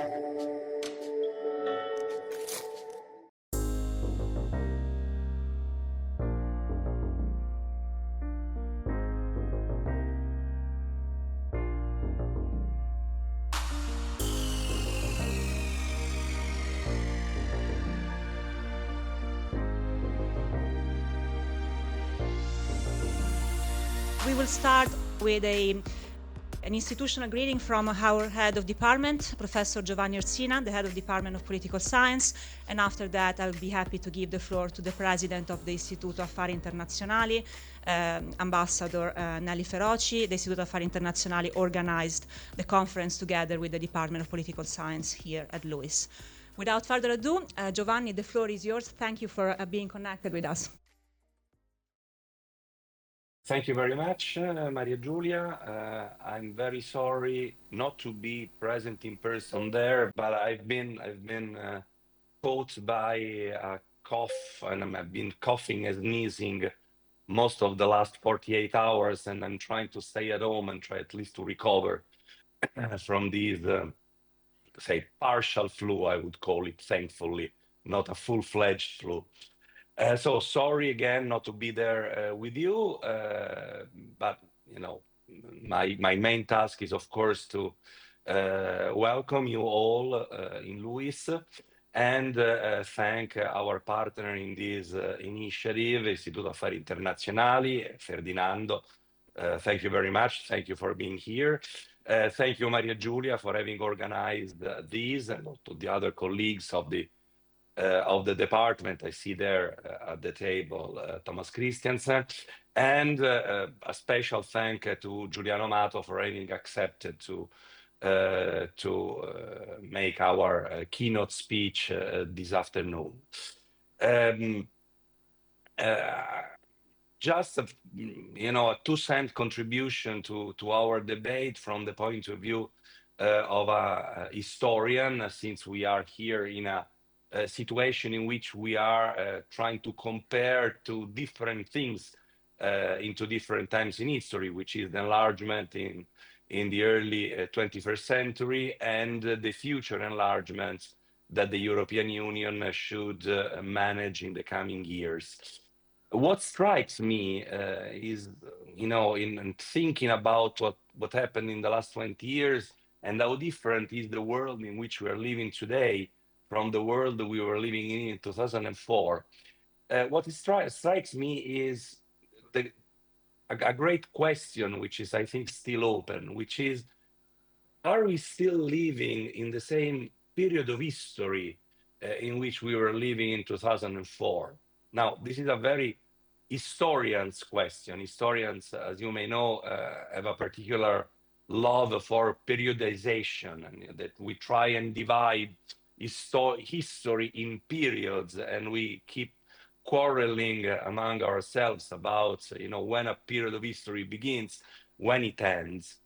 We will start with an institutional greeting from our head of department, Professor Giovanni Orsina, the head of Department of Political Science, and after that I'll be happy to give the floor to the president of the Istituto Affari Internazionali, Ambassador Nelly Feroci. The Istituto Affari Internazionali organized the conference together with the Department of Political Science here at LUIS. Without further ado, Giovanni, the floor is yours. Thank you for being connected with us. Thank you very much, Maria Giulia. I'm very sorry not to be present in person there, but I've been caught by a cough, and I've been coughing and sneezing most of the last 48 hours, and I'm trying to stay at home and try at least to recover from these, say, partial flu, I would call it, thankfully, not a full-fledged flu. So sorry again not to be there with you, but my main task is of course to welcome you all in LUIS and thank our partner in this initiative, Istituto Affari Internazionali, Ferdinando. Thank you very much. Thank you for being here. Thank you, Maria Giulia, for having organized these, and to the other colleagues of the department. I see there at the table Thomas Christiansen, and a special thank to Giuliano Mato for having accepted to make our keynote speech this afternoon. Just a 2-cent contribution to our debate from the point of view of a historian, since we are here in a situation in which we are trying to compare two different things into different times in history, which is the enlargement in the early 21st century and the future enlargements that the European Union should manage in the coming years. What strikes me is, in thinking about what happened in the last 20 years and how different is the world in which we are living today from the world we were living in 2004. What strikes me is a great question, which is, I think, still open, which is, are we still living in the same period of history in which we were living in 2004? Now, this is a very historian's question. Historians, as you may know, have a particular love for periodization, and that we try and divide history in periods, and we keep quarreling among ourselves about when a period of history begins, when it ends.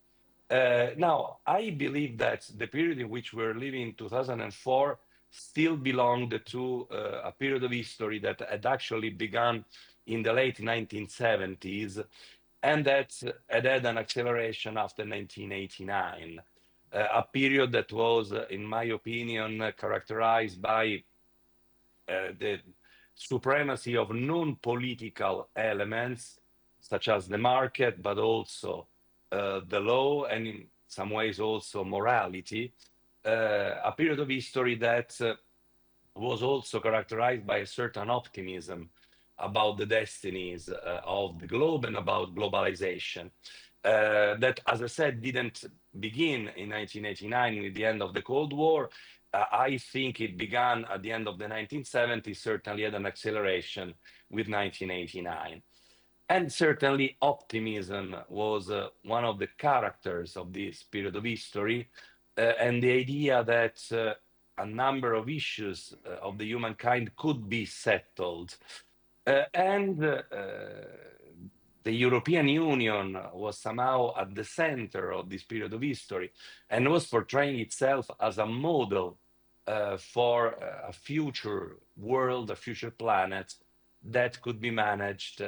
Now, I believe that the period in which we're living in 2004 still belonged to a period of history that had actually begun in the late 1970s, and that had an acceleration after 1989. A period that was, in my opinion, characterized by the supremacy of non-political elements, such as the market, but also the law, and in some ways also morality. A period of history that was also characterized by a certain optimism about the destinies of the globe and about globalization. That, as I said, didn't begin in 1989 with the end of the Cold War. I think it began at the end of the 1970s, certainly had an acceleration with 1989. And certainly optimism was one of the characters of this period of history, and the idea that a number of issues of the humankind could be settled. The European Union was somehow at the center of this period of history and was portraying itself as a model for a future world, a future planet that could be managed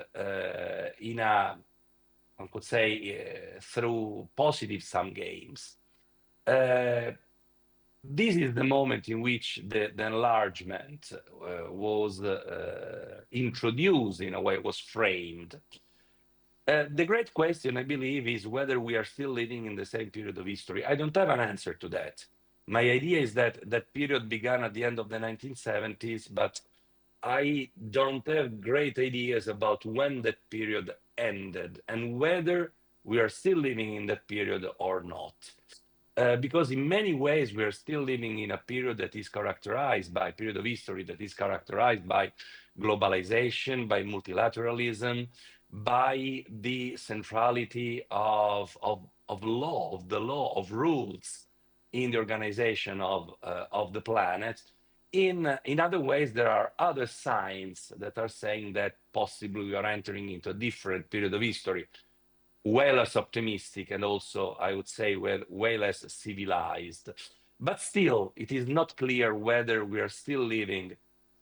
in a, one could say, through positive sum games. This is the moment in which the enlargement was introduced, in a way, was framed. The great question, I believe, is whether we are still living in the same period of history. I don't have an answer to that. My idea is that that period began at the end of the 1970s, but I don't have great ideas about when that period ended and whether we are still living in that period or not. Because in many ways, we are still living in a period that is characterized by a period of history that is characterized by globalization, by multilateralism, by the centrality of law, of the law, of rules in the organization of the planet. In other ways, there are other signs that are saying that possibly we are entering into a different period of history, way less optimistic and also, I would say, way less civilized. But still, it is not clear whether we are still living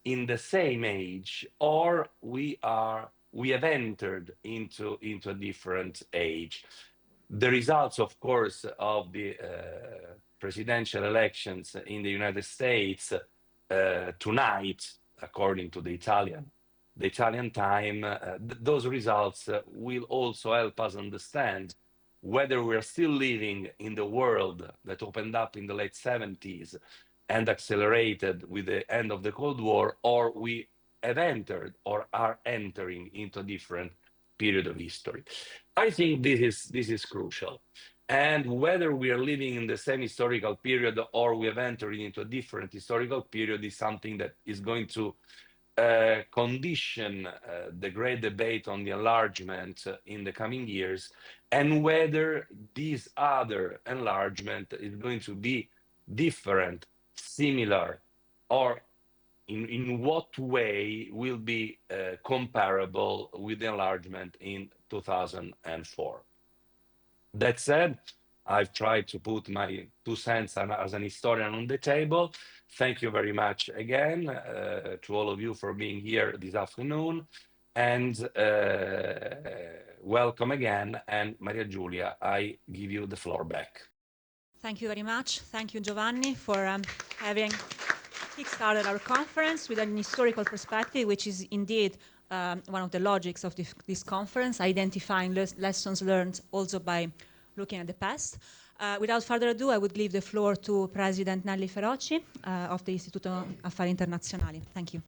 in the same age or we have entered into a different age. The results, of course, of the presidential elections in the United States tonight, according to the Italian time, those results will also help us understand whether we are still living in the world that opened up in the late 70s and accelerated with the end of the Cold War, or we have entered or are entering into a different period of history. I think this is crucial. And whether we are living in the same historical period or we have entered into a different historical period is something that is going to condition the great debate on the enlargement in the coming years, and whether this other enlargement is going to be different, similar, or in what way will be comparable with the enlargement in 2004. That said, I've tried to put my 2 cents as an historian on the table. Thank you very much again to all of you for being here this afternoon, and welcome again. And Maria Giulia, I give you the floor back. Thank you very much. Thank you, Giovanni, for having kickstarted our conference with an historical perspective, which is indeed one of the logics of this conference, identifying lessons learned also by looking at the past. Without further ado, I would leave the floor to President Nelly Feroci of the Istituto Affari Internazionali. Thank you.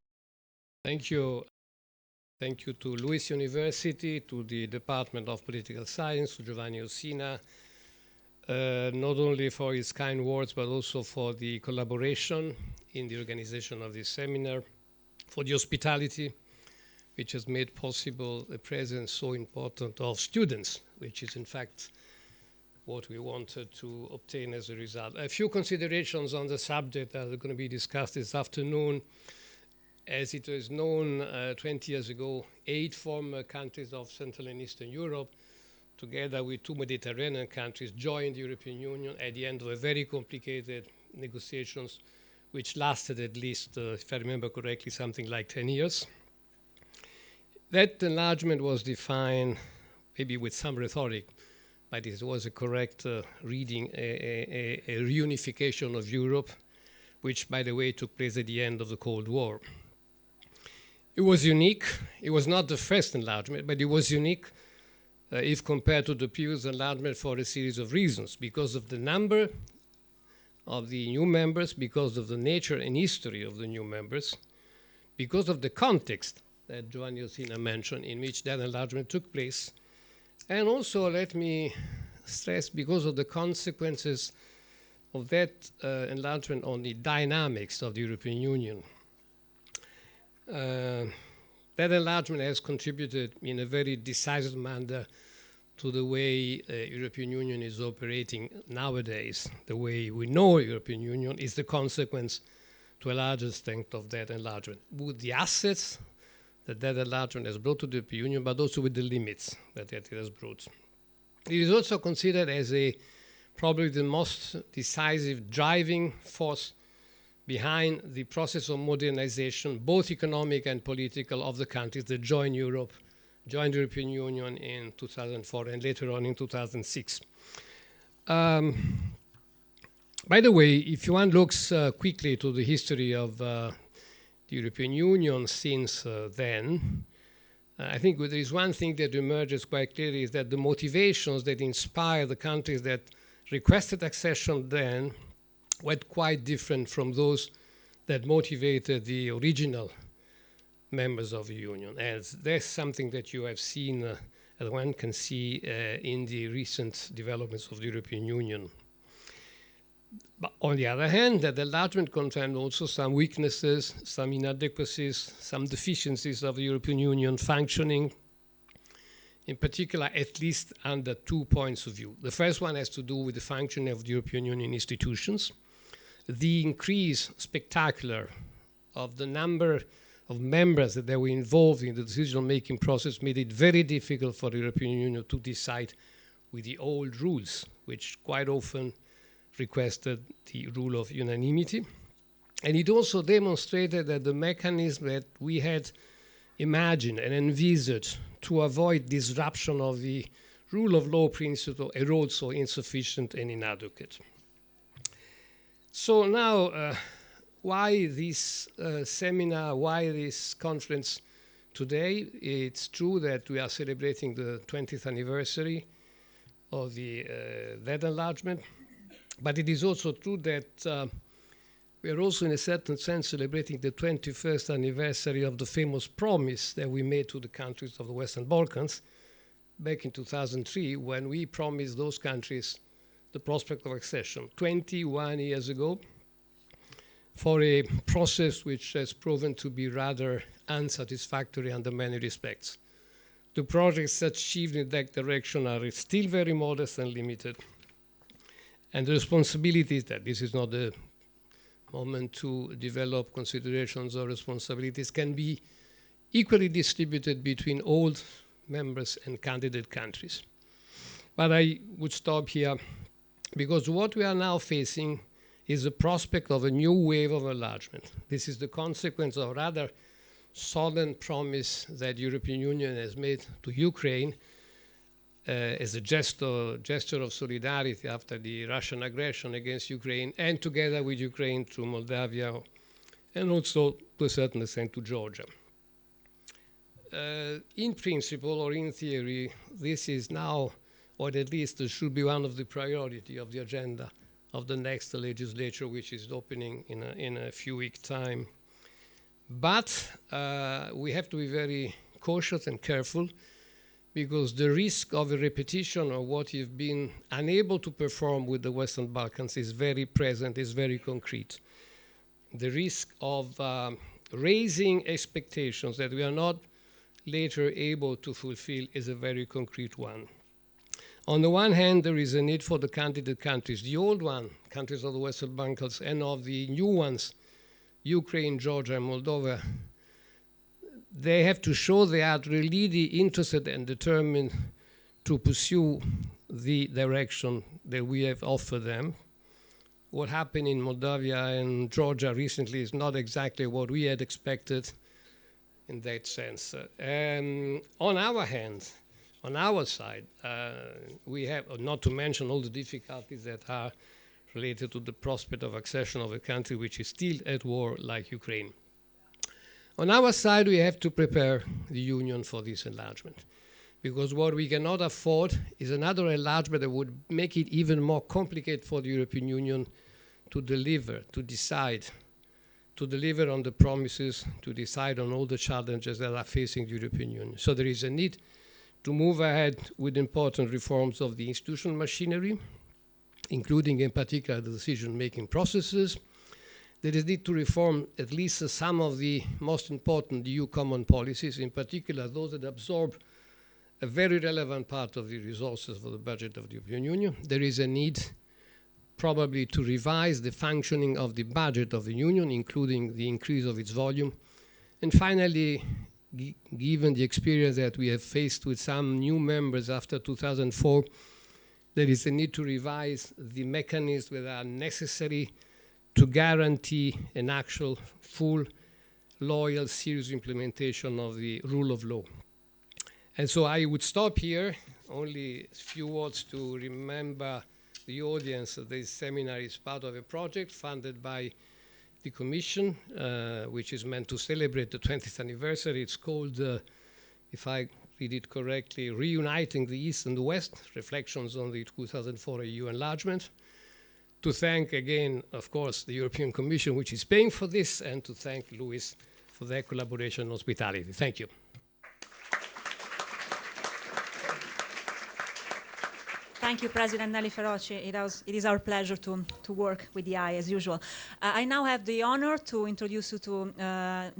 Thank you. Thank you to Luis University, to the Department of Political Science, to Giovanni Ossina, not only for his kind words, but also for the collaboration in the organization of this seminar, for the hospitality, which has made possible a presence so important of students, which is in fact what we wanted to obtain as a result. A few considerations on the subject that are going to be discussed this afternoon. As it was known 20 years ago, 8 former countries of Central and Eastern Europe, together with 2 Mediterranean countries, joined the European Union at the end of a very complicated negotiations, which lasted at least, if I remember correctly, something like 10 years. That enlargement was defined, maybe with some rhetoric, but it was a correct reading, a reunification of Europe, which, by the way, took place at the end of the Cold War. It was unique. It was not the first enlargement, but it was unique if compared to the previous enlargement for a series of reasons, because of the number of the new members, because of the nature and history of the new members, because of the context that Giovanni Ossina mentioned in which that enlargement took place, and also, let me stress, because of the consequences of that enlargement on the dynamics of the European Union. That enlargement has contributed in a very decisive manner to the way European Union is operating nowadays. The way we know European Union is the consequence, to a large extent, of that enlargement, with the assets that enlargement has brought to the European Union, but also with the limits that it has brought. It is also considered as probably the most decisive driving force behind the process of modernization, both economic and political, of the countries that joined Europe, joined the European Union in 2004 and later on in 2006. By the way, if one looks quickly to the history of the European Union since then, I think there is one thing that emerges quite clearly, is that the motivations that inspire the countries that requested accession then were quite different from those that motivated the original members of the Union. And that's something that you have seen, as one can see in the recent developments of the European Union. But on the other hand, that enlargement contained also some weaknesses, some inadequacies, some deficiencies of the European Union functioning, in particular, at least under 2 points of view. The first one has to do with the functioning of the European Union institutions. The increase, spectacular, of the number of members that were involved in the decision-making process made it very difficult for the European Union to decide with the old rules, which quite often requested the rule of unanimity. And it also demonstrated that the mechanism that we had imagined and envisaged to avoid disruption of the rule of law principle are also insufficient and inadequate. So now, why this seminar, why this conference today? It's true that we are celebrating the 20th anniversary of that enlargement, but it is also true that we are also in a certain sense celebrating the 21st anniversary of the famous promise that we made to the countries of the Western Balkans back in 2003, when we promised those countries the prospect of accession 21 years ago, for a process which has proven to be rather unsatisfactory under many respects. The projects achieved in that direction are still very modest and limited. And the responsibilities, that this is not the moment to develop considerations or responsibilities, can be equally distributed between old members and candidate countries. But I would stop here, because what we are now facing is the prospect of a new wave of enlargement. This is the consequence of rather solemn promise that the European Union has made to Ukraine as a gesture of solidarity after the Russian aggression against Ukraine, and together with Ukraine to Moldavia, and also to a certain extent to Georgia. In principle or in theory, this is now, or at least it should be one of the priority of the agenda of the next legislature, which is opening in a few weeks' time. But we have to be very cautious and careful, because the risk of a repetition of what you've been unable to perform with the Western Balkans is very present, is very concrete. The risk of raising expectations that we are not later able to fulfill is a very concrete one. On the one hand, there is a need for the candidate countries, the old one, countries of the Western Balkans, and of the new ones, Ukraine, Georgia, and Moldova. They have to show they are really interested and determined to pursue the direction that we have offered them. What happened in Moldavia and Georgia recently is not exactly what we had expected in that sense. On our hand, on our side, we have, not to mention all the difficulties that are related to the prospect of accession of a country which is still at war like Ukraine. On our side, we have to prepare the Union for this enlargement, because what we cannot afford is another enlargement that would make it even more complicated for the European Union to deliver, to decide, to deliver on the promises, to decide on all the challenges that are facing the European Union. So there is a need to move ahead with important reforms of the institutional machinery, including in particular the decision-making processes. There is need to reform at least some of the most important EU common policies, in particular those that absorb a very relevant part of the resources for the budget of the European Union. There is a need probably to revise the functioning of the budget of the Union, including the increase of its volume. And finally, given the experience that we have faced with some new members after 2004, there is a need to revise the mechanisms that are necessary to guarantee an actual, full, loyal, serious implementation of the rule of law. And so I would stop here, only a few words to remember the audience, this seminar is part of a project funded by the Commission, which is meant to celebrate the 20th anniversary. It's called, if I read it correctly, Reuniting the East and the West, Reflections on the 2004 EU Enlargement. To thank again, of course, the European Commission, which is paying for this, and to thank Luis for their collaboration and hospitality. Thank you. Thank you, President Nelly Feroci. It is our pleasure to work with the eye, as usual. I now have the honor to introduce you to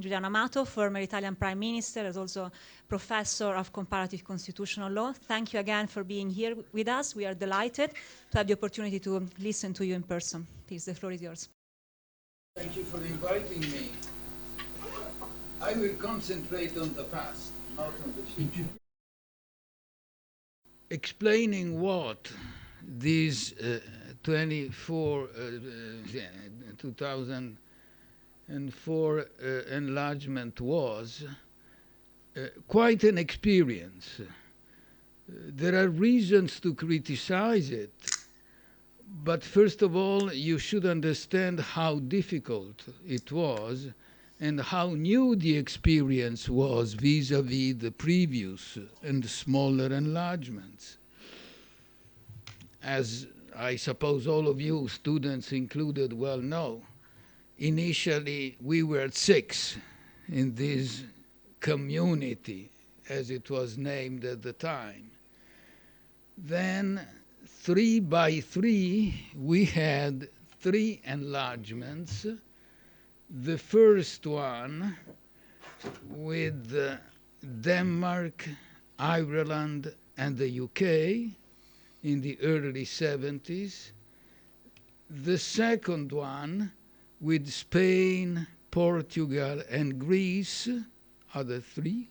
Giuliano Amato, former Italian Prime Minister, as also Professor of Comparative Constitutional Law. Thank you again for being here with us. We are delighted to have the opportunity to listen to you in person. Please, the floor is yours. Thank you for inviting me. I will concentrate on the past, not on the future. Explaining what this 2004 enlargement was, quite an experience. There are reasons to criticize it, but first of all, you should understand how difficult it was and how new the experience was vis-à-vis the previous and smaller enlargements. As I suppose all of you, students included, well know, initially we were 6 in this community, as it was named at the time. Then 3 by 3, we had 3 enlargements. The first one with Denmark, Ireland, and the UK in the early 70s. The second one with Spain, Portugal, and Greece, other 3.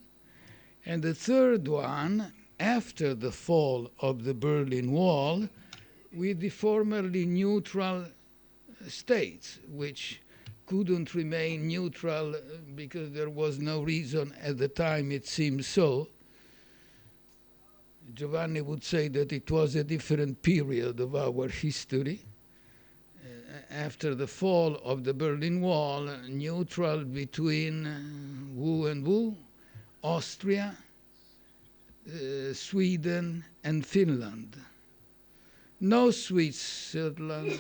And the third one, after the fall of the Berlin Wall, with the formerly neutral states, which couldn't remain neutral because there was no reason at the time, it seemed so. Giovanni would say that it was a different period of our history. After the fall of the Berlin Wall, neutral between who and who? Austria, Sweden, and Finland. No Switzerland,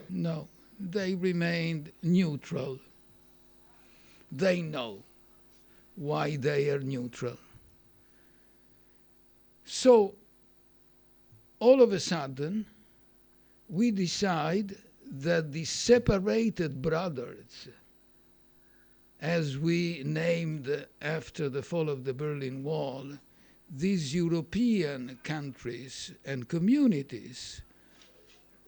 no. They remained neutral. They know why they are neutral. So, all of a sudden, we decide that the separated brothers, as we named after the fall of the Berlin Wall, these European countries and communities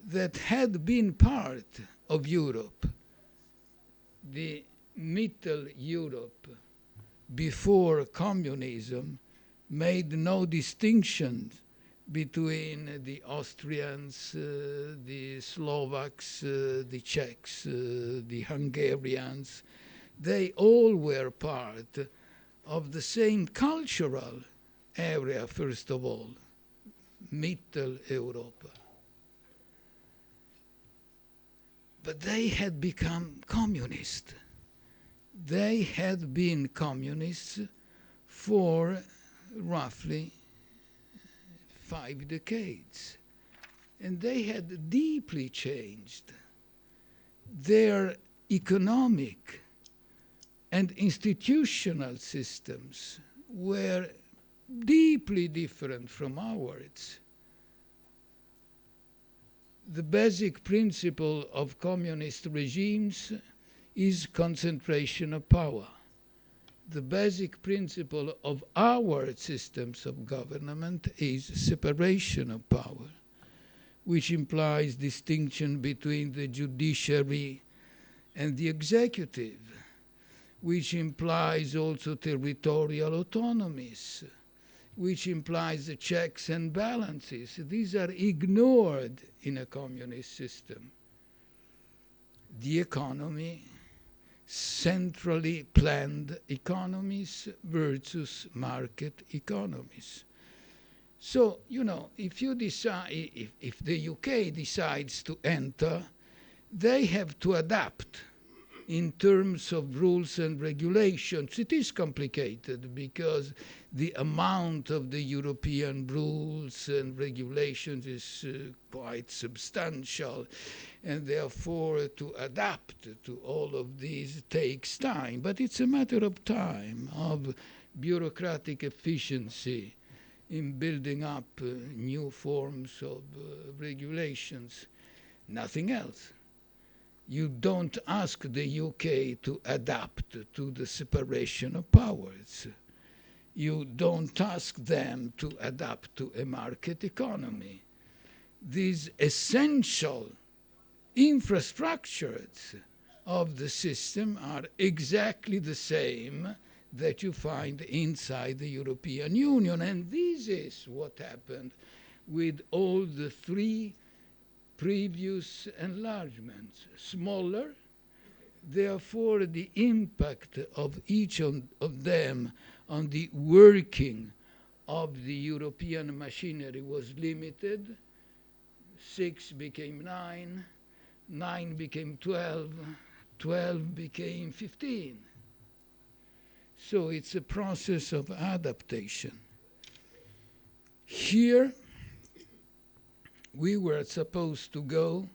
that had been part of Europe, the Middle Europe before communism, made no distinction between the Austrians, the Slovaks, the Czechs, the Hungarians. They all were part of the same cultural area, first of all, Middle Europe. But they had become communist. They had been communists for roughly 5 decades. And they had deeply changed. Their economic and institutional systems were deeply different from ours. The basic principle of communist regimes is concentration of power. The basic principle of our systems of government is separation of power, which implies distinction between the judiciary and the executive, which implies also territorial autonomies, which implies the checks and balances. These are ignored in a communist system. The economy, centrally planned economies versus market economies. So, you know, if you decide, if the UK decides to enter, they have to adapt in terms of rules and regulations. It is complicated because the amount of the European rules and regulations is quite substantial, and therefore to adapt to all of these takes time. But it's a matter of time, of bureaucratic efficiency in building up new forms of regulations, nothing else. You don't ask the UK to adapt to the separation of powers. You don't ask them to adapt to a market economy. These essential infrastructures of the system are exactly the same that you find inside the European Union. And this is what happened with all the three previous enlargements. Smaller, therefore the impact of each of them on the working of the European machinery was limited. 6 became 9, 9 became 12, 12 became 15. So it's a process of adaptation. Here, we were supposed to go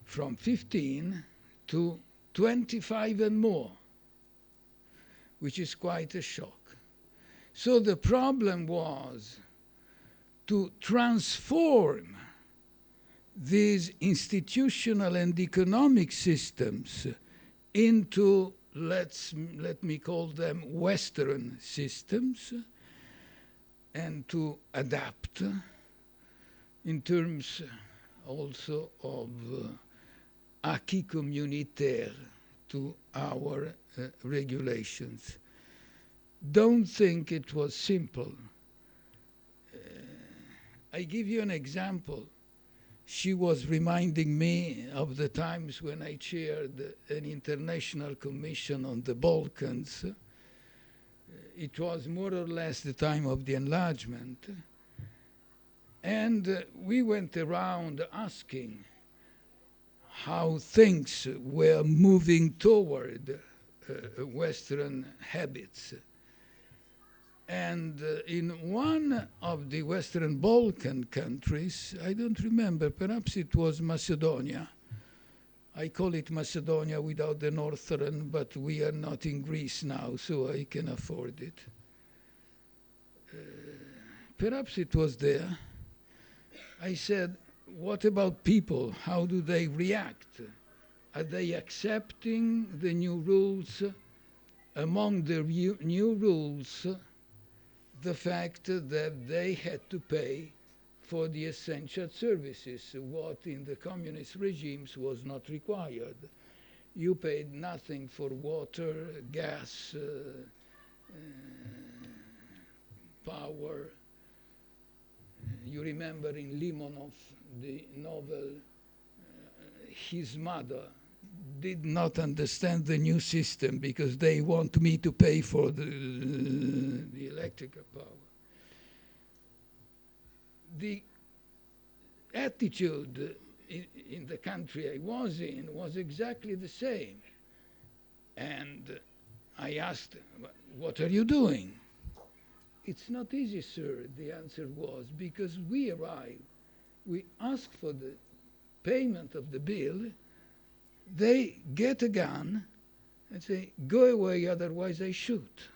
from 15 to 25 and more, which is quite a shock. So the problem was to transform these institutional and economic systems into, let me call them Western systems, and to adapt in terms also of acquis communautaire to our regulations. Don't think it was simple. I give you an example. She was reminding me of the times when I chaired an international commission on the Balkans. It was more or less the time of the enlargement. And we went around asking how things were moving toward Western habits. And in one of the Western Balkan countries, I don't remember, perhaps it was Macedonia. I call it Macedonia without the northern, but we are not in Greece now, so I can afford it. Perhaps it was there. I said, what about people? How do they react? Are they accepting the new rules? Among the new rules, the fact that they had to pay for the essential services, what in the communist regimes was not required. You paid nothing for water, gas, power. You remember in Limonov, the novel, his mother did not understand the new system because they want me to pay for the electrical power. The attitude in the country I was in was exactly the same. And I asked, what are you doing? It's not easy, sir, the answer was, because we arrive, we ask for the payment of the bill, they get a gun and say, go away, otherwise I shoot.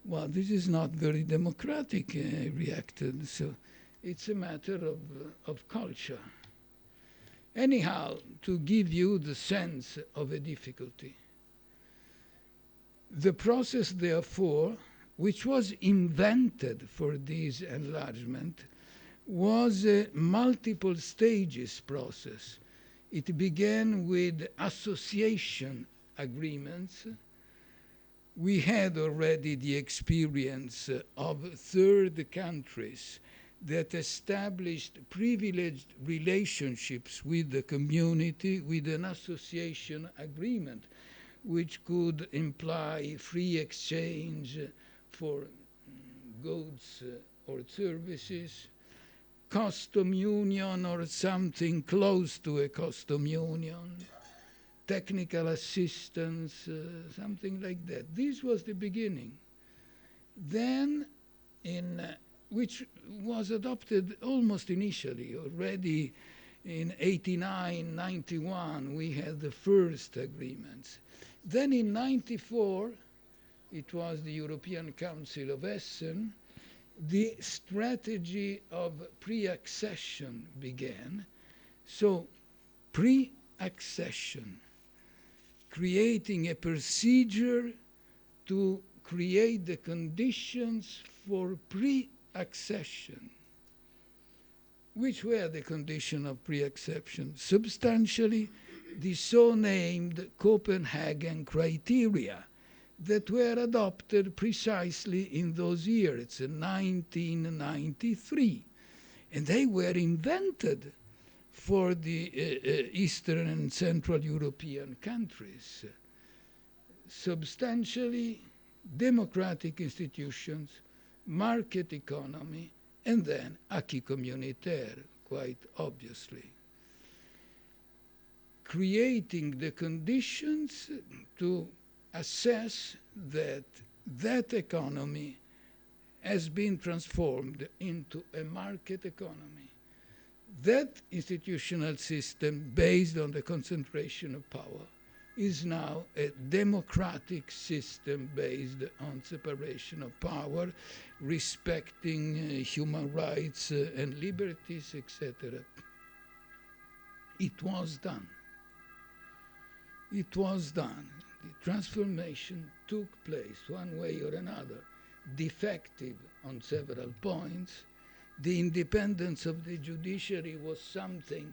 Well, this is not very democratic, I reacted, so it's a matter of culture. Anyhow, to give you the sense of a difficulty. The process, therefore, which was invented for this enlargement, was a multiple stages process. It began with association agreements. We had already the experience of third countries that established privileged relationships with the community with an association agreement, which could imply free exchange for goods or services, custom union or something close to a custom union, technical assistance, something like that. This was the beginning. Then, which was adopted almost initially, already in 89, 91, we had the first agreements. Then in 94, it was the European Council of Essen, the strategy of pre-accession began. So pre-accession, creating a procedure to create the conditions for pre-accession. Which were the conditions of pre-accession? Substantially, the so-named Copenhagen criteria that were adopted precisely in those years, 1993. And they were invented for the Eastern and Central European countries. Substantially, democratic institutions, market economy, and then acquis communautaire, quite obviously. Creating the conditions to assess that that economy has been transformed into a market economy. That institutional system based on the concentration of power is now a democratic system based on separation of power, respecting human rights and liberties, etc. It was done. It was done. The transformation took place one way or another, defective on several points. The independence of the judiciary was something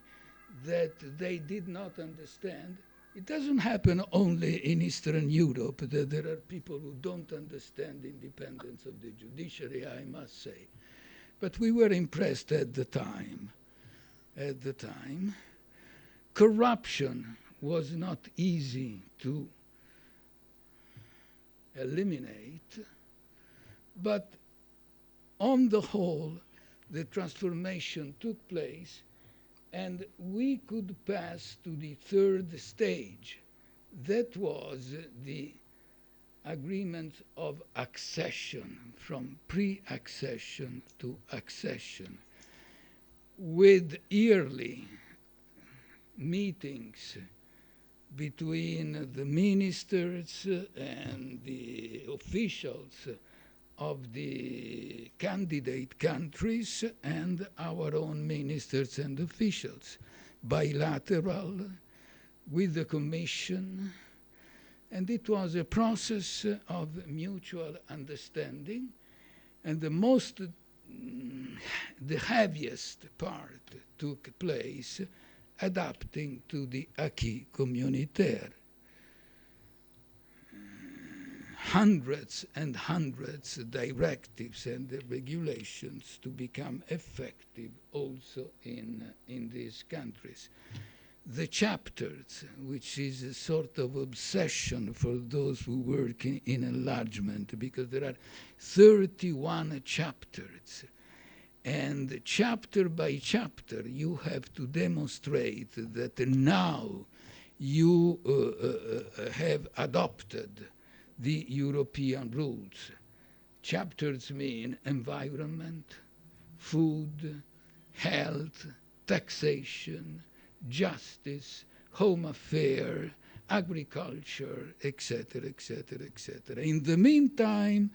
that they did not understand. It doesn't happen only in Eastern Europe that there are people who don't understand the independence of the judiciary, I must say. But we were impressed at the time. At the time, corruption was not easy to eliminate, but on the whole, the transformation took place, and we could pass to the third stage. That was the agreement of accession, from pre-accession to accession, with yearly meetings between the ministers and the officials of the candidate countries and our own ministers and officials, bilateral, with the Commission. And it was a process of mutual understanding. And the heaviest part took place adapting to the acquis communautaire. Hundreds and hundreds of directives and regulations to become effective also in these countries. The chapters, which is a sort of obsession for those who work in enlargement, because there are 31 chapters. And chapter by chapter, you have to demonstrate that now you have adopted the European rules. Chapters mean environment, food, health, taxation, justice, home affairs, agriculture, etc., etc., etc. In the meantime,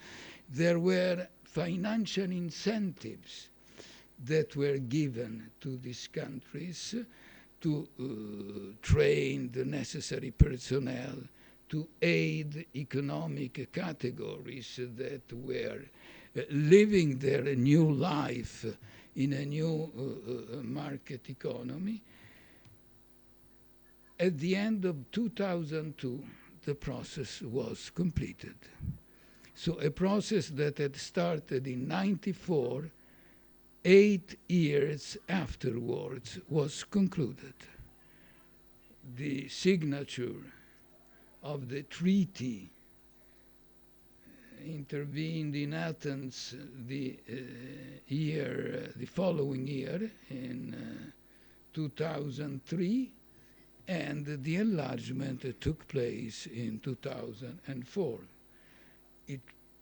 there were financial incentives that were given to these countries to train the necessary personnel, to aid economic categories that were living their new life in a new market economy. At the end of 2002, the process was completed. So a process that had started in 94, 8 years afterwards, was concluded. The signature of the treaty intervened in Athens the following year in 2003, and the enlargement took place in 2004.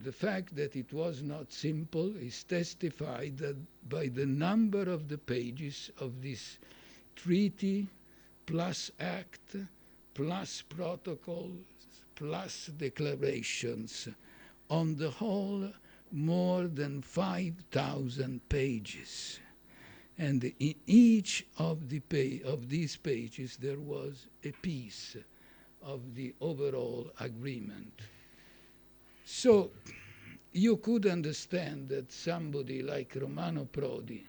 The fact that it was not simple is testified by the number of the pages of this treaty, plus act, plus protocols, plus declarations. On the whole, more than 5,000 pages. And in each of these pages, there was a piece of the overall agreement. So you could understand that somebody like Romano Prodi,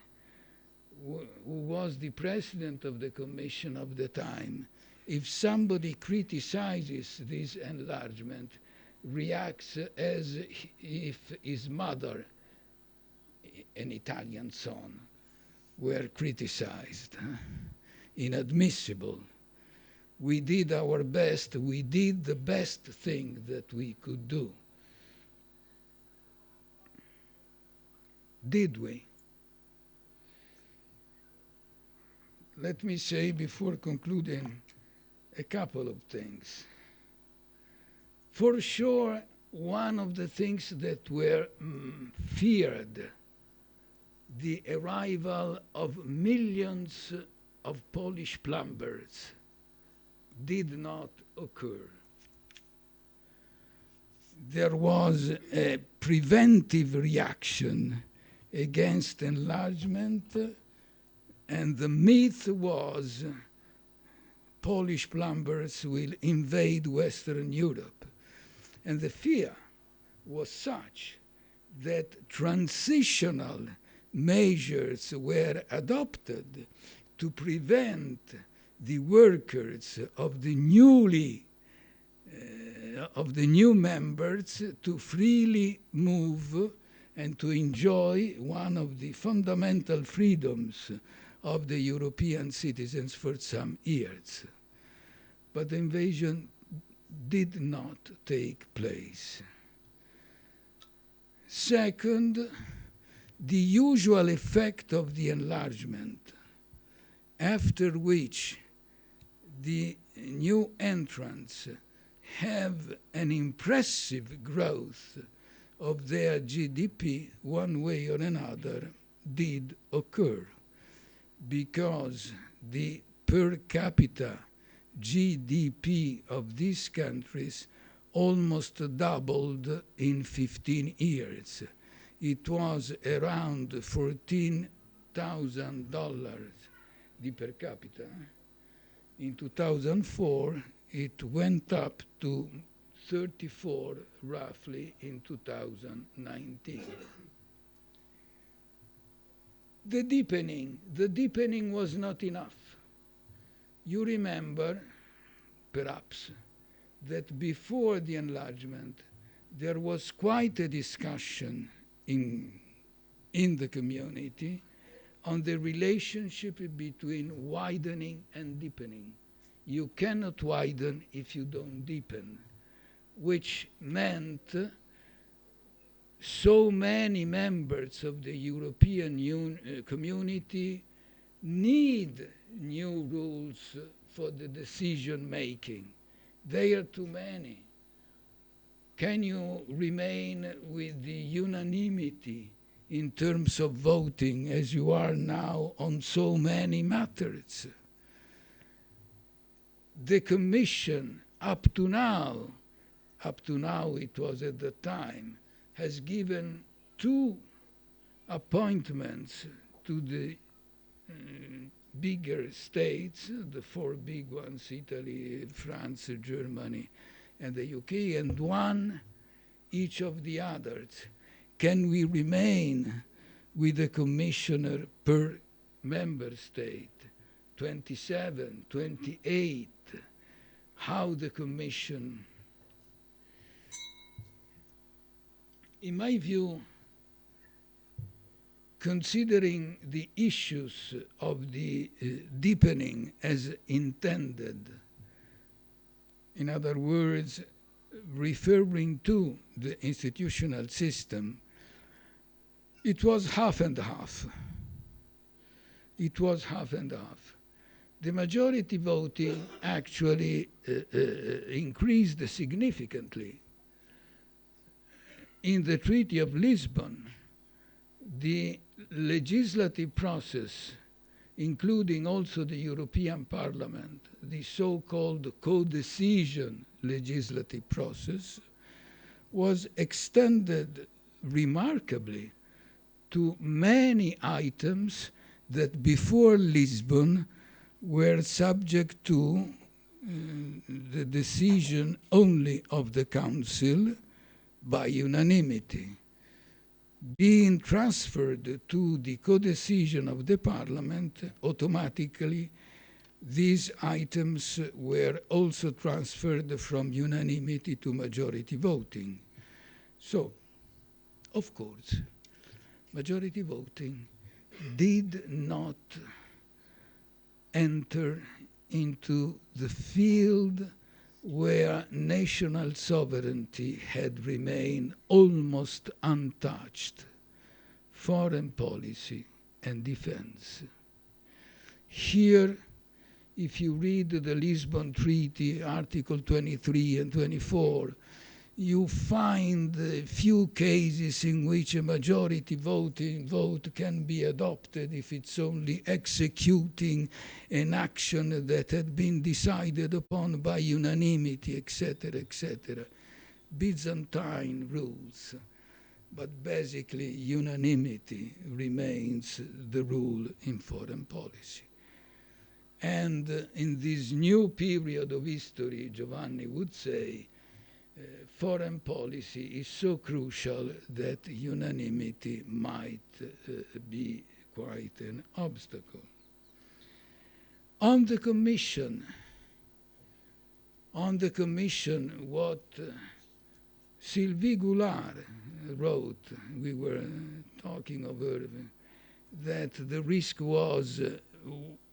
who was the president of the Commission of the time, if somebody criticizes this enlargement, reacts as if his mother, an Italian son, were criticized. Inadmissible. We did our best. We did the best thing that we could do. Did we? Let me say before concluding a couple of things. For sure, one of the things that were feared, the arrival of millions of Polish plumbers, did not occur. There was a preventive reaction against enlargement, and the myth was Polish plumbers will invade Western Europe. And the fear was such that transitional measures were adopted to prevent the workers of the new members to freely move and to enjoy one of the fundamental freedoms of the European citizens for some years. But the invasion did not take place. Second, the usual effect of the enlargement, after which the new entrants have an impressive growth of their GDP, one way or another, did occur, because the per capita GDP of these countries almost doubled in 15 years. It was around $14,000 the per capita. In 2004, it went up to 34 roughly in 2019. The deepening was not enough. You remember, perhaps, that before the enlargement, there was quite a discussion in the community on the relationship between widening and deepening. You cannot widen if you don't deepen, which meant so many members of the European community need new rules for the decision making. They are too many. Can you remain with the unanimity in terms of voting as you are now on so many matters? The Commission, up to now it was at the time, has given 2 appointments to the bigger states, the 4 big ones, Italy, France, Germany, and the UK, and 1 each of the others. Can we remain with a commissioner per member state, 27, 28? How the Commission? In my view, considering the issues of the deepening as intended, in other words, referring to the institutional system, it was half and half. It was half and half. The majority voting actually increased significantly. In the Treaty of Lisbon, the legislative process, including also the European Parliament, the so-called co-decision legislative process, was extended remarkably to many items that before Lisbon were subject to the decision only of the Council by unanimity. Being transferred to the co-decision of the Parliament, automatically these items were also transferred from unanimity to majority voting. So, of course, majority voting did not enter into the field where national sovereignty had remained almost untouched: foreign policy and defense. Here, if you read the Lisbon Treaty, Article 23 and 24, you find few cases in which a majority vote can be adopted if it's only executing an action that had been decided upon by unanimity, etc., etc. Byzantine rules. But basically, unanimity remains the rule in foreign policy. And in this new period of history, Giovanni would say, foreign policy is so crucial that unanimity might be quite an obstacle. On the Commission, what Sylvie Goulard wrote, we were talking of her, that the risk was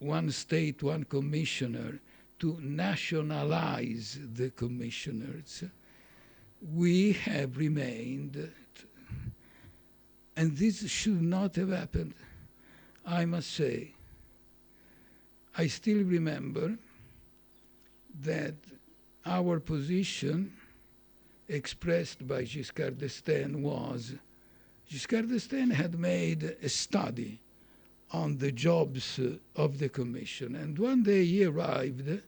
one state, one commissioner, to nationalize the commissioners. We have remained, and this should not have happened, I must say. I still remember that our position expressed by Giscard d'Estaing was, Giscard d'Estaing had made a study on the jobs of the Commission, and one day he arrived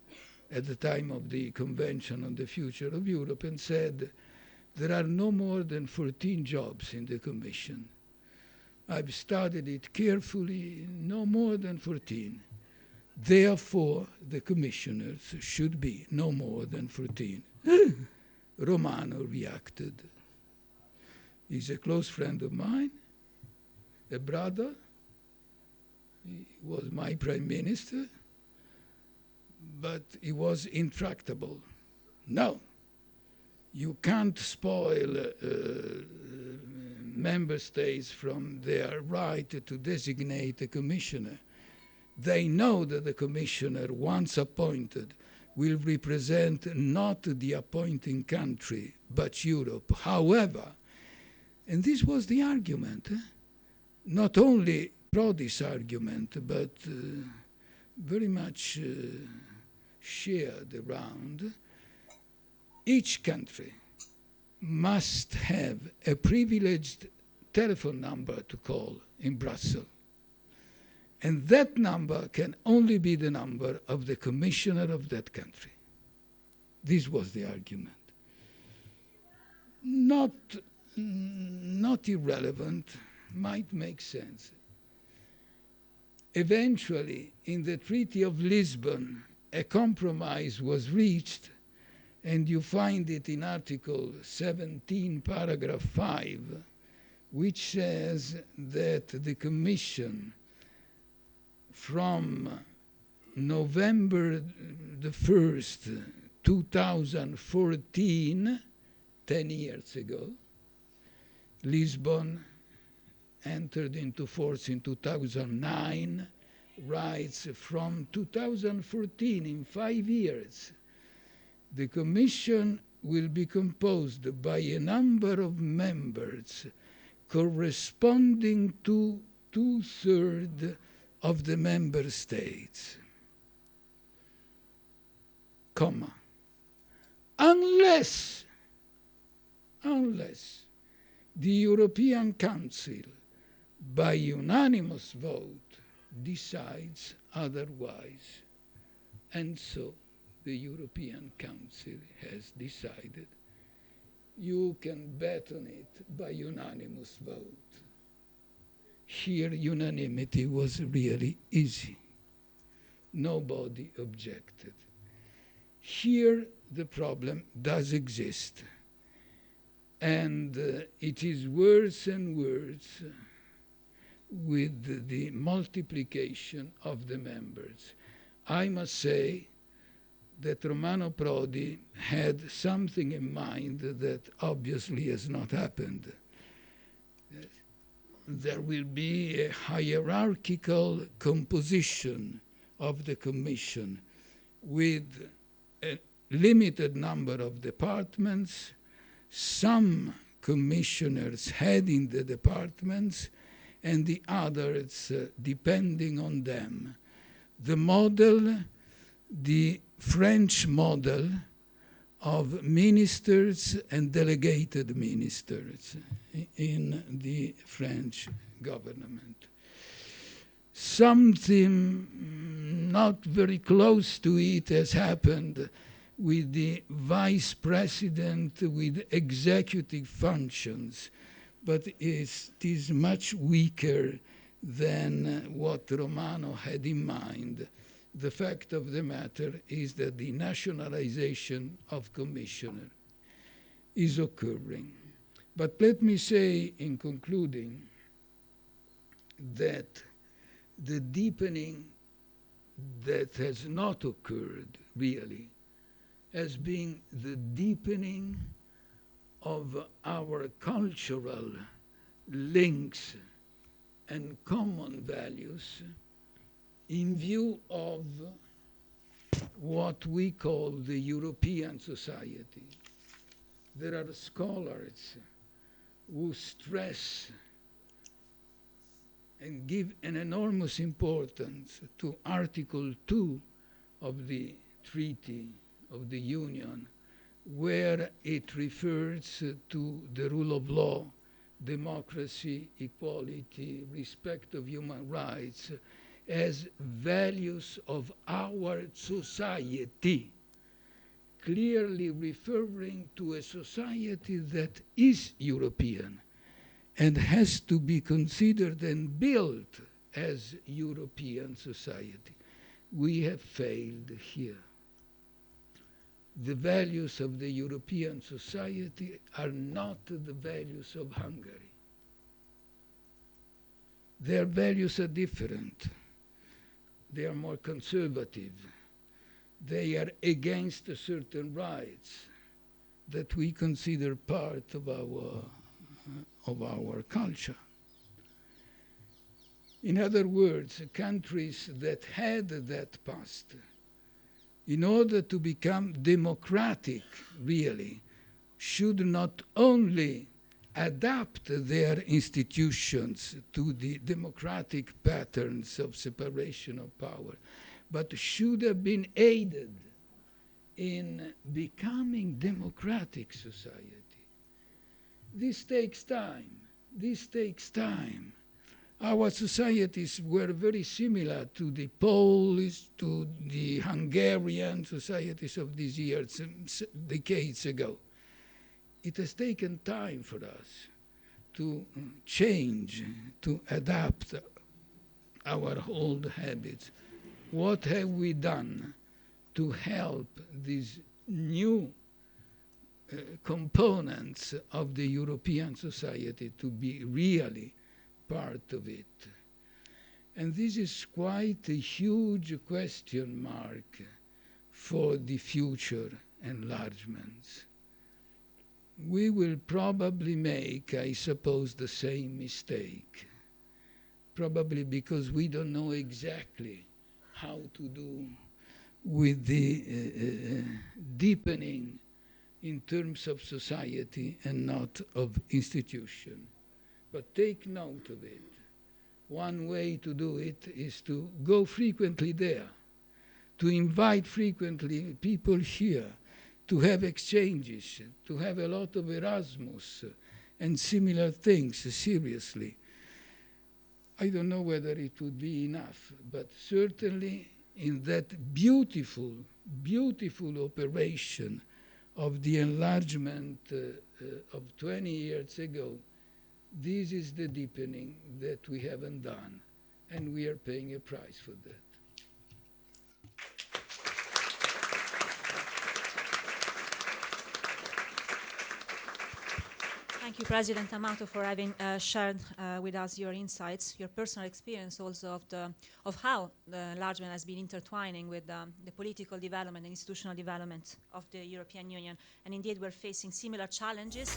at the time of the Convention on the Future of Europe and said, there are no more than 14 jobs in the Commission. I've studied it carefully, no more than 14. Therefore, the commissioners should be no more than 14. Romano reacted. He's a close friend of mine, a brother. He was my prime minister, but he was intractable. No, you can't spoil member states from their right to designate a commissioner. They know that the commissioner, once appointed, will represent not the appointing country, but Europe. However, and this was the argument, not only Prodi's argument, but very much shared around, each country must have a privileged telephone number to call in Brussels. And that number can only be the number of the commissioner of that country. This was the argument. Not irrelevant, might make sense. Eventually, in the Treaty of Lisbon, a compromise was reached, and you find it in Article 17, paragraph 5, which says that the Commission, from November the 1st, 2014, 10 years ago, Lisbon entered into force in 2009, writes from 2014, in 5 years, the Commission will be composed by a number of members corresponding to 2/3 of the member states, comma, unless the European Council, by unanimous vote, decides otherwise. And so the European Council has decided. You can bet on it by unanimous vote. Here, unanimity was really easy. Nobody objected. Here, the problem does exist. And it is worse and worse with the multiplication of the members. I must say that Romano Prodi had something in mind that obviously has not happened. There will be a hierarchical composition of the Commission with a limited number of departments, some commissioners heading the departments, and the others depending on them. The model, the French model of ministers and delegated ministers in the French government. Something not very close to it has happened with the vice president with executive functions, but it is much weaker than what Romano had in mind. The fact of the matter is that the nationalization of commissioner is occurring. But let me say in concluding that the deepening that has not occurred really has been the deepening of our cultural links and common values in view of what we call the European society. There are scholars who stress and give an enormous importance to Article 2 of the Treaty of the Union, where it refers to the rule of law, democracy, equality, respect of human rights, as values of our society, clearly referring to a society that is European and has to be considered and built as European society. We have failed here. The values of the European society are not the values of Hungary. Their values are different. They are more conservative. They are against certain rights that we consider part of our culture. In other words, countries that had that past, in order to become democratic, really, should not only adapt their institutions to the democratic patterns of separation of power, but should have been aided in becoming democratic society. This takes time. This takes time. Our societies were very similar to the Polish, to the Hungarian societies of these years, decades ago. It has taken time for us to change, to adapt our old habits. What have we done to help these new components of the European society to be really part of it? And this is quite a huge question mark for the future enlargements. We will probably make, I suppose, the same mistake, probably because we don't know exactly how to do with the deepening in terms of society and not of institution. But take note of it. One way to do it is to go frequently there, to invite frequently people here, to have exchanges, to have a lot of Erasmus and similar things, seriously. I don't know whether it would be enough, but certainly in that beautiful, beautiful operation of the enlargement of 20 years ago, this is the deepening that we haven't done, and we are paying a price for that. Thank you, President Amato, for having shared with us your insights, your personal experience also of how the enlargement has been intertwining with the political development and institutional development of the European Union. And indeed, we're facing similar challenges.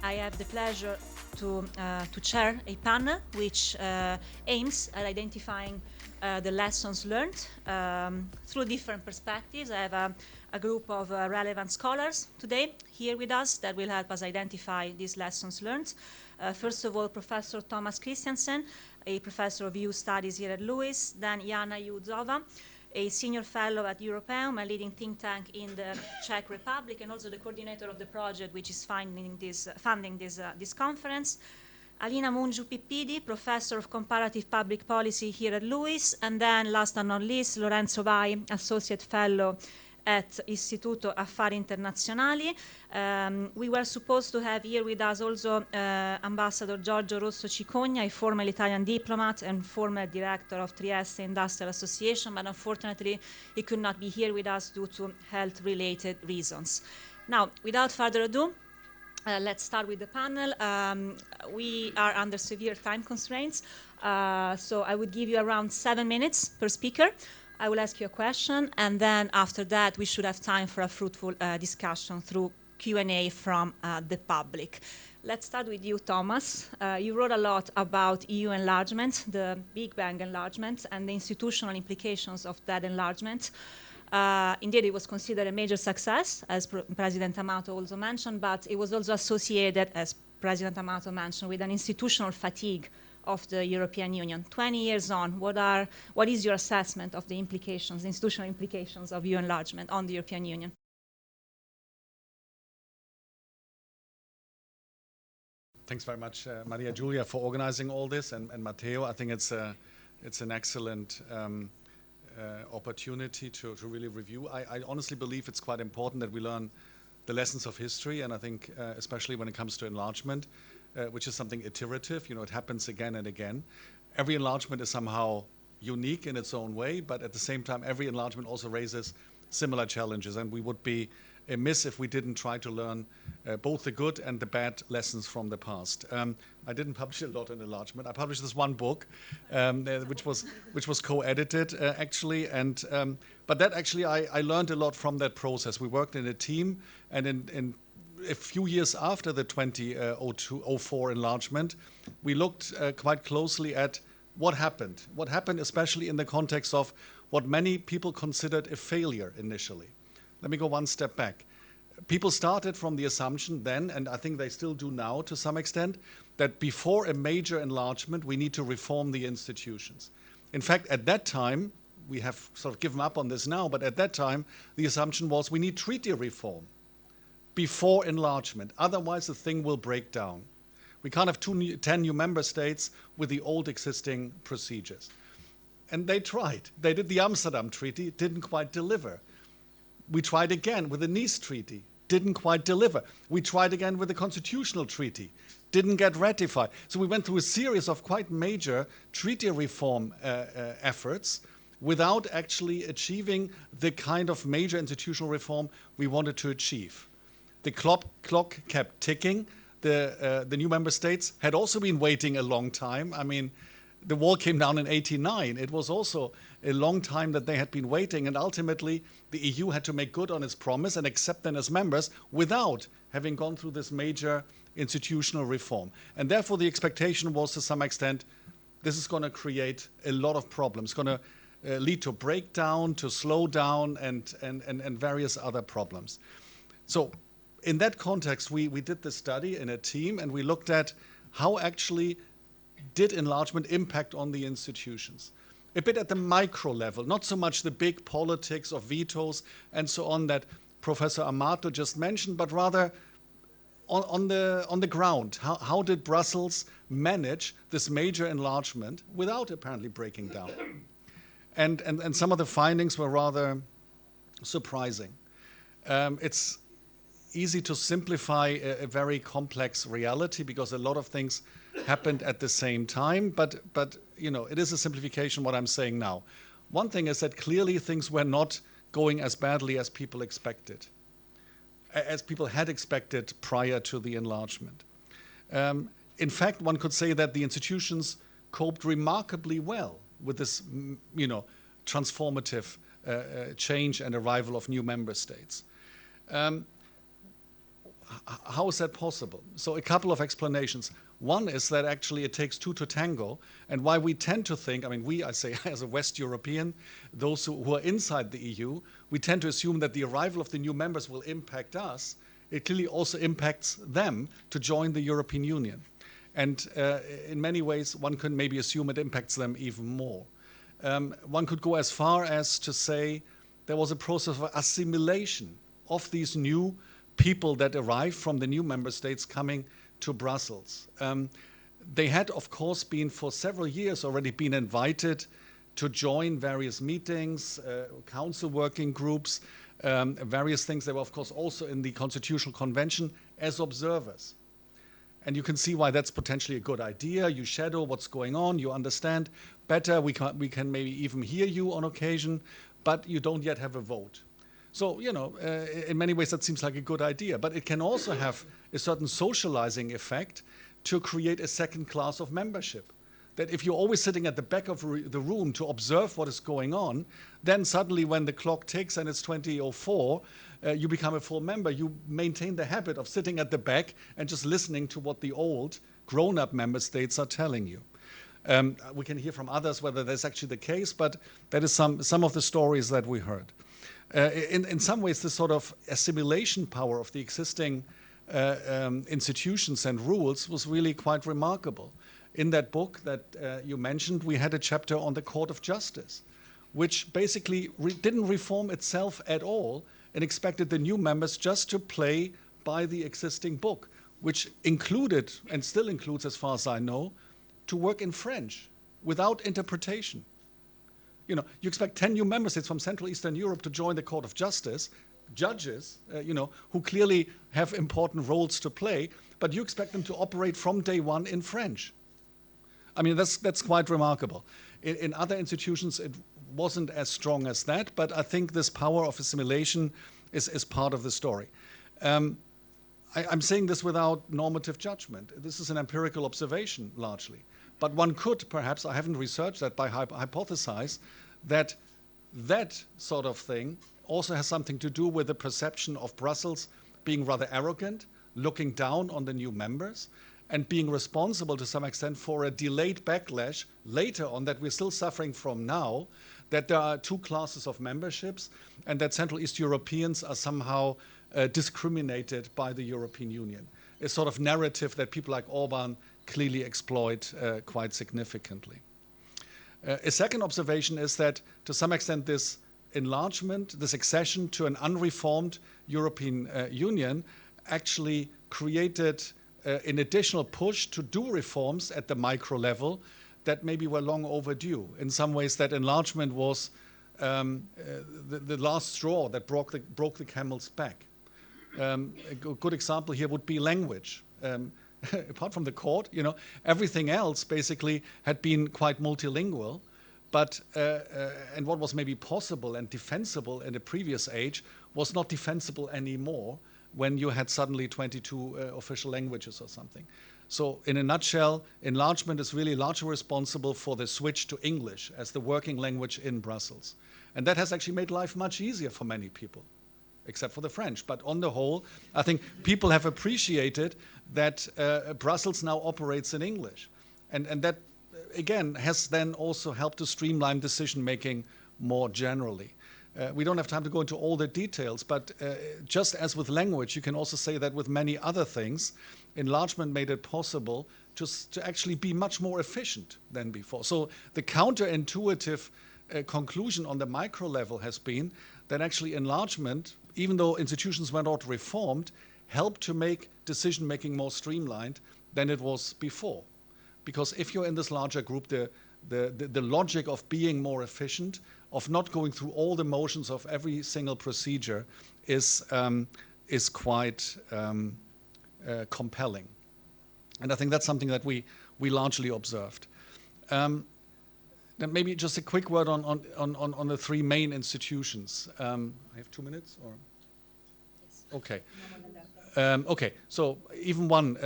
I have the pleasure to chair a panel which aims at identifying the lessons learned through different perspectives. I have a group of relevant scholars today here with us that will help us identify these lessons learned. First of all, Professor Thomas Christiansen, a professor of EU studies here at Lewis, then Jana Juzova, a senior fellow at Europeum, a leading think tank in the Czech Republic, and also the coordinator of the project which is funding this conference. Alina Mungiu-Pippidi, professor of comparative public policy here at Lewis, and then last but not least, Lorenzo Vai, associate fellow at Istituto Affari Internazionali. We were supposed to have here with us also Ambassador Giorgio Rosso Cicogna, a former Italian diplomat and former director of Trieste Industrial Association, but unfortunately he could not be here with us due to health-related reasons. Now, without further ado, let's start with the panel. We are under severe time constraints, so I would give you around 7 minutes per speaker. I will ask you a question, and then after that, we should have time for a fruitful discussion through Q&A from the public. Let's start with you, Thomas. You wrote a lot about EU enlargement, the Big Bang enlargement, and the institutional implications of that enlargement. Indeed, it was considered a major success, as President Amato also mentioned, but it was also associated, as President Amato mentioned, with an institutional fatigue of the European Union. 20 years on, what is your assessment of the implications, the institutional implications of EU enlargement on the European Union? Thanks very much, Maria Giulia, for organizing all this, and Matteo. I think it's an excellent opportunity to really review. I honestly believe it's quite important that we learn the lessons of history, and I think especially when it comes to enlargement, which is something iterative. You know, it happens again and again. Every enlargement is somehow unique in its own way, but at the same time, every enlargement also raises similar challenges, and we would be amiss if we didn't try to learn both the good and the bad lessons from the past. I didn't publish a lot on enlargement. I published this one book, which was co-edited actually, and but that actually I learned a lot from that process. We worked in a team, and in a few years after the 2004 enlargement, we looked quite closely at what happened. What happened, especially in the context of what many people considered a failure initially. Let me go one step back. People started from the assumption then, and I think they still do now to some extent, that before a major enlargement, we need to reform the institutions. In fact, at that time, we have sort of given up on this now, but at that time, the assumption was we need treaty reform before enlargement. Otherwise, the thing will break down. We can't have 10 new member states with the old existing procedures. And they tried. They did the Amsterdam Treaty, didn't quite deliver. We tried again with the Nice Treaty, didn't quite deliver. We tried again with the Constitutional Treaty, didn't get ratified. So we went through a series of quite major treaty reform efforts without actually achieving the kind of major institutional reform we wanted to achieve. The clock kept ticking. The new member states had also been waiting a long time. I mean, the wall came down in 89. It was also a long time that they had been waiting, and ultimately the EU had to make good on its promise and accept them as members without having gone through this major institutional reform. And therefore the expectation was, to some extent, this is going to create a lot of problems, going to lead to breakdown, to slow down, and various other problems. So in that context, we did this study in a team, and we looked at how actually did enlargement impact on the institutions. A bit at the micro level, not so much the big politics of vetoes and so on that Professor Amato just mentioned, but rather on the ground. How did Brussels manage this major enlargement without apparently breaking down? And some of the findings were rather surprising. It's easy to simplify a very complex reality because a lot of things happened at the same time, but you know, it is a simplification what I'm saying now. One thing is that clearly things were not going as badly as people expected, as people had expected prior to the enlargement. In fact, one could say that the institutions coped remarkably well with this, you know, transformative change and arrival of new member states. How is that possible? So a couple of explanations. One is that actually it takes two to tango, and why we tend to think, I mean, I say as a West European, those who are inside the EU, we tend to assume that the arrival of the new members will impact us. It clearly also impacts them to join the European Union. And in many ways, one can maybe assume it impacts them even more. One could go as far as to say there was a process of assimilation of these new people that arrived from the new member states coming to Brussels. They had, of course, been for several years already been invited to join various meetings, council working groups, various things. They were, of course, also in the Constitutional Convention as observers. And you can see why that's potentially a good idea. You shadow what's going on, you understand better, we can maybe even hear you on occasion, but you don't yet have a vote. So, you know, in many ways that seems like a good idea, but it can also have a certain socializing effect to create a second class of membership. That if you're always sitting at the back of the room to observe what is going on, then suddenly when the clock ticks and it's 20:04, you become a full member. You maintain the habit of sitting at the back and just listening to what the old grown-up member states are telling you. We can hear from others whether that's actually the case, but that is some of the stories that we heard. In some ways, this sort of assimilation power of the existing institutions and rules was really quite remarkable. In that book that you mentioned, we had a chapter on the Court of Justice, which basically didn't reform itself at all and expected the new members just to play by the existing book, which included, and still includes as far as I know, to work in French without interpretation. You know, you expect 10 new member states from Central Eastern Europe to join the Court of Justice, judges, you know, who clearly have important roles to play, but you expect them to operate from day one in French. I mean, that's quite remarkable. In other institutions, it wasn't as strong as that, but I think this power of assimilation is part of the story. I'm saying this without normative judgment. This is an empirical observation, largely. But one could perhaps, I haven't researched that, by hypothesize that that sort of thing also has something to do with the perception of Brussels being rather arrogant, looking down on the new members, and being responsible to some extent for a delayed backlash later on that we're still suffering from now, that there are two classes of memberships, and that Central East Europeans are somehow discriminated by the European Union. A sort of narrative that people like Orban clearly exploit quite significantly. A second observation is that to some extent this enlargement, this accession to an unreformed European Union actually created an additional push to do reforms at the micro level that maybe were long overdue. In some ways that enlargement was the last straw that broke the camel's back. A good example here would be language. Apart from the court, you know, everything else basically had been quite multilingual, but and what was maybe possible and defensible in the previous age was not defensible anymore when you had suddenly 22 official languages or something. So in a nutshell, enlargement is really largely responsible for the switch to English as the working language in Brussels. And that has actually made life much easier for many people, except for the French. But on the whole, I think people have appreciated that Brussels now operates in English. And that, again, has then also helped to streamline decision-making more generally. We don't have time to go into all the details, but just as with language, you can also say that with many other things, enlargement made it possible to actually be much more efficient than before. So the counterintuitive conclusion on the micro level has been that actually enlargement, even though institutions were not reformed, helped to make decision-making more streamlined than it was before. Because if you're in this larger group, the logic of being more efficient, of not going through all the motions of every single procedure is quite compelling. And I think that's something that we largely observed. Then maybe just a quick word on the three main institutions. I have 2 minutes? Or? Yes. Okay. Okay, so even one,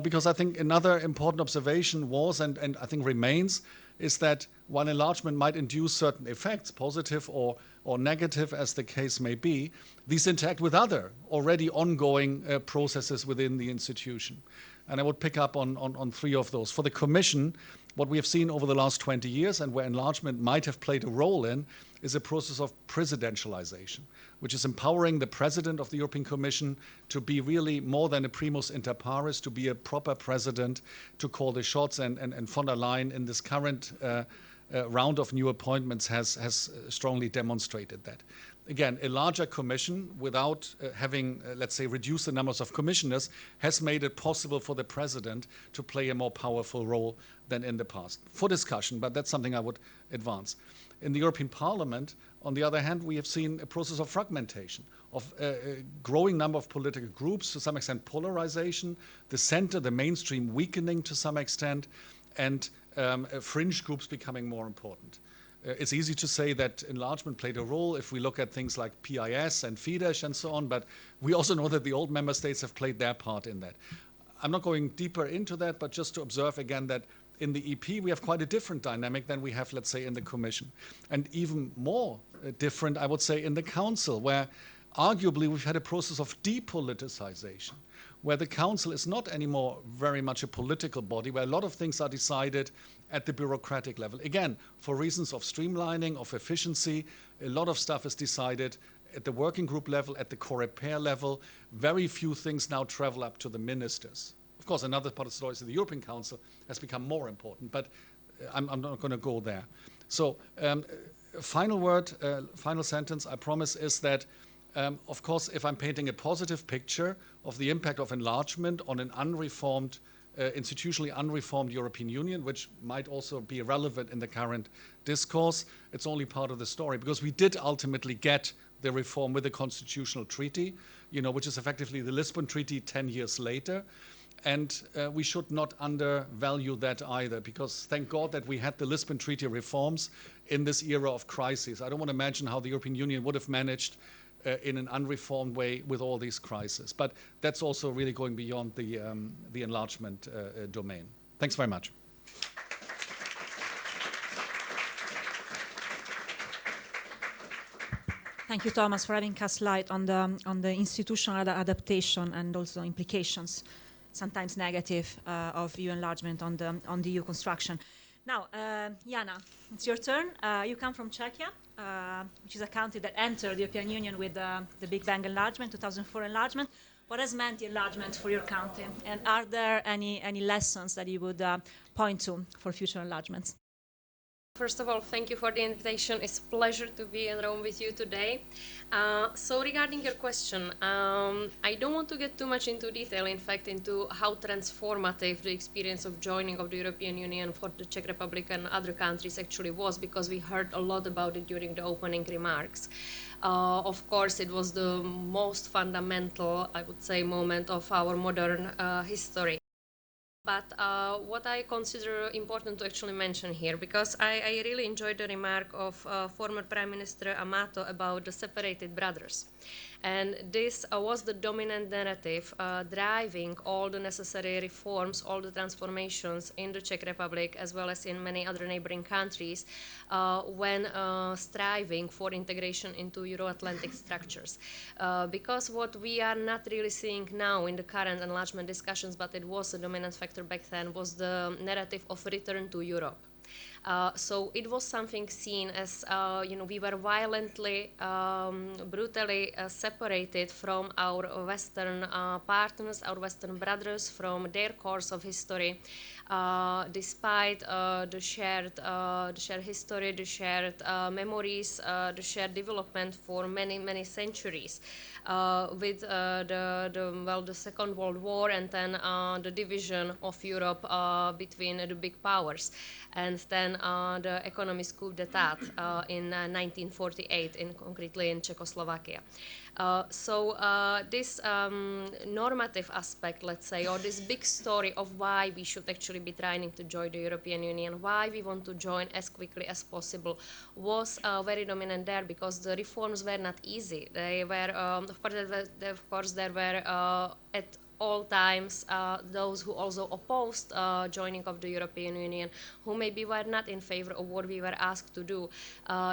because I think another important observation was, and I think remains, is that while enlargement might induce certain effects, positive or negative as the case may be, these interact with other already ongoing processes within the institution. And I would pick up on three of those. For the Commission, what we have seen over the last 20 years and where enlargement might have played a role in is a process of presidentialization, which is empowering the president of the European Commission to be really more than a primus inter pares, to be a proper president, to call the shots. And von der Leyen in this current round of new appointments has strongly demonstrated that. Again, a larger commission without having, let's say, reduced the numbers of commissioners has made it possible for the president to play a more powerful role than in the past. For discussion, but that's something I would advance. In the European Parliament, on the other hand, we have seen a process of fragmentation, of a growing number of political groups, to some extent polarization, the center, the mainstream weakening to some extent, and fringe groups becoming more important. It's easy to say that enlargement played a role if we look at things like PIS and Fidesz and so on, but we also know that the old member states have played their part in that. I'm not going deeper into that, but just to observe again that in the EP we have quite a different dynamic than we have, let's say, in the Commission. And even more different, I would say, in the Council, where arguably we've had a process of depoliticization, where the Council is not anymore very much a political body, where a lot of things are decided at the bureaucratic level. Again, for reasons of streamlining, of efficiency, a lot of stuff is decided at the working group level, at the COREPER level. Very few things now travel up to the ministers. Of course, another part of the story is that the European Council has become more important, but I'm not going to go there. So, final word, final sentence, I promise, is that of course, if I'm painting a positive picture of the impact of enlargement on an unreformed, institutionally unreformed European Union, which might also be relevant in the current discourse, it's only part of the story, because we did ultimately get the reform with the constitutional treaty, which is effectively the Lisbon Treaty 10 years later. And we should not undervalue that either, because thank God that we had the Lisbon Treaty reforms in this era of crisis. I don't want to imagine how the European Union would have managed in an unreformed way with all these crises. But that's also really going beyond the enlargement domain. Thanks very much. Thank you, Thomas, for having cast light on the institutional adaptation and also implications, sometimes negative, of EU enlargement on the EU construction. Now, Jana, it's your turn. You come from Czechia, which is a country that entered the European Union with the Big Bang enlargement, 2004 enlargement. What has meant the enlargement for your country? And are there any lessons that you would point to for future enlargements? First of all, thank you for the invitation. It's a pleasure to be in Rome with you today. So regarding your question, I don't want to get too much into detail, in fact, into how transformative the experience of joining of the European Union for the Czech Republic and other countries actually was, because we heard a lot about it during the opening remarks. Of course, it was the most fundamental, I would say, moment of our modern history. But what I consider important to actually mention here, because I really enjoyed the remark of former Prime Minister Amato about the separated brothers. And this was the dominant narrative driving all the necessary reforms, all the transformations in the Czech Republic as well as in many other neighboring countries when striving for integration into Euro-Atlantic structures. Because what we are not really seeing now in the current enlargement discussions, but it was a dominant factor back then, was the narrative of return to Europe. So it was something seen as, we were violently, brutally separated from our Western partners, our Western brothers, from their course of history, despite the shared history, the shared memories, the shared development for many, many centuries. With the Second World War and then the division of Europe between the big powers, and then the economist coup d'etat in 1948, concretely in Czechoslovakia. So this normative aspect, let's say, or this big story of why we should actually be trying to join the European Union, why we want to join as quickly as possible, was very dominant there, because the reforms were not easy. They were, of course, there were at all times those who also opposed joining of the European Union, who maybe were not in favor of what we were asked to do.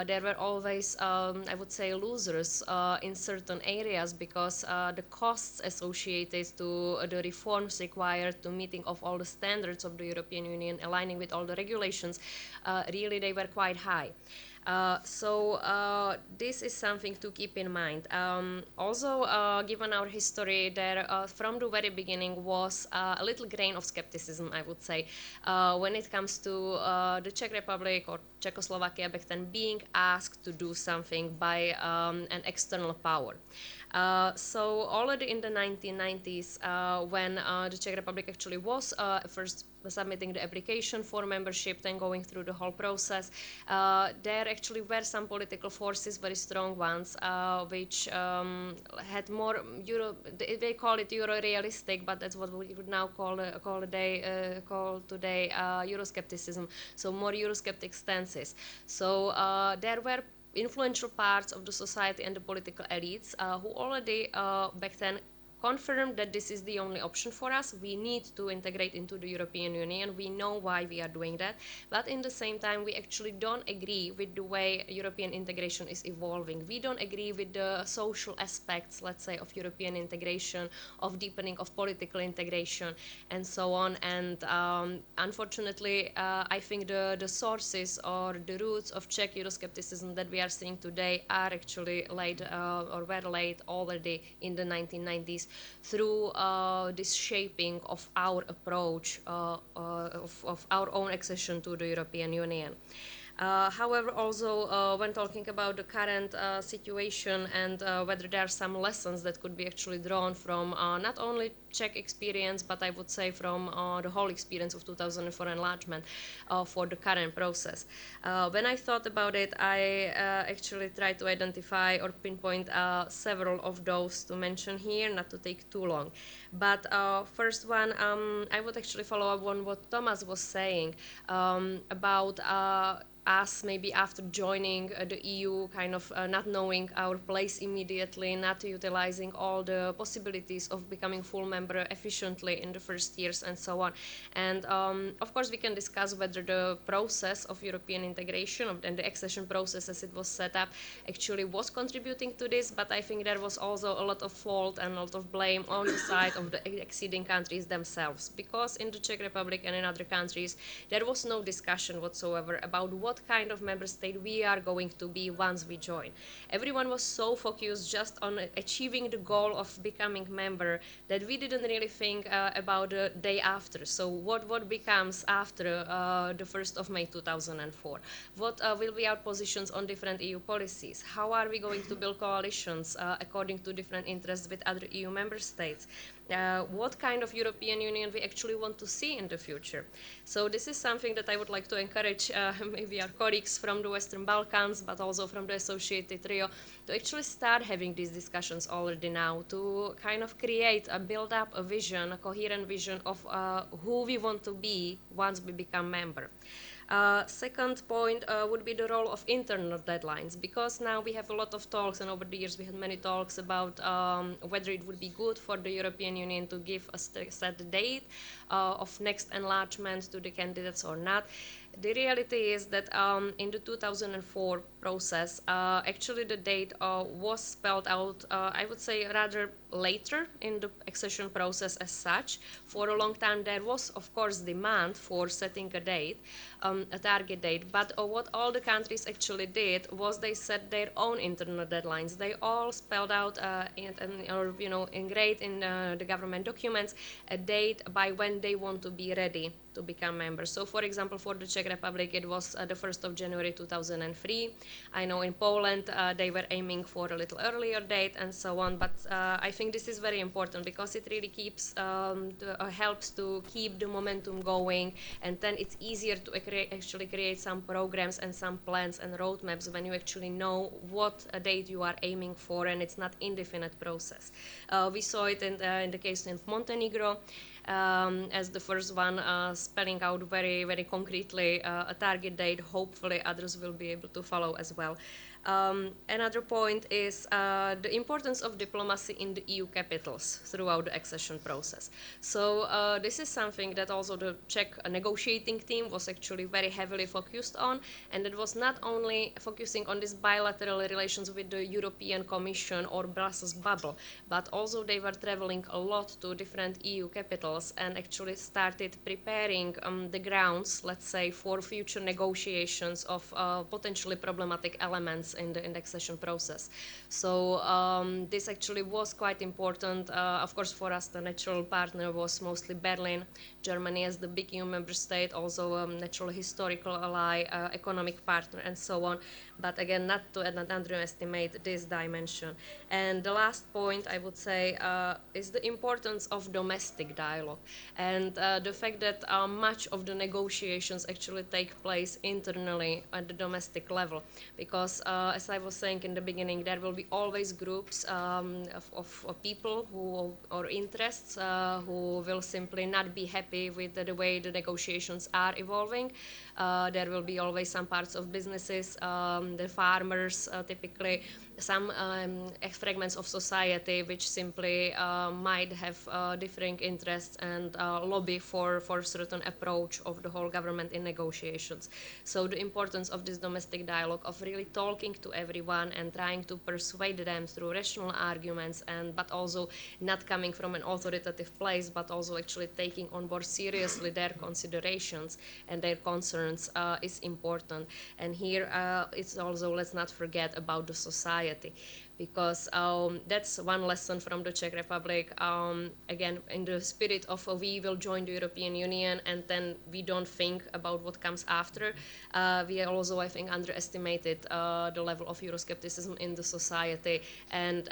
There were always, I would say, losers in certain areas, because the costs associated to the reforms required to meeting of all the standards of the European Union, aligning with all the regulations, really they were quite high. So this is something to keep in mind. Also, given our history, there from the very beginning was a little grain of skepticism, I would say, when it comes to the Czech Republic or Czechoslovakia back then being asked to do something by an external power. So already in the 1990s, when the Czech Republic actually was first submitting the application for membership, then going through the whole process, there actually were some political forces, very strong ones, which had more they call it Euro-realistic, but that's what we would now call today Euroscepticism, so more Eurosceptic stances. So there were influential parts of the society and the political elites who already back then confirmed that this is the only option for us. We need to integrate into the European Union. We know why we are doing that. But in the same time, we actually don't agree with the way European integration is evolving. We don't agree with the social aspects, let's say, of European integration, of deepening of political integration, and so on. And unfortunately, I think the sources or the roots of Czech Euroscepticism that we are seeing today are actually laid or were laid already in the 1990s through this shaping of our approach of our own accession to the European Union. However, also when talking about the current situation and whether there are some lessons that could be actually drawn from not only Czech experience, but I would say from the whole experience of 2004 enlargement for the current process. When I thought about it, I actually tried to identify or pinpoint several of those to mention here, not to take too long. But first one, I would actually follow up on what Thomas was saying about us maybe after joining the EU, kind of not knowing our place immediately, not utilizing all the possibilities of becoming full member efficiently in the first years and so on. And of course we can discuss whether the process of European integration and the accession process as it was set up actually was contributing to this, but I think there was also a lot of fault and a lot of blame on the side of the acceding countries themselves, because in the Czech Republic and in other countries there was no discussion whatsoever about what kind of member state we are going to be once we join. Everyone was so focused just on achieving the goal of becoming member that we didn't really think about the day after. So what becomes after the 1st of May 2004? What will be our positions on different EU policies? How are we going to build coalitions according to different interests with other EU member states? What kind of European Union we actually want to see in the future. So this is something that I would like to encourage maybe our colleagues from the Western Balkans, but also from the associated REWEU, to actually start having these discussions already now, to kind of create, build up a vision, a coherent vision of who we want to be once we become member. Second point would be the role of internal deadlines, because now we have a lot of talks, and over the years we had many talks about whether it would be good for the European Union to give a set date of next enlargement to the candidates or not. The reality is that in the 2004 process, actually the date was spelled out, I would say, rather later in the accession process as such. For a long time there was, of course, demand for setting a date, a target date, but what all the countries actually did was they set their own internal deadlines. They all spelled out or engraved in the government documents a date by when they want to be ready to become members. So, for example, for the Czech Republic, it was the 1st of January 2003. I know in Poland they were aiming for a little earlier date and so on, but I think this is very important because it really keeps helps to keep the momentum going, and then it's easier to actually create some programs and some plans and roadmaps when you actually know what a date you are aiming for, and it's not indefinite process. We saw it in the case of Montenegro. As the first one, spelling out very, very concretely a target date. Hopefully others will be able to follow as well. Another point is the importance of diplomacy in the EU capitals throughout the accession process. So this is something that also the Czech negotiating team was actually very heavily focused on, and it was not only focusing on these bilateral relations with the European Commission or Brussels bubble, but also they were traveling a lot to different EU capitals and actually started preparing the grounds, let's say, for future negotiations of potentially problematic elements in the accession process. So this actually was quite important. Of course, for us, the natural partner was mostly Berlin, Germany as the big EU member state, also a natural historical ally, economic partner, and so on. But again, not to underestimate this dimension. And the last point I would say is the importance of domestic dialogue, and the fact that much of the negotiations actually take place internally at the domestic level, because as I was saying in the beginning, there will be always groups of people who or interests who will simply not be happy with the way the negotiations are evolving. There will be always some parts of businesses, the farmers, typically some fragments of society which simply might have differing interests and lobby for certain approach of the whole government in negotiations. So the importance of this domestic dialogue, of really talking to everyone and trying to persuade them through rational arguments, but also not coming from an authoritative place, but also actually taking on board seriously their considerations and their concerns is important. And here it's also, let's not forget about the society, because that's one lesson from the Czech Republic. Again, in the spirit of we will join the European Union and then we don't think about what comes after, we also, I think, underestimated the level of Euroscepticism in the society and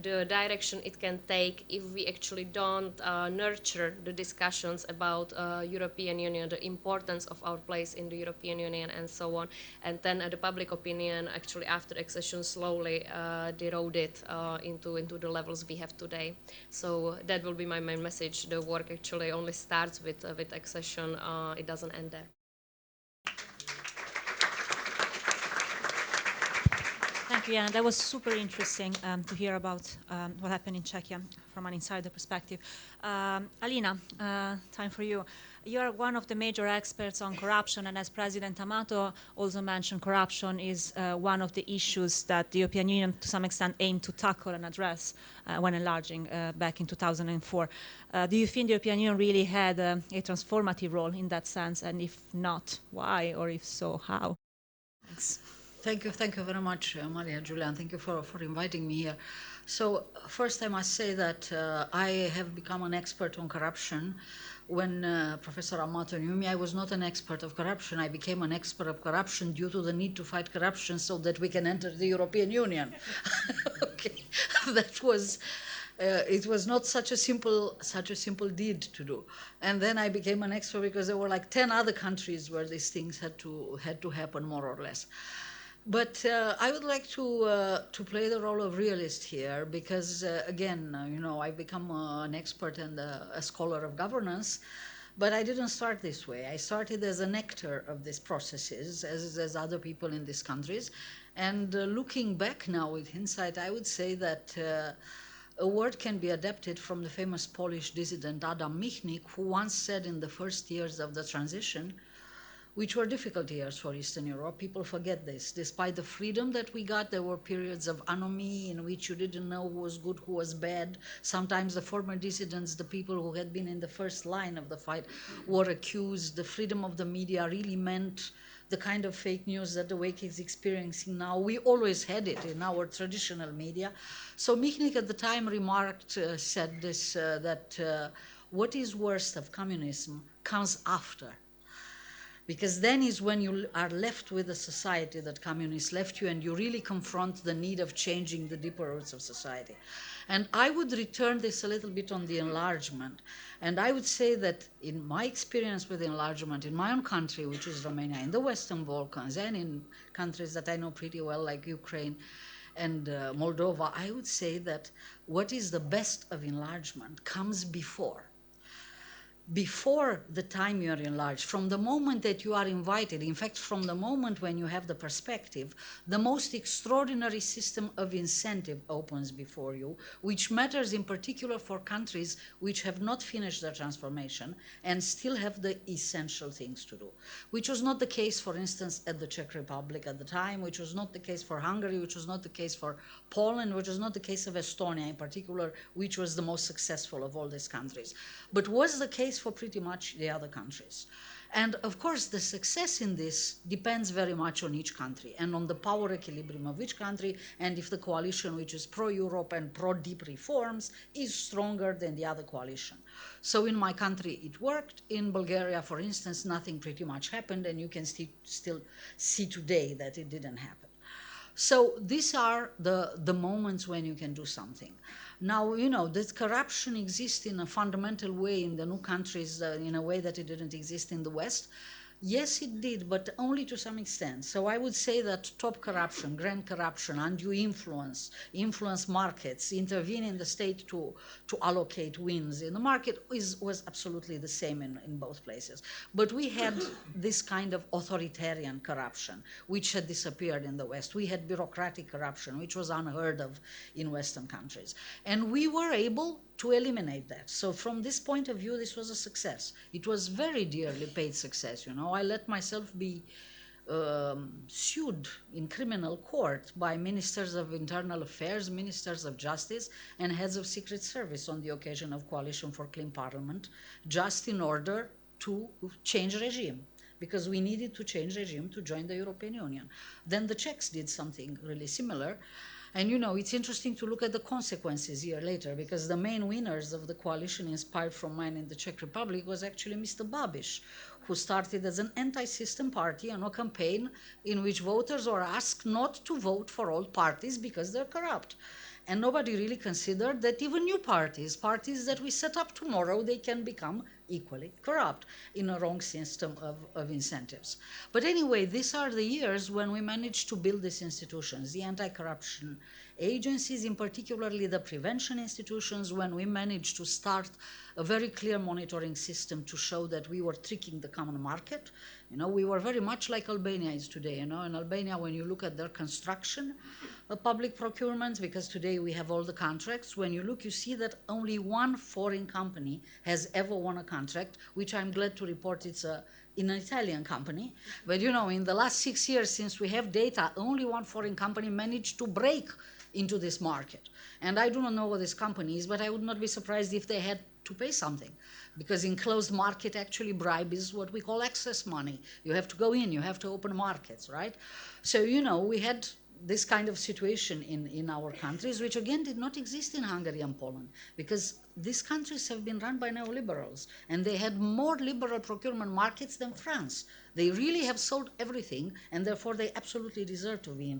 the direction it can take if we actually don't nurture the discussions about European Union, the importance of our place in the European Union, and so on. And then the public opinion actually after accession slowly eroded into the levels we have today. So that will be my main message. The work actually only starts with accession. It doesn't end there. Thank you, Jana. That was super interesting to hear about what happened in Czechia from an insider perspective. Alina, time for you. You are one of the major experts on corruption, and as President Amato also mentioned, corruption is one of the issues that the European Union, to some extent, aimed to tackle and address when enlarging back in 2004. Do you think the European Union really had a transformative role in that sense? And if not, why? Or if so, how? Thanks. Thank you very much, Maria Julian. Thank you for inviting me here. So first I must say that I have become an expert on corruption. When Professor Amato knew me, I was not an expert of corruption. I became an expert of corruption due to the need to fight corruption so that we can enter the European Union. Okay, that was. It was not such a simple deed to do. And then I became an expert because there were like 10 other countries where these things had to happen, more or less. But I would like to play the role of realist here because, again, I've become an expert and a scholar of governance. But I didn't start this way. I started as an actor of these processes, as other people in these countries. And looking back now with hindsight, I would say that a word can be adapted from the famous Polish dissident Adam Michnik, who once said in the first years of the transition, which were difficult years for Eastern Europe. People forget this. Despite the freedom that we got, there were periods of anomie in which you didn't know who was good, who was bad. Sometimes the former dissidents, the people who had been in the first line of the fight, were accused. The freedom of the media really meant the kind of fake news that the Wake is experiencing now. We always had it in our traditional media. So Michnik at the time remarked, said this, that what is worst of communism comes after. Because then is when you are left with a society that communists left you, and you really confront the need of changing the deeper roots of society. And I would return this a little bit on the enlargement. And I would say that in my experience with enlargement in my own country, which is Romania, in the Western Balkans, and in countries that I know pretty well, like Ukraine and Moldova, I would say that what is the best of enlargement comes before the time you are enlarged, from the moment that you are invited, in fact, from the moment when you have the perspective, the most extraordinary system of incentive opens before you, which matters in particular for countries which have not finished their transformation and still have the essential things to do, which was not the case, for instance, at the Czech Republic at the time, which was not the case for Hungary, which was not the case for Poland, which was not the case of Estonia in particular, which was the most successful of all these countries, but was the case for pretty much the other countries. And of course, the success in this depends very much on each country and on the power equilibrium of each country, and if the coalition which is pro-Europe and pro-deep reforms is stronger than the other coalition. So in my country, it worked. In Bulgaria, for instance, nothing pretty much happened, and you can still see today that it didn't happen. So these are the moments when you can do something. Now, you know, this corruption exists in a fundamental way in the new countries in a way that it didn't exist in the West. Yes, it did, but only to some extent. So I would say that top corruption, grand corruption, undue influence markets, intervene in the state to allocate wins in the market was absolutely the same in both places. But we had this kind of authoritarian corruption, which had disappeared in the West. We had bureaucratic corruption, which was unheard of in Western countries. And we were able to eliminate that. So from this point of view, this was a success. It was very dearly paid success, you know. I let myself be sued in criminal court by ministers of internal affairs, ministers of justice, and heads of secret service on the occasion of Coalition for Clean Parliament, just in order to change regime, because we needed to change regime to join the European Union. Then the Czechs did something really similar. And you know, it's interesting to look at the consequences a year later, because the main winners of the coalition inspired from mine in the Czech Republic was actually Mr. Babiš, who started as an anti-system party on a campaign in which voters were asked not to vote for old parties because they're corrupt. And nobody really considered that even new parties that we set up tomorrow, they can become equally corrupt in a wrong system of incentives. But anyway, these are the years when we managed to build these institutions, the anti-corruption agencies, in particularly the prevention institutions, when we managed to start a very clear monitoring system to show that we were tricking the common market. You know, we were very much like Albania is today. You know, in Albania, when you look at their construction, public procurement, because today we have all the contracts, when you look, you see that only one foreign company has ever won a contract, which I'm glad to report it's an Italian company. But you know, in the last 6 years since we have data, only one foreign company managed to break into this market. And I do not know what this company is, but I would not be surprised if they had to pay something. Because in closed market, actually bribe is what we call access money. You have to go in, you have to open markets, right? So, you know, we had this kind of situation in our countries, which again did not exist in Hungary and Poland, because these countries have been run by neoliberals, and they had more liberal procurement markets than France. They really have sold everything, and therefore they absolutely deserve to be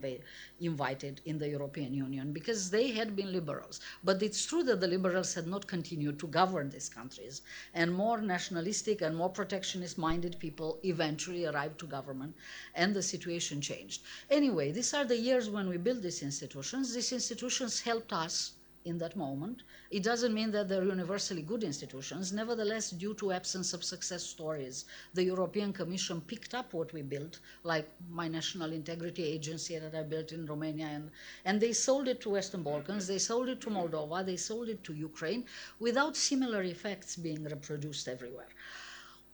invited in the European Union, because they had been liberals. But it's true that the liberals had not continued to govern these countries, and more nationalistic and more protectionist-minded people eventually arrived to government, and the situation changed. Anyway, these are the years when we built these institutions. These institutions helped us in that moment. It doesn't mean that they're universally good institutions. Nevertheless, due to absence of success stories, the European Commission picked up what we built, like my National Integrity Agency that I built in Romania, and they sold it to Western Balkans, they sold it to Moldova, they sold it to Ukraine, without similar effects being reproduced everywhere.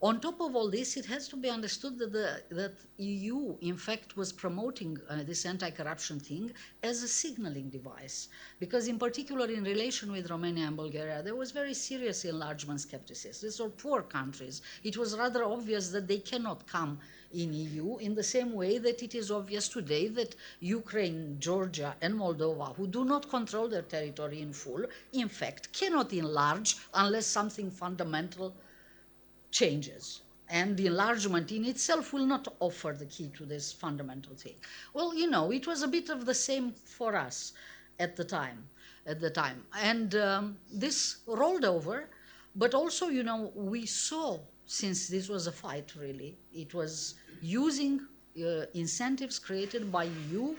On top of all this, it has to be understood that that EU, in fact, was promoting this anti-corruption thing as a signaling device, because in particular in relation with Romania and Bulgaria, there was very serious enlargement skepticism. These are poor countries. It was rather obvious that they cannot come in EU in the same way that it is obvious today that Ukraine, Georgia, and Moldova, who do not control their territory in full, in fact, cannot enlarge unless something fundamental changes. And the enlargement in itself will not offer the key to this fundamental thing. Well, you know, it was a bit of the same for us at the time. And this rolled over, but also, you know, we saw, since this was a fight really, it was using incentives created by EU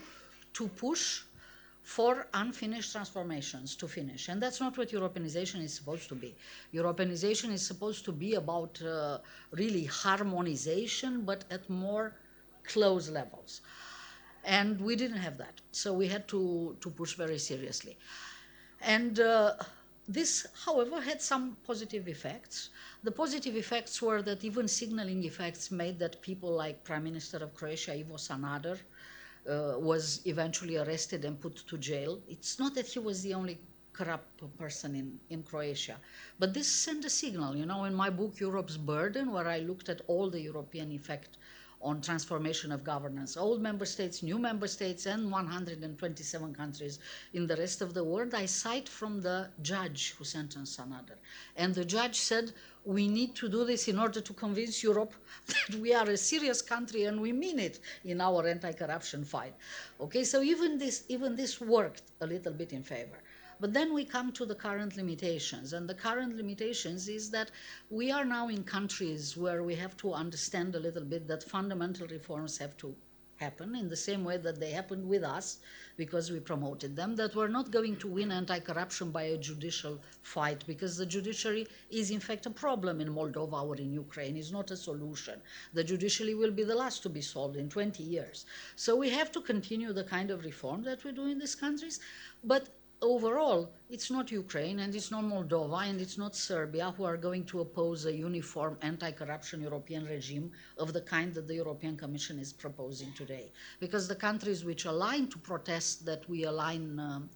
to push for unfinished transformations to finish. And that's not what Europeanization is supposed to be. Europeanization is supposed to be about really harmonization, but at more close levels. And we didn't have that. So we had to push very seriously. And this, however, had some positive effects. The positive effects were that even signaling effects made that people like Prime Minister of Croatia, Ivo Sanader, was eventually arrested and put to jail. It's not that he was the only corrupt person in Croatia, but this sent a signal. You know, in my book, Europe's Burden, where I looked at all the European effect on transformation of governance, old member states, new member states, and 127 countries in the rest of the world, I cite from the judge who sentenced Sanader. And the judge said, we need to do this in order to convince Europe that we are a serious country and we mean it in our anti-corruption fight. Okay, so even this worked a little bit in favor. But then we come to the current limitations, and the current limitations is that we are now in countries where we have to understand a little bit that fundamental reforms have to happen in the same way that they happened with us, because we promoted them, that we're not going to win anti-corruption by a judicial fight, because the judiciary is in fact a problem in Moldova or in Ukraine, is not a solution. The judiciary will be the last to be solved in 20 years. So we have to continue the kind of reform that we do in these countries, but overall, it's not Ukraine and it's not Moldova and it's not Serbia who are going to oppose a uniform anti-corruption European regime of the kind that the European Commission is proposing today. Because the countries which align to protest that we align,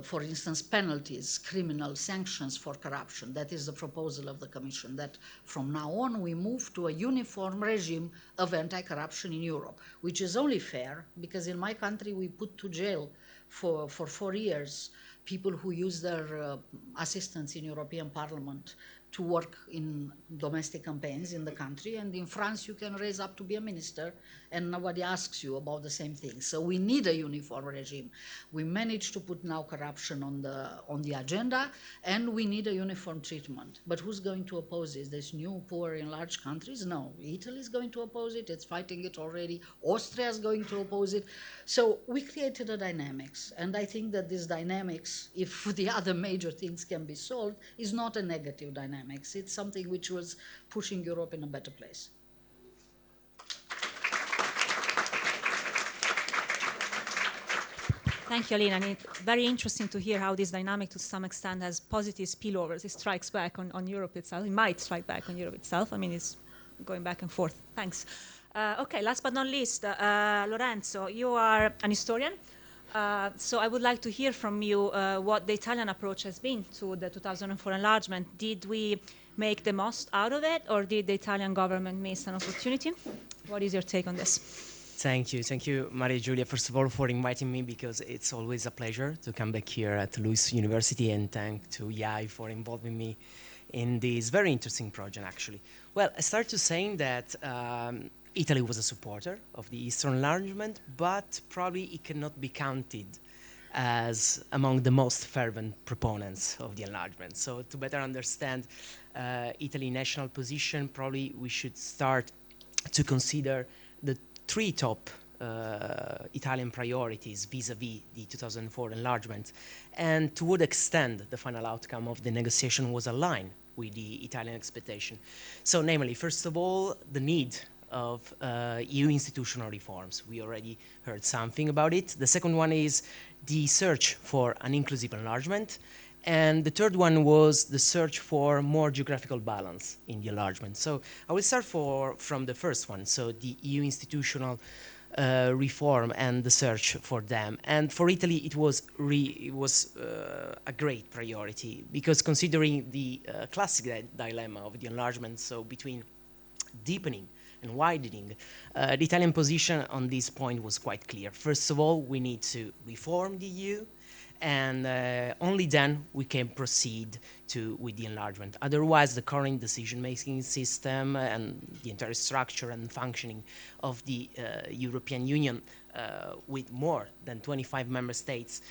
for instance, penalties, criminal sanctions for corruption, that is the proposal of the Commission, that from now on we move to a uniform regime of anti-corruption in Europe, which is only fair because in my country we put to jail for 4 years people who use their assistance in European Parliament to work in domestic campaigns in the country. And in France, you can raise up to be a minister and nobody asks you about the same thing. So we need a uniform regime. We managed to put now corruption on the agenda, and we need a uniform treatment. But who's going to oppose this? This new, poor, enlarged countries? No. Italy is going to oppose it. It's fighting it already. Austria is going to oppose it. So we created a dynamics. And I think that this dynamics, if the other major things can be solved, is not a negative dynamic. It's something which was pushing Europe in a better place. Thank you, Alina. And it's very interesting to hear how this dynamic, to some extent, has positive spillovers. It strikes back on Europe itself. It might strike back on Europe itself. I mean, it's going back and forth. Thanks. Okay, last but not least, Lorenzo, you are an historian. So I would like to hear from you what the Italian approach has been to the 2004 enlargement. Did we make the most out of it, or did the Italian government miss an opportunity? What is your take on this? Thank you, Maria Giulia, first of all, for inviting me, because it's always a pleasure to come back here at LUISS University, and thank to Yai for involving me in this very interesting project, actually. Well, I start to saying that Italy was a supporter of the Eastern enlargement, but probably it cannot be counted as among the most fervent proponents of the enlargement. So to better understand Italy's national position, probably we should start to consider the 3 top Italian priorities vis-à-vis the 2004 enlargement, and to what extent the final outcome of the negotiation was aligned with the Italian expectation. So namely, first of all, the need of EU institutional reforms. We already heard something about it. The second one is the search for an inclusive enlargement. And the third one was the search for more geographical balance in the enlargement. So I will start from the first one, so the EU institutional reform and the search for them. And for Italy, it was a great priority, because considering the classic dilemma of the enlargement, so between deepening and widening, the Italian position on this point was quite clear. First of all, we need to reform the EU, and only then we can proceed with the enlargement. Otherwise, the current decision-making system and the entire structure and functioning of the European Union with more than 25 member states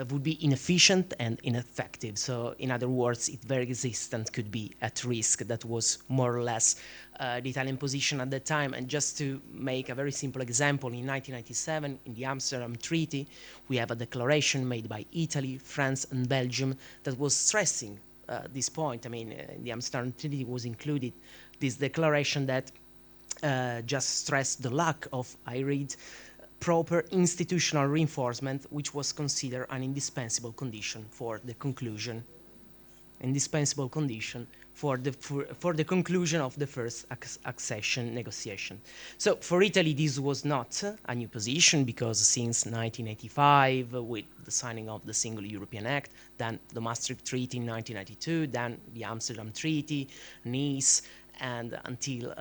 would be inefficient and ineffective. So in other words, its very existence could be at risk. That was more or less the Italian position at the time. And just to make a very simple example, in 1997, in the Amsterdam Treaty, we have a declaration made by Italy, France, and Belgium that was stressing this point. I mean, in the Amsterdam Treaty was included this declaration that just stressed the lack of, I read, proper institutional reinforcement, which was considered an indispensable condition for the conclusion, for the conclusion of the first accession negotiation. So for Italy, this was not a new position, because since 1985, with the signing of the Single European Act, then the Maastricht Treaty in 1992, then the Amsterdam Treaty, Nice, and until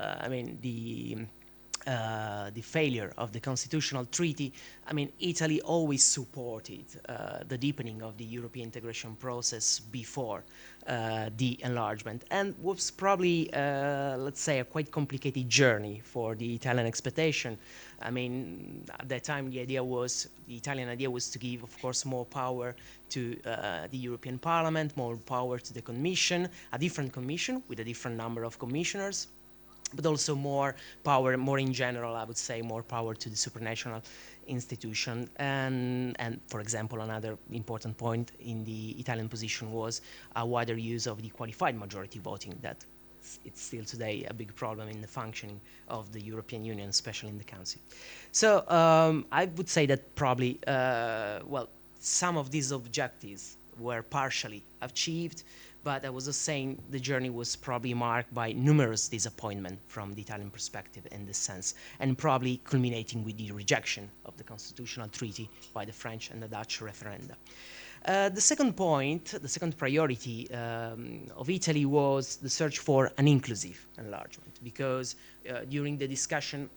the failure of the constitutional treaty, I mean, Italy always supported the deepening of the European integration process before the enlargement, and was probably, let's say, a quite complicated journey for the Italian expectation. I mean, at that time, the Italian idea was to give, of course, more power to the European Parliament, more power to the Commission, a different Commission with a different number of commissioners, but also more power, more in general, I would say, more power to the supranational institution. And for example, another important point in the Italian position was a wider use of the qualified majority voting, that it's still today a big problem in the functioning of the European Union, especially in the Council. So I would say that probably, well, some of these objectives were partially achieved, but I was just saying the journey was probably marked by numerous disappointments from the Italian perspective in this sense, and probably culminating with the rejection of the constitutional treaty by the French and the Dutch referenda. The second point, the second priority of Italy was the search for an inclusive enlargement, because during the discussion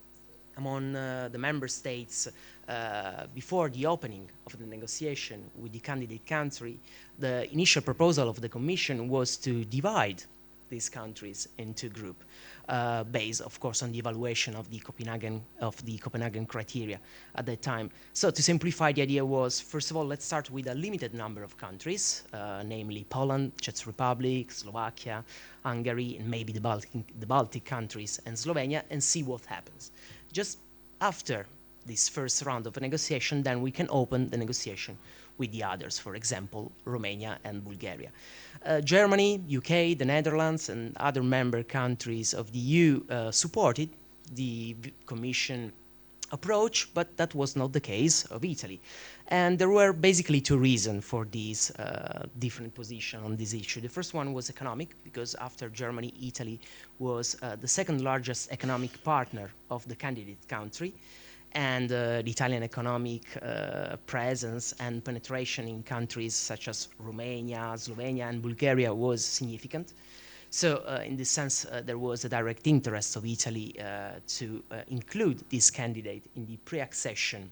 among the member states before the opening of the negotiation with the candidate country, the initial proposal of the Commission was to divide these countries into groups, based, of course, on the evaluation of the Copenhagen criteria at that time. So to simplify, the idea was, first of all, let's start with a limited number of countries, namely Poland, Czech Republic, Slovakia, Hungary, and maybe the Baltic countries and Slovenia, and see what happens. Just after this first round of a negotiation, then we can open the negotiation with the others, for example, Romania and Bulgaria. Germany, UK, the Netherlands, and other member countries of the EU supported the Commission approach, but that was not the case of Italy. And there were basically two reasons for this different position on this issue. The first one was economic, because after Germany, Italy was the second largest economic partner of the candidate country, and the Italian economic presence and penetration in countries such as Romania, Slovenia, and Bulgaria was significant. So in this sense, there was a direct interest of Italy to include this candidate in the pre-accession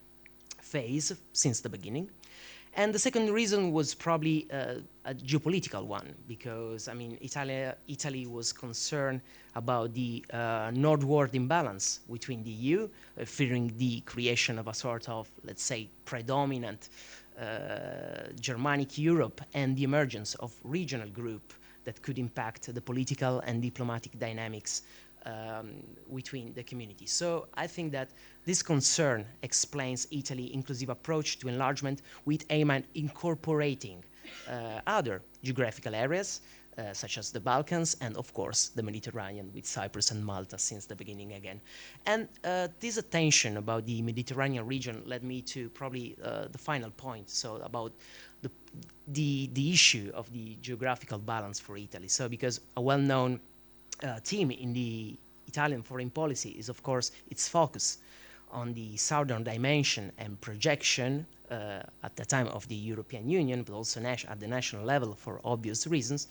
phase since the beginning. And the second reason was probably a geopolitical one, because, I mean, Italy was concerned about the northward imbalance between the EU, fearing the creation of a sort of, let's say, predominant Germanic Europe, and the emergence of regional group that could impact the political and diplomatic dynamics between the communities. So I think that this concern explains Italy's inclusive approach to enlargement with aim at incorporating other geographical areas, such as the Balkans and, of course, the Mediterranean with Cyprus and Malta since the beginning again. And this attention about the Mediterranean region led me to probably the final point, so about the issue of the geographical balance for Italy. So because a well-known theme in the Italian foreign policy is, of course, its focus on the southern dimension and projection at the time of the European Union, but also at the national level for obvious reasons.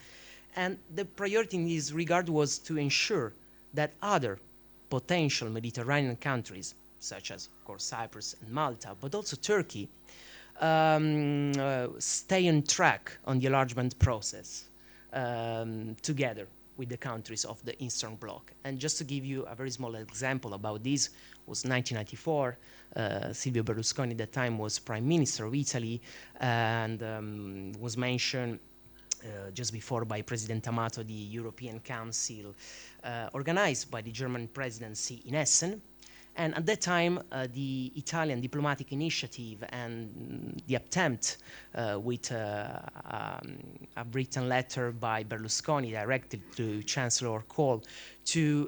And the priority in this regard was to ensure that other potential Mediterranean countries, such as, of course, Cyprus and Malta, but also Turkey, stay on track on the enlargement process together with the countries of the Eastern Bloc. And just to give you a very small example about this, was 1994. Silvio Berlusconi at the time was Prime Minister of Italy, and was mentioned just before by President Amato, the European Council organized by the German presidency in Essen. And at that time, the Italian diplomatic initiative and the attempt with a written letter by Berlusconi directed to Chancellor Kohl to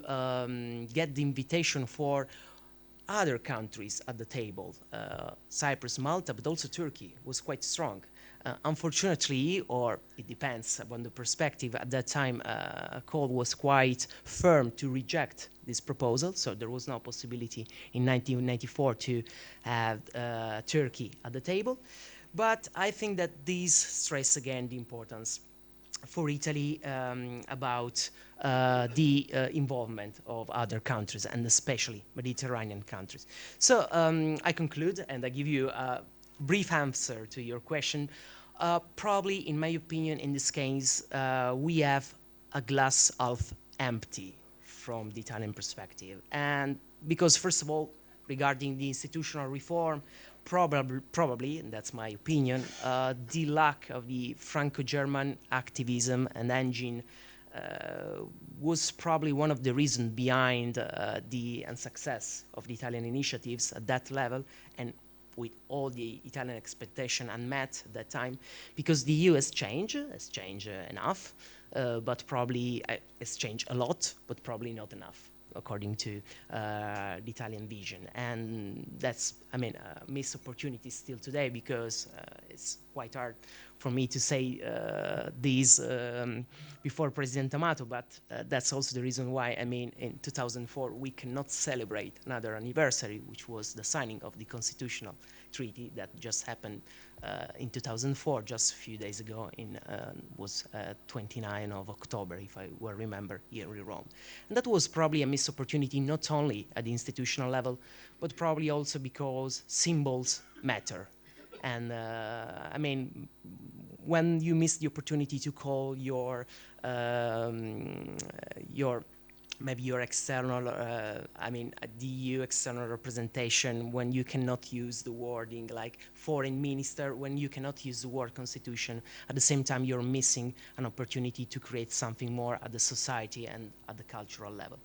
get the invitation for other countries at the table, Cyprus, Malta, but also Turkey, was quite strong. Unfortunately, or it depends on the perspective, at that time Kohl was quite firm to reject this proposal, so there was no possibility in 1994 to have Turkey at the table. But I think that this stress again the importance for Italy about the involvement of other countries, and especially Mediterranean countries. So I conclude, and I give you a brief answer to your question. Probably, in my opinion, in this case, we have a glass half empty from the Italian perspective. And because, first of all, regarding the institutional reform, probably, and that's my opinion, the lack of the Franco-German activism and engine was probably one of the reasons behind the unsuccess of the Italian initiatives at that level, and with all the Italian expectation unmet at that time, because the EU has changed enough, but probably has changed a lot, but probably not enough, according to the Italian vision. And that's, I mean, a missed opportunity still today, because it's quite hard for me to say this before President Amato, but that's also the reason why, I mean, in 2004, we cannot celebrate another anniversary, which was the signing of the constitutional treaty that just happened in 2004, just a few days ago, was 29 of October, if I well remember, here in Rome. And that was probably a missed opportunity, not only at the institutional level, but probably also because symbols matter. And I mean, when you miss the opportunity to call maybe your external, I mean, the EU external representation, when you cannot use the wording like foreign minister, when you cannot use the word constitution, at the same time you're missing an opportunity to create something more at the society and at the cultural level.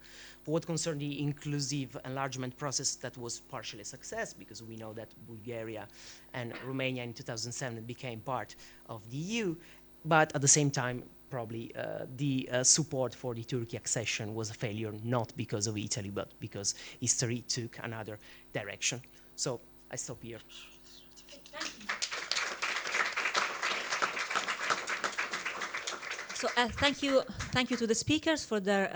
For what concerns the inclusive enlargement process, that was partially a success, because we know that Bulgaria and Romania in 2007 became part of the EU, but at the same time, probably the support for the Turkey accession was a failure, not because of Italy, but because history took another direction. So I stop here. So thank you to the speakers for their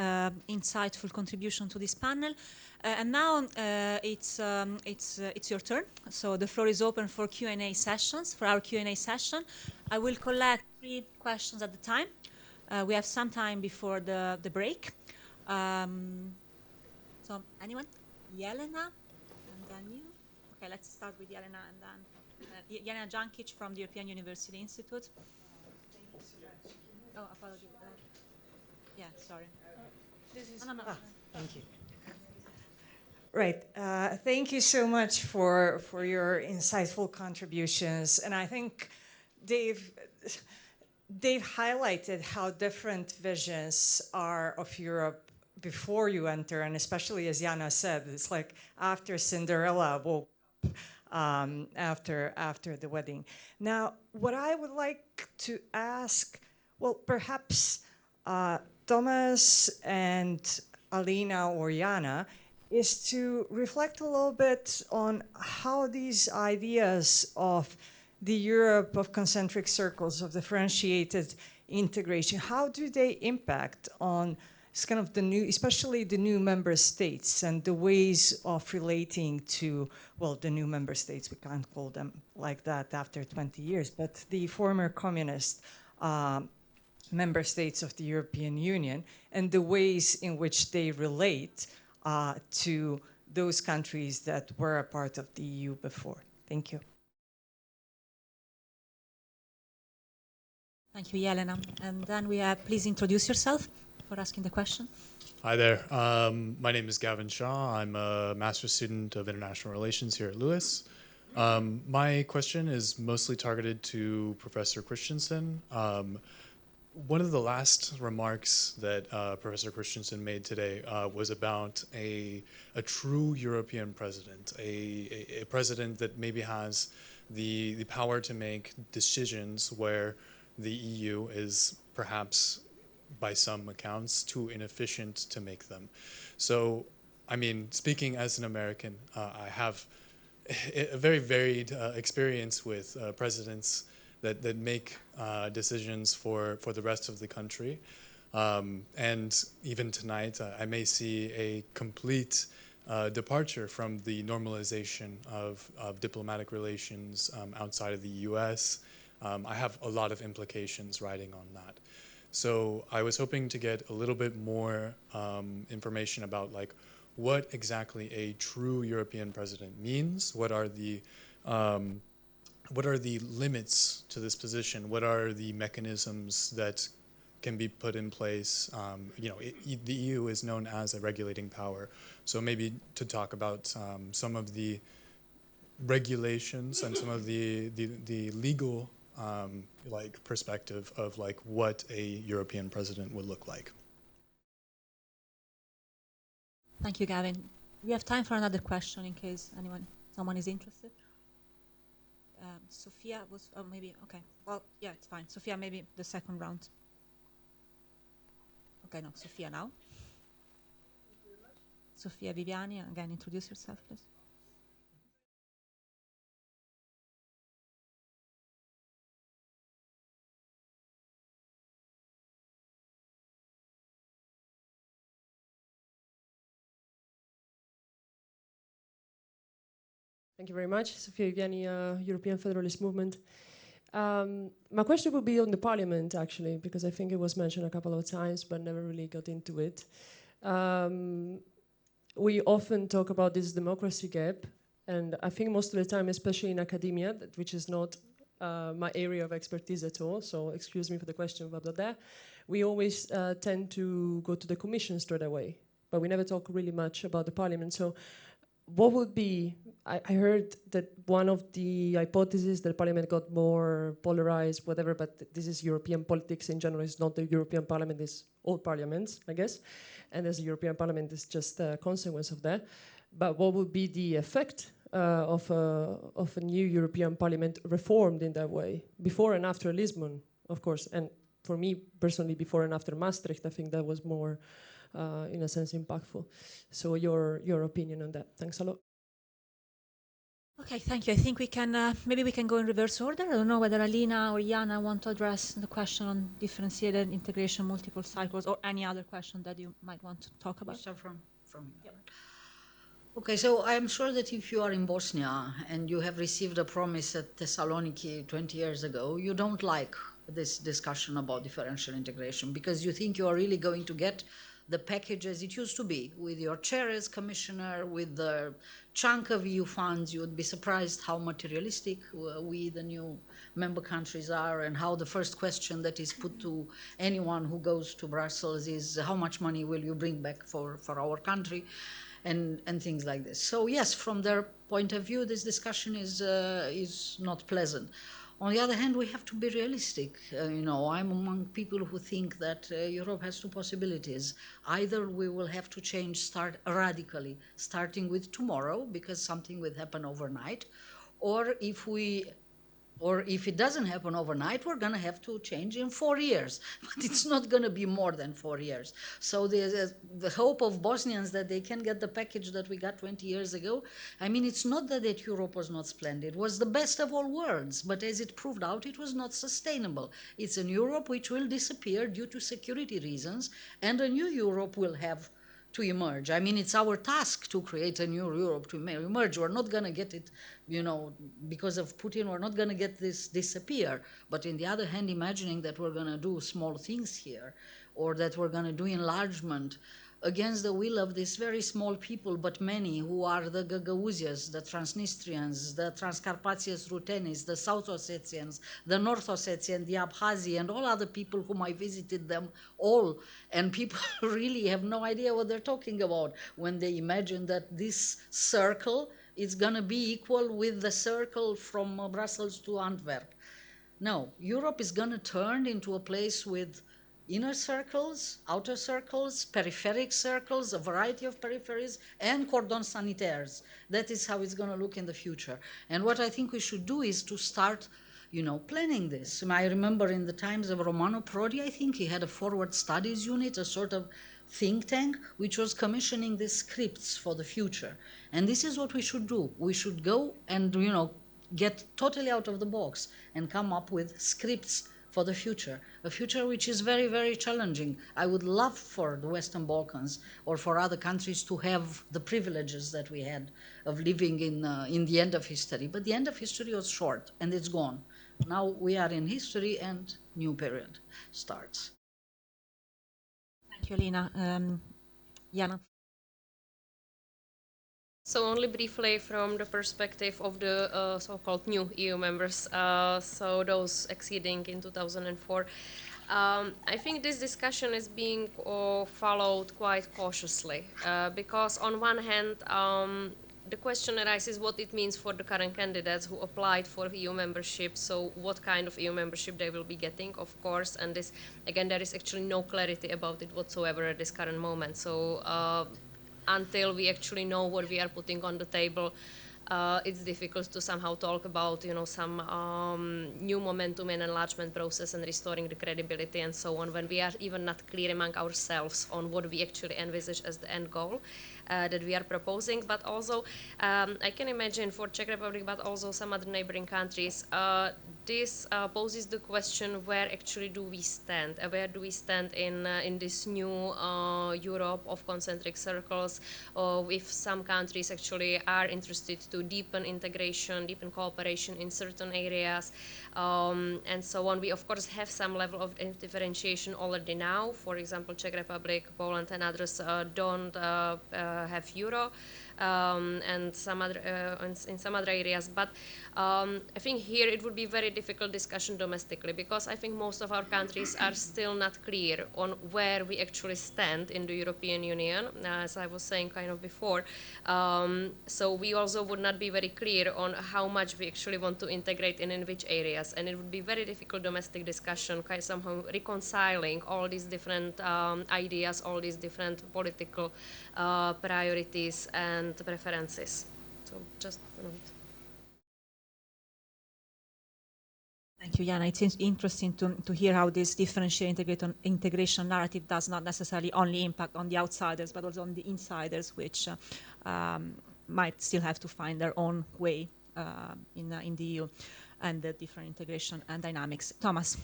insightful contribution to this panel. And now it's your turn. So the floor is open for Q&A sessions. For our Q&A session, I will collect 3 questions at a time. We have some time before the break. So anyone? Jelena, and then you. Okay, let's start with Jelena, and then Jelena Jankic from the European University Institute. Oh, apologies. Yeah, sorry. No. Thank you. Right. Thank you so much for your insightful contributions. And I think, Dave, they've highlighted how different visions are of Europe before you enter, and especially as Jana said, it's like after Cinderella woke after the wedding. Now, what I would like to ask, well, perhaps Thomas and Alina or Jana, is to reflect a little bit on how these ideas of the Europe of concentric circles, of differentiated integration, how do they impact on kind of the new, especially the new member states and the ways of relating to, well, the new member states, we can't call them like that after 20 years, but the former communist member states of the European Union and the ways in which they relate to those countries that were a part of the EU before. Thank you. Thank you, Jelena. And then we have, please introduce yourself for asking the question. Hi there. My name is Gavin Shaw. I'm a master's student of international relations here at Lewis. My question is mostly targeted to Professor Christensen. One of the last remarks that Professor Christensen made today was about a true European president, a president that maybe has the power to make decisions where the EU is perhaps, by some accounts, too inefficient to make them. So, I mean, speaking as an American, I have a very varied experience with presidents that make decisions for the rest of the country. And even tonight, I may see a complete departure from the normalization of diplomatic relations outside of the US. I have a lot of implications riding on that. So I was hoping to get a little bit more information about like what exactly a true European president means. What are the limits to this position? What are the mechanisms that can be put in place? You know, the EU is known as a regulating power. So maybe to talk about some of the regulations and some of the legal like perspective of like what a European president would look like. Thank you, Gavin. We have time for another question in case someone is interested. Sophia was, oh, maybe, okay. Well, yeah, it's fine. Sophia, maybe the second round. Okay, no, Sophia now. Sophia Viviani, again, introduce yourself, please. Thank you very much. Sofia Viviani, European Federalist Movement. My question would be on the parliament, actually, because I think it was mentioned a couple of times, but never really got into it. We often talk about this democracy gap, and I think most of the time, especially in academia, which is not my area of expertise at all, so excuse me for the question about that, we always tend to go to the commission straight away, but we never talk really much about the parliament. So what would be, I heard that one of the hypotheses that Parliament got more polarized, whatever, but this is European politics in general, it's not the European Parliament, it's all parliaments, I guess. And as the European Parliament is just a consequence of that. But what would be the effect of a new European Parliament reformed in that way? Before and after Lisbon, of course. And for me, personally, before and after Maastricht, I think that was more, in a sense, impactful. So your opinion on that. Thanks a lot. Okay, thank you. I think we can, maybe we can go in reverse order. I don't know whether Alina or Jana want to address the question on differentiated integration, multiple cycles, or any other question that you might want to talk about. Start from yep. Okay, so I'm sure that if you are in Bosnia and you have received a promise at Thessaloniki 20 years ago, you don't like this discussion about differential integration because you think you are really going to get the package as it used to be, with your chair as commissioner, with the chunk of EU funds. You would be surprised how materialistic we, the new member countries, are, and how the first question that is put to anyone who goes to Brussels is, how much money will you bring back for our country, and things like this. So yes, from their point of view, this discussion is not pleasant. On the other hand, we have to be realistic. I'm among people who think that Europe has two possibilities. Either we will have to start radically, starting with tomorrow, because something will happen overnight, or if it doesn't happen overnight, we're going to have to change in 4 years. But it's not going to be more than 4 years. So the hope of Bosnians that they can get the package that we got 20 years ago, I mean, it's not that Europe was not splendid. It was the best of all worlds. But as it proved out, it was not sustainable. It's an Europe which will disappear due to security reasons, and a new Europe will have to emerge. I mean, it's our task to create a new Europe to emerge. We're not going to get it, because of Putin, we're not going to get this disappear. But on the other hand, imagining that we're going to do small things here, or that we're going to do enlargement against the will of these very small people, but many, who are the Gagauzians, the Transnistrians, the Transcarpathians Rutenis, the South Ossetians, the North Ossetians, the Abkhazi, and all other people whom I visited them all. And people really have no idea what they're talking about when they imagine that this circle is going to be equal with the circle from Brussels to Antwerp. No, Europe is going to turn into a place with inner circles, outer circles, peripheric circles, a variety of peripheries, and cordons sanitaires. That is how it's going to look in the future. And what I think we should do is to start, planning this. I remember in the times of Romano Prodi, I think he had a forward studies unit, a sort of think tank, which was commissioning these scripts for the future. And this is what we should do. We should go and, get totally out of the box and come up with scripts for the future, a future which is very, very challenging. I would love for the Western Balkans or for other countries to have the privileges that we had of living in the end of history. But the end of history was short, and it's gone. Now we are in history, and new period starts. Thank you, Lina. Jana. So only briefly from the perspective of the so-called new EU members, so those exceeding in 2004, I think this discussion is being followed quite cautiously because on one hand, the question arises what it means for the current candidates who applied for EU membership, so what kind of EU membership they will be getting, of course, and this, again, there is actually no clarity about it whatsoever at this current moment. So until we actually know what we are putting on the table, it's difficult to somehow talk about, some new momentum in enlargement process and restoring the credibility and so on, when we are even not clear among ourselves on what we actually envisage as the end goal that we are proposing. But also, I can imagine for Czech Republic, but also some other neighboring countries, this poses the question, where actually do we stand? Where do we stand in this new Europe of concentric circles? If some countries actually are interested to deepen integration, deepen cooperation in certain areas, and so on. We, of course, have some level of differentiation already now. For example, Czech Republic, Poland, and others don't have euro. And some other in some other areas, but I think here it would be very difficult discussion domestically, because I think most of our countries are still not clear on where we actually stand in the European Union, as I was saying kind of before. So we also would not be very clear on how much we actually want to integrate in which areas, and it would be very difficult domestic discussion, kind of somehow reconciling all these different ideas, all these different political priorities and preferences. So just a minute. Thank you, Jana. It's interesting to hear how this differentiated integration narrative does not necessarily only impact on the outsiders, but also on the insiders, which might still have to find their own way in the EU and the different integration and dynamics. Thomas.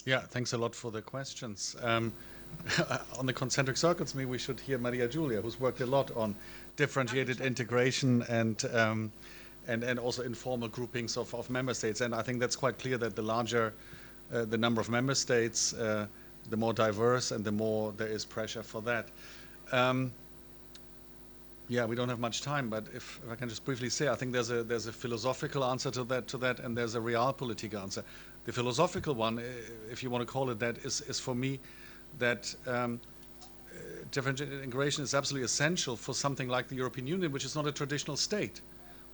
Yeah, thanks a lot for the questions. On the concentric circles, maybe we should hear Maria Giulia, who's worked a lot on differentiated integration and also informal groupings of member states. And I think that's quite clear that the larger the number of member states, the more diverse and the more there is pressure for that. Yeah, we don't have much time, but if I can just briefly say, I think there's a philosophical answer to that, and there's a realpolitik answer. The philosophical one, if you want to call it that, is for me that differentiated integration is absolutely essential for something like the European Union, which is not a traditional state,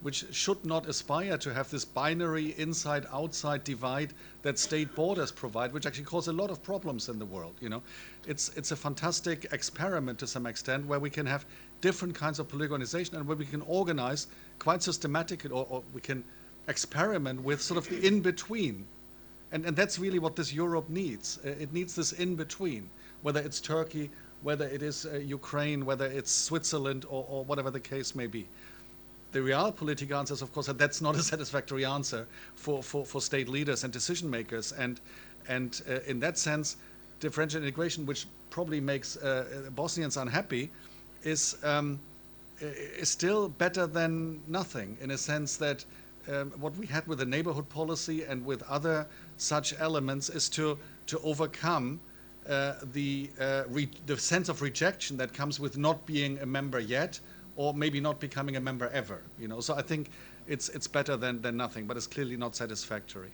which should not aspire to have this binary inside-outside divide that state borders provide, which actually cause a lot of problems in the world. You know, it's a fantastic experiment to some extent where we can have different kinds of political organization and where we can organize quite systematically, or we can experiment with sort of the in-between. And that's really what this Europe needs. It needs this in-between, whether it's Turkey, whether it is Ukraine, whether it's Switzerland, or whatever the case may be. The realpolitik answer is, of course, that that's not a satisfactory answer for state leaders and decision makers. And in that sense, differential integration, which probably makes Bosnians unhappy, is still better than nothing, in a sense that what we had with the neighborhood policy and with other such elements is to overcome the sense of rejection that comes with not being a member yet, or maybe not becoming a member ever. You know, so I think it's better than nothing, but it's clearly not satisfactory.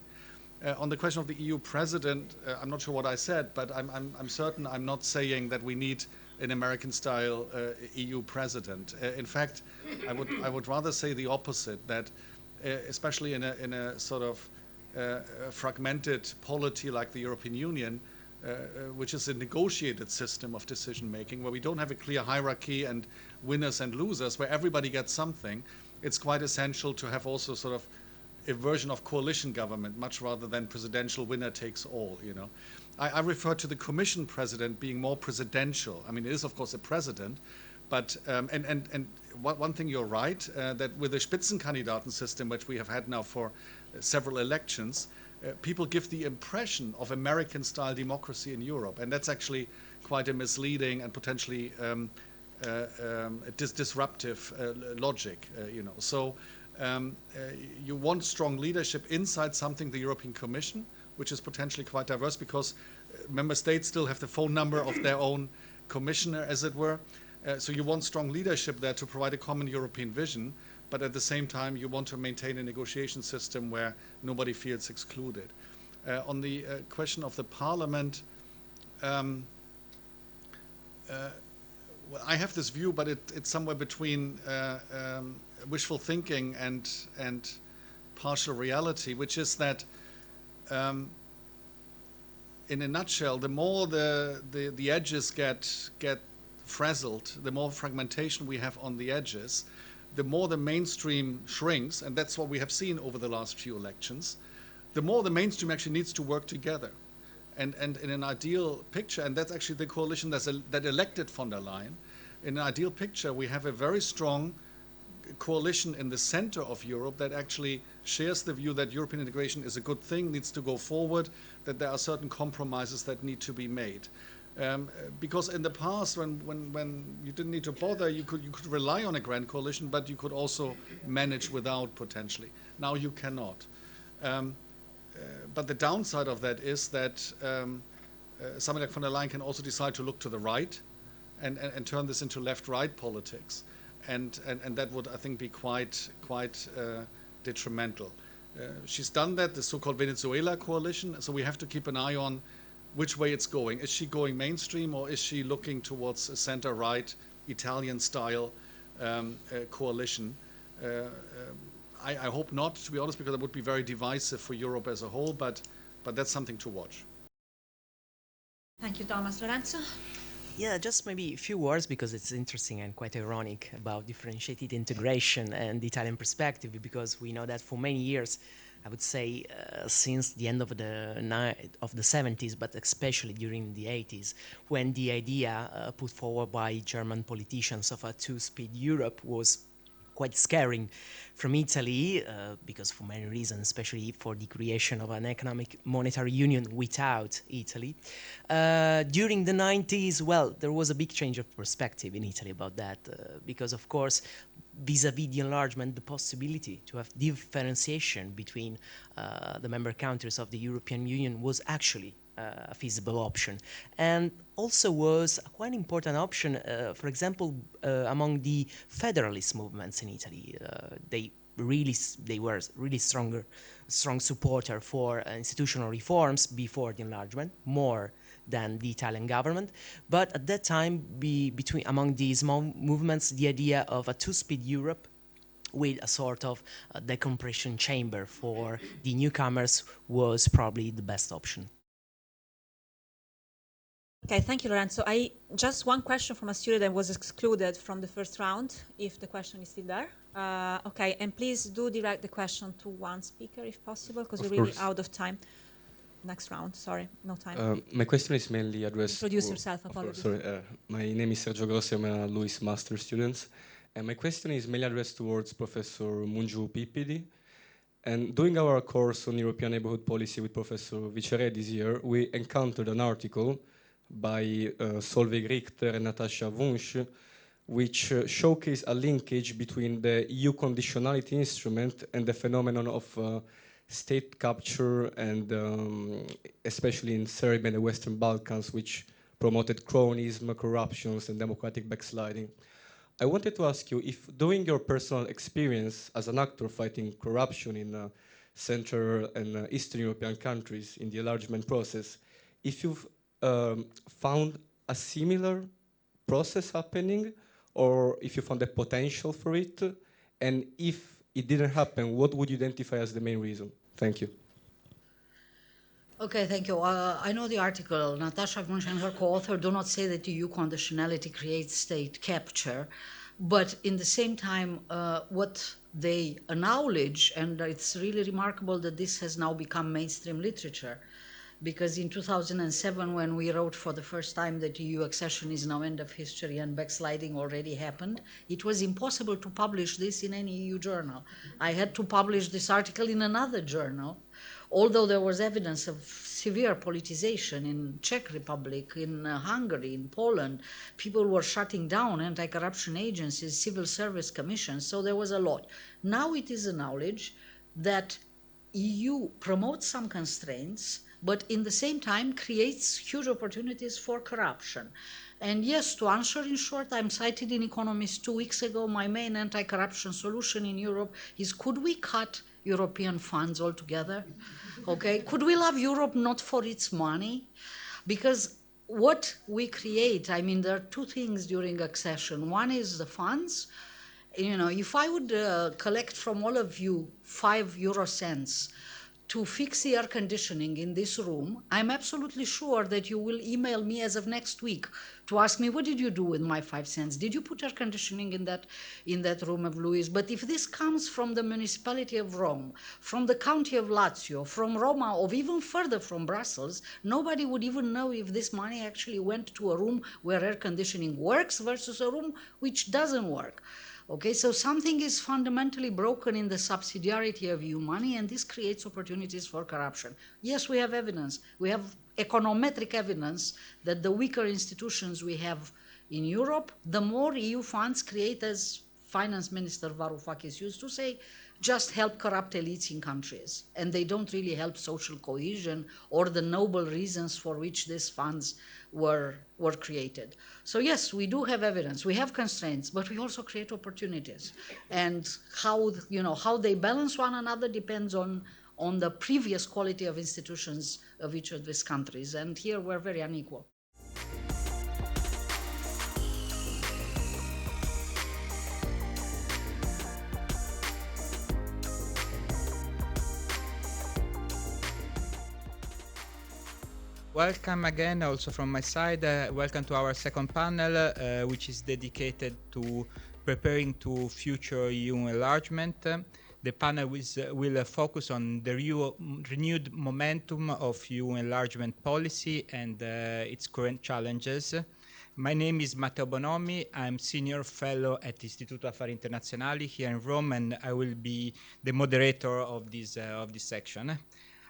On the question of the EU president, I'm not sure what I said, but I'm certain I'm not saying that we need an American-style EU president. In fact, I would rather say the opposite, that especially in a sort of fragmented polity like the European Union, which is a negotiated system of decision-making, where we don't have a clear hierarchy and winners and losers, where everybody gets something, it's quite essential to have also sort of a version of coalition government, much rather than presidential winner takes all, you know. I refer to the Commission president being more presidential. I mean, it is, of course, a president, but, and one thing you're right, that with the Spitzenkandidaten system, which we have had now for several elections, people give the impression of American-style democracy in Europe, and that's actually quite a misleading and potentially disruptive logic, you know. So you want strong leadership inside something, the European Commission, which is potentially quite diverse, because member states still have the phone number of their own commissioner, as it were. So you want strong leadership there to provide a common European vision, but at the same time you want to maintain a negotiation system where nobody feels excluded. On the question of the parliament, well, I have this view, but it's somewhere between wishful thinking and partial reality, which is that in a nutshell, the more the edges get frazzled, the more fragmentation we have on the edges, the more the mainstream shrinks, and that's what we have seen over the last few elections, the more the mainstream actually needs to work together. And in an ideal picture, and that's actually the coalition that elected von der Leyen, in an ideal picture, we have a very strong coalition in the center of Europe that actually shares the view that European integration is a good thing, needs to go forward, that there are certain compromises that need to be made. Because in the past, when you didn't need to bother, you could rely on a grand coalition, but you could also manage without, potentially. Now you cannot. But the downside of that is that somebody like von der Leyen can also decide to look to the right and turn this into left-right politics. And that would, I think, be quite detrimental. She's done that, the so-called Venezuela coalition, so we have to keep an eye on which way it's going. Is she going mainstream, or is she looking towards a center-right, Italian-style coalition? I hope not, to be honest, because it would be very divisive for Europe as a whole, but that's something to watch. Thank you, Thomas. Lorenzo? Yeah, just maybe a few words, because it's interesting and quite ironic about differentiated integration and the Italian perspective, because we know that for many years, I would say since the end of the 70s, but especially during the 80s, when the idea put forward by German politicians of a two-speed Europe was quite scaring from Italy, because for many reasons, especially for the creation of an economic monetary union without Italy. During the 90s, well, there was a big change of perspective in Italy about that, because of course, vis-a-vis the enlargement, the possibility to have differentiation between the member countries of the European Union was actually a feasible option, and also was a quite important option, for example, among the federalist movements in Italy. They were really strong supporter for institutional reforms before the enlargement, more than the Italian government. But at that time, among these movements, the idea of a two-speed Europe with a sort of decompression chamber for the newcomers was probably the best option. Okay, thank you, Lorenzo. Just one question from a student that was excluded from the first round, if the question is still there. Okay, and please do direct the question to one speaker if possible, because we're really out of time. Next round, sorry, no time. My question is mainly addressed Introduce yourself, apologies. Sorry, my name is Sergio Grossi, I'm a Luis Master student. And my question is mainly addressed towards Professor Mungiu Pipidi. And during our course on European Neighborhood Policy with Professor Viceré this year, we encountered an article by Solveig Richter and Natasha Wunsch, which showcase a linkage between the EU conditionality instrument and the phenomenon of state capture, and especially in Serbia and the Western Balkans, which promoted cronyism, corruptions, and democratic backsliding. I wanted to ask you if, during your personal experience as an actor fighting corruption in Central and Eastern European countries in the enlargement process, if you've found a similar process happening, or if you found a potential for it, and if it didn't happen, what would you identify as the main reason? Thank you. Okay, thank you. I know the article. Natasha Wunsch and her co-author do not say that EU conditionality creates state capture, but in the same time, what they acknowledge, and it's really remarkable that this has now become mainstream literature, because in 2007, when we wrote for the first time that EU accession is now end of history and backsliding already happened, it was impossible to publish this in any EU journal. I had to publish this article in another journal, although there was evidence of severe politicization in Czech Republic, in Hungary, in Poland. People were shutting down anti-corruption agencies, civil service commissions, so there was a lot. Now it is acknowledged that EU promotes some constraints, but in the same time creates huge opportunities for corruption. And yes, to answer in short, I'm cited in Economist 2 weeks ago, my main anti-corruption solution in Europe is, could we cut European funds altogether? Okay, could we love Europe not for its money? Because what we create, I mean, there are two things during accession. One is the funds. You know, if I would collect from all of you 5 euro cents to fix the air conditioning in this room, I'm absolutely sure that you will email me as of next week to ask me, what did you do with my 5 cents? Did you put air conditioning in that room of Louis? But if this comes from the municipality of Rome, from the county of Lazio, from Roma, or even further from Brussels, nobody would even know if this money actually went to a room where air conditioning works versus a room which doesn't work. Okay, so something is fundamentally broken in the subsidiarity of EU money, and this creates opportunities for corruption. Yes, we have evidence. We have econometric evidence that the weaker institutions we have in Europe, the more EU funds create, as Finance Minister Varoufakis used to say, just help corrupt elites in countries. And they don't really help social cohesion or the noble reasons for which these funds were created. So yes, we do have evidence, we have constraints, but we also create opportunities. And how they balance one another depends on the previous quality of institutions of each of these countries. And here we're very unequal. Welcome again, also from my side. Welcome to our second panel, which is dedicated to preparing to future EU enlargement. The panel will focus on the renewed momentum of EU enlargement policy and its current challenges. My name is Matteo Bonomi. I'm Senior Fellow at Istituto Affari Internazionali here in Rome, and I will be the moderator of this section.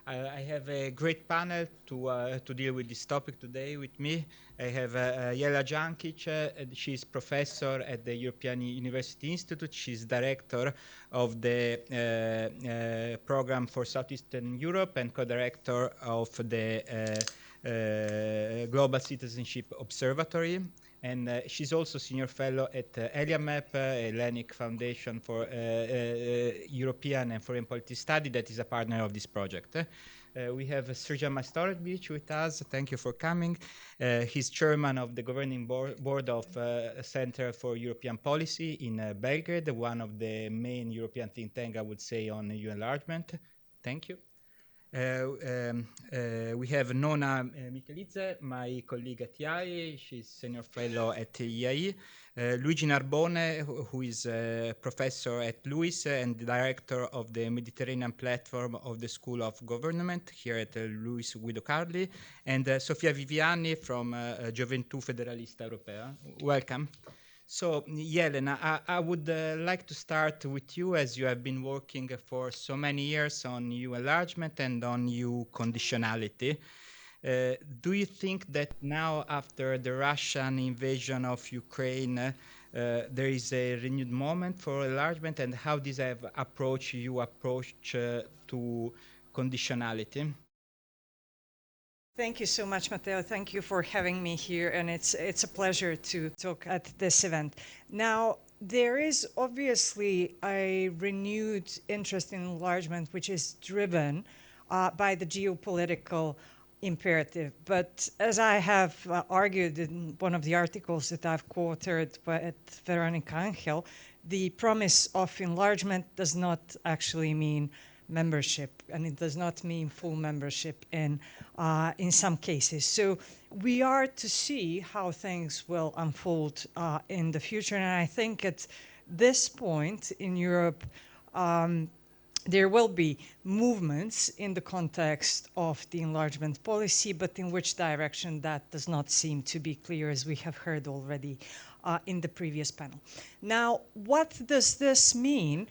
I have a great panel to deal with this topic today with me. I have Jela Jankic. She's professor at the European University Institute. She's director of the program for Southeastern Europe and co-director of the Global Citizenship Observatory. And she's also senior fellow at ELIAMEP, Hellenic Foundation for European and Foreign Policy Study, that is a partner of this project. We have Srđan Majstorović with us. Thank you for coming. He's chairman of the governing board of Center for European Policy in Belgrade, one of the main European think tank, I would say, on EU enlargement. Thank you. We have Nona Michelidze, my colleague at IAI. She's senior fellow at IAI. Luigi Narbone, who is a professor at LUIS and the director of the Mediterranean platform of the School of Government here at LUIS Guido Carli, and Sofia Viviani from Gioventù Federalista Europea. Welcome. So, Jelena, I would like to start with you, as you have been working for so many years on EU enlargement and on EU conditionality. Do you think that now, after the Russian invasion of Ukraine, there is a renewed moment for enlargement, and how does have approach EU approach to conditionality? Thank you so much, Matteo. Thank you for having me here, and it's a pleasure to talk at this event. Now, there is obviously a renewed interest in enlargement, which is driven by the geopolitical imperative. But as I have argued in one of the articles that I've quoted at Veronica Angel, the promise of enlargement does not actually mean membership, and it does not mean full membership in some cases. So we are to see how things will unfold in the future, and I think at this point in Europe, there will be movements in the context of the enlargement policy, but in which direction, that does not seem to be clear, as we have heard already in the previous panel. Now, what does this mean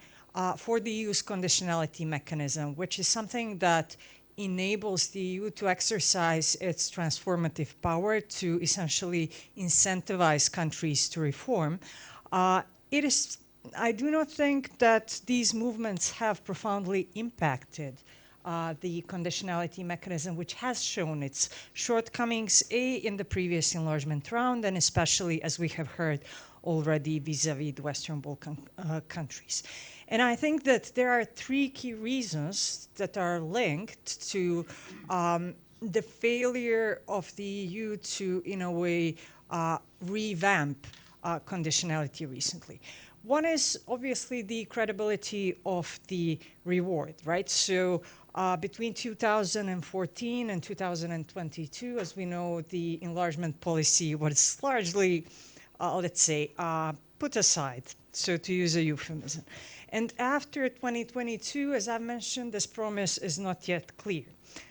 for the EU's conditionality mechanism, which is something that enables the EU to exercise its transformative power to essentially incentivize countries to reform? I do not think that these movements have profoundly impacted the conditionality mechanism, which has shown its shortcomings, in the previous enlargement round, and especially, as we have heard already, vis-a-vis the Western Balkan countries. And I think that there are three key reasons that are linked to the failure of the EU to, in a way, revamp conditionality recently. One is obviously the credibility of the reward, right? So between 2014 and 2022, as we know, the enlargement policy was largely, let's say, put aside, so to use a euphemism. And after 2022, as I mentioned, this promise is not yet clear.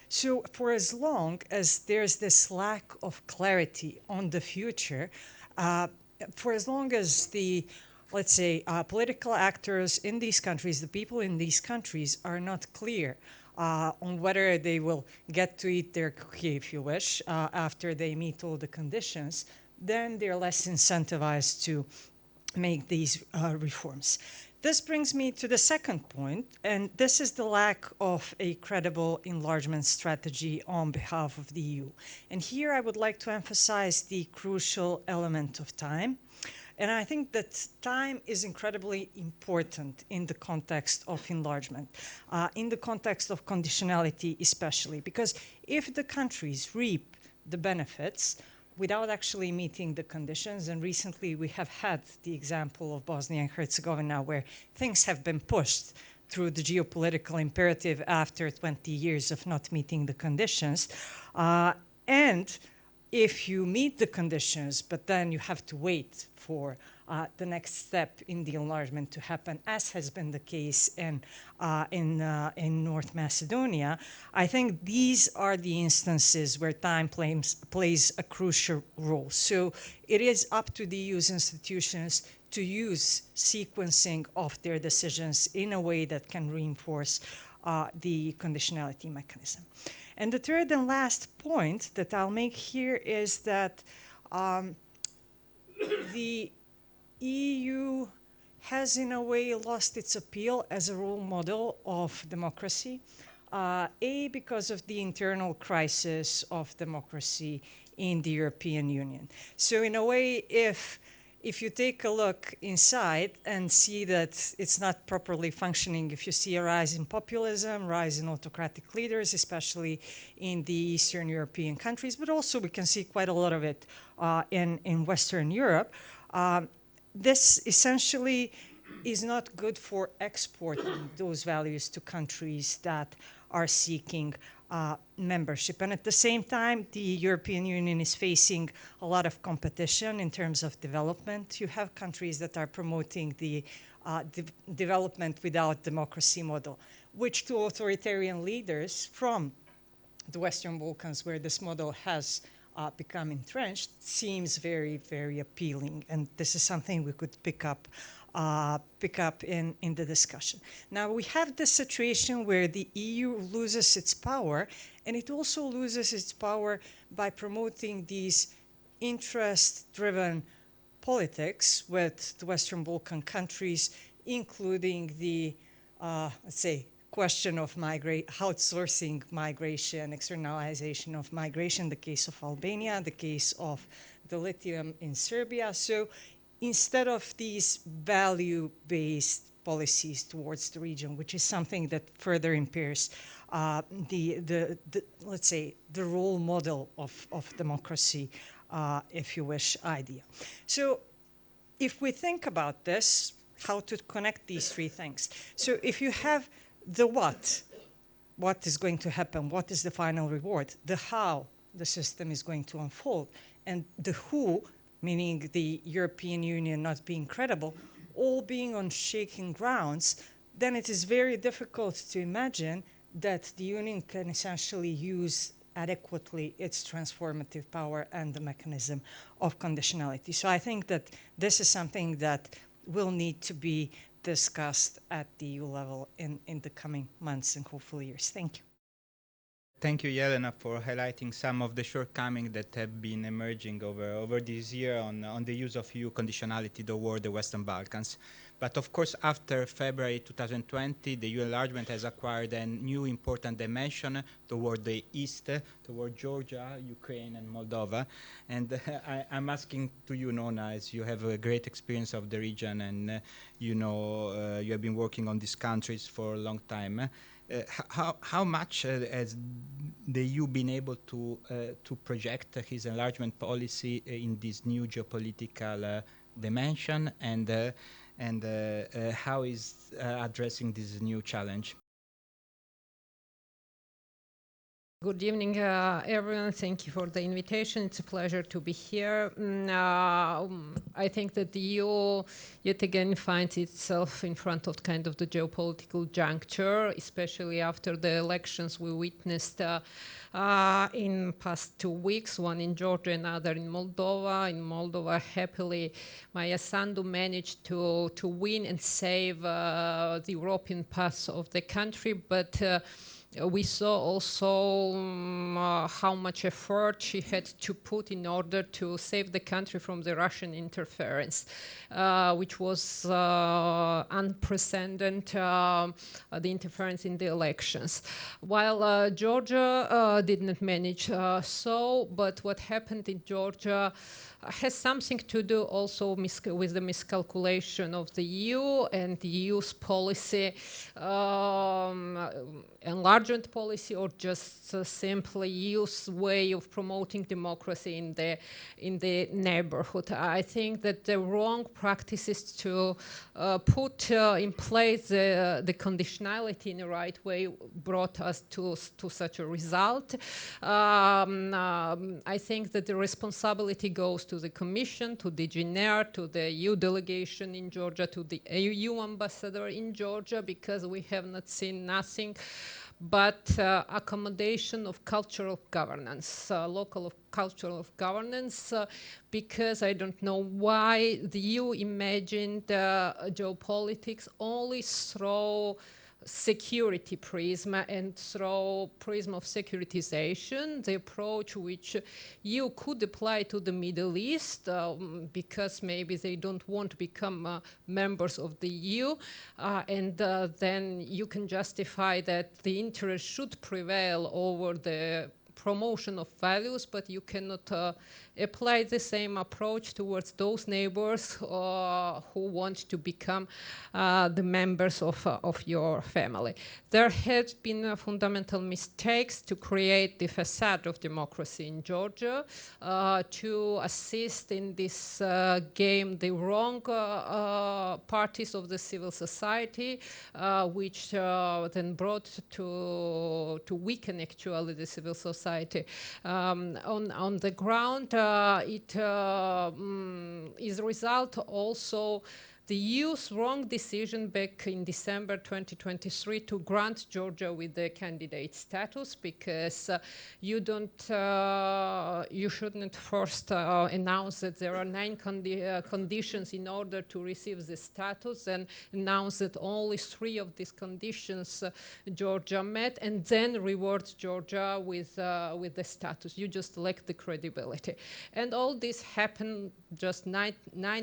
So for as long as there's this lack of clarity on the future, for as long as the, let's say, political actors in these countries, the people in these countries, are not clear on whether they will get to eat their cookie, if you wish, after they meet all the conditions, then they're less incentivized to make these reforms. This brings me to the second point, and this is the lack of a credible enlargement strategy on behalf of the EU. And here I would like to emphasize the crucial element of time. And I think that time is incredibly important in the context of enlargement, in the context of conditionality especially, because if the countries reap the benefits without actually meeting the conditions, and recently we have had the example of Bosnia and Herzegovina, where things have been pushed through the geopolitical imperative after 20 years of not meeting the conditions. And if you meet the conditions, but then you have to wait for the next step in the enlargement to happen, as has been the case in North Macedonia, I think these are the instances where time plays a crucial role. So it is up to the EU's institutions to use sequencing of their decisions in a way that can reinforce the conditionality mechanism. And the third and last point that I'll make here is that the EU has in a way lost its appeal as a role model of democracy, because of the internal crisis of democracy in the European Union. So in a way, if if you take a look inside and see that it's not properly functioning, if you see a rise in populism, rise in autocratic leaders, especially in the Eastern European countries, but also we can see quite a lot of it in Western Europe, this essentially is not good for exporting those values to countries that are seeking membership. And at the same time, the European Union is facing a lot of competition in terms of development. You have countries that are promoting the development without democracy model, which to authoritarian leaders from the Western Balkans, where this model has become entrenched, seems very, very appealing. And this is something we could pick up in the discussion. Now, we have this situation where the EU loses its power, and it also loses its power by promoting these interest-driven politics with the Western Balkan countries, including the, let's say, question of outsourcing migration, externalization of migration, the case of Albania, the case of the lithium in Serbia. So instead of these value-based policies towards the region, which is something that further impairs let's say, the role model of democracy, if you wish, idea. So if we think about this, how to connect these three things. So if you have the what is going to happen, what is the final reward, the how the system is going to unfold, and the who, meaning the European Union not being credible, all being on shaking grounds, then it is very difficult to imagine that the Union can essentially use adequately its transformative power and the mechanism of conditionality. So I think that this is something that will need to be discussed at the EU level in the coming months and hopefully years. Thank you. Thank you, Jelena, for highlighting some of the shortcomings that have been emerging over this year on the use of EU conditionality toward the Western Balkans. But of course, after February 2020, the EU enlargement has acquired a new important dimension toward the east, toward Georgia, Ukraine, and Moldova. And I'm asking to you, Nona, as you have a great experience of the region and you have been working on these countries for a long time. How much has the EU been able to project his enlargement policy in this new geopolitical dimension, and how is addressing this new challenge? Good evening, everyone. Thank you for the invitation. It's a pleasure to be here. I think that the EU yet again finds itself in front of kind of the geopolitical juncture, especially after the elections we witnessed in past 2 weeks, one in Georgia, another in Moldova. In Moldova, happily, Maia Sandu managed to win and save the European path of the country, but we saw also how much effort she had to put in order to save the country from the Russian interference, which was unprecedented, the interference in the elections. While Georgia did not manage so, but what happened in Georgia has something to do also with the miscalculation of the EU and the EU's policy, enlargement policy, or just simply EU's way of promoting democracy in the neighborhood. I think that the wrong practices to put in place the conditionality in the right way brought us to such a result. I think that the responsibility goes to the Commission, to DG NER, to the EU delegation in Georgia, to the EU ambassador in Georgia, because we have not seen nothing but accommodation of cultural governance, local cultural governance, because I don't know why the EU imagined geopolitics only through security prism and through prism of securitization, the approach which you could apply to the Middle East, because maybe they don't want to become members of the EU, and then you can justify that the interest should prevail over the promotion of values, but you cannot apply the same approach towards those neighbors who want to become the members of your family. There have been fundamental mistakes to create the facade of democracy in Georgia, to assist in this game the wrong parties of the civil society, which then brought to weaken actually the civil society. On the ground, it is a result also the EU's wrong decision back in December 2023 to grant Georgia with the candidate status, because you shouldn't first announce that there are 9 conditions in order to receive the status, and announce that only 3 of these conditions Georgia met, and then reward Georgia with the status. You just lack the credibility. And all this happened just 9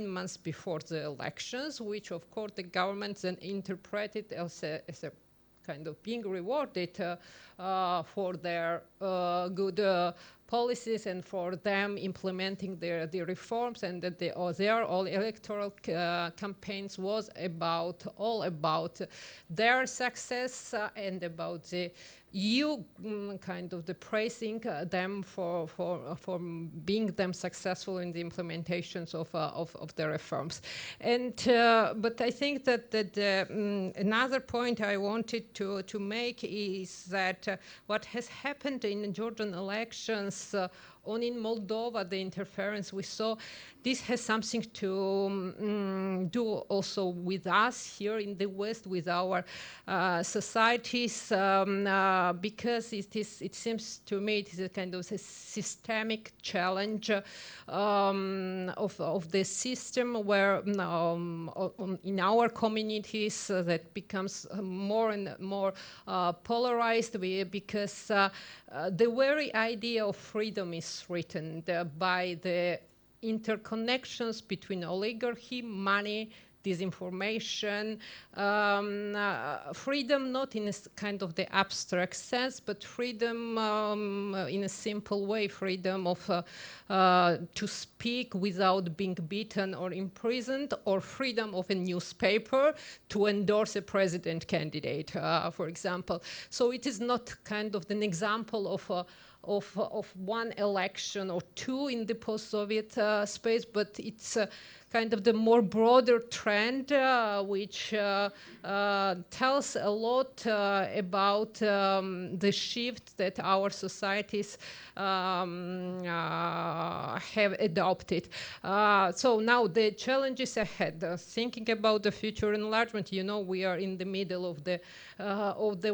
months before the election, which of course the government then interpreted as a kind of being rewarded for their good policies and for them implementing their reforms, and that their all electoral campaigns was all about their success and about the EU kind of praising them for being them successful in the implementations of the reforms. And but I think that another point I wanted to make is that what has happened in Georgian elections on in Moldova, the interference we saw, this has something to do also with us here in the West, with our societies, because it seems to me it is a kind of a systemic challenge of the system, where in our communities that becomes more and more polarized, because the very idea of freedom is threatened by the interconnections between oligarchy, money, disinformation, freedom not in a kind of the abstract sense, but freedom in a simple way, freedom of to speak without being beaten or imprisoned, or freedom of a newspaper to endorse a president candidate, for example. So it is not kind of an example of one election or 2 in the post-Soviet space, but it's kind of the more broader trend, which tells a lot about the shift that our societies have adopted. So now the challenges ahead, thinking about the future enlargement, you know, we are in the middle of the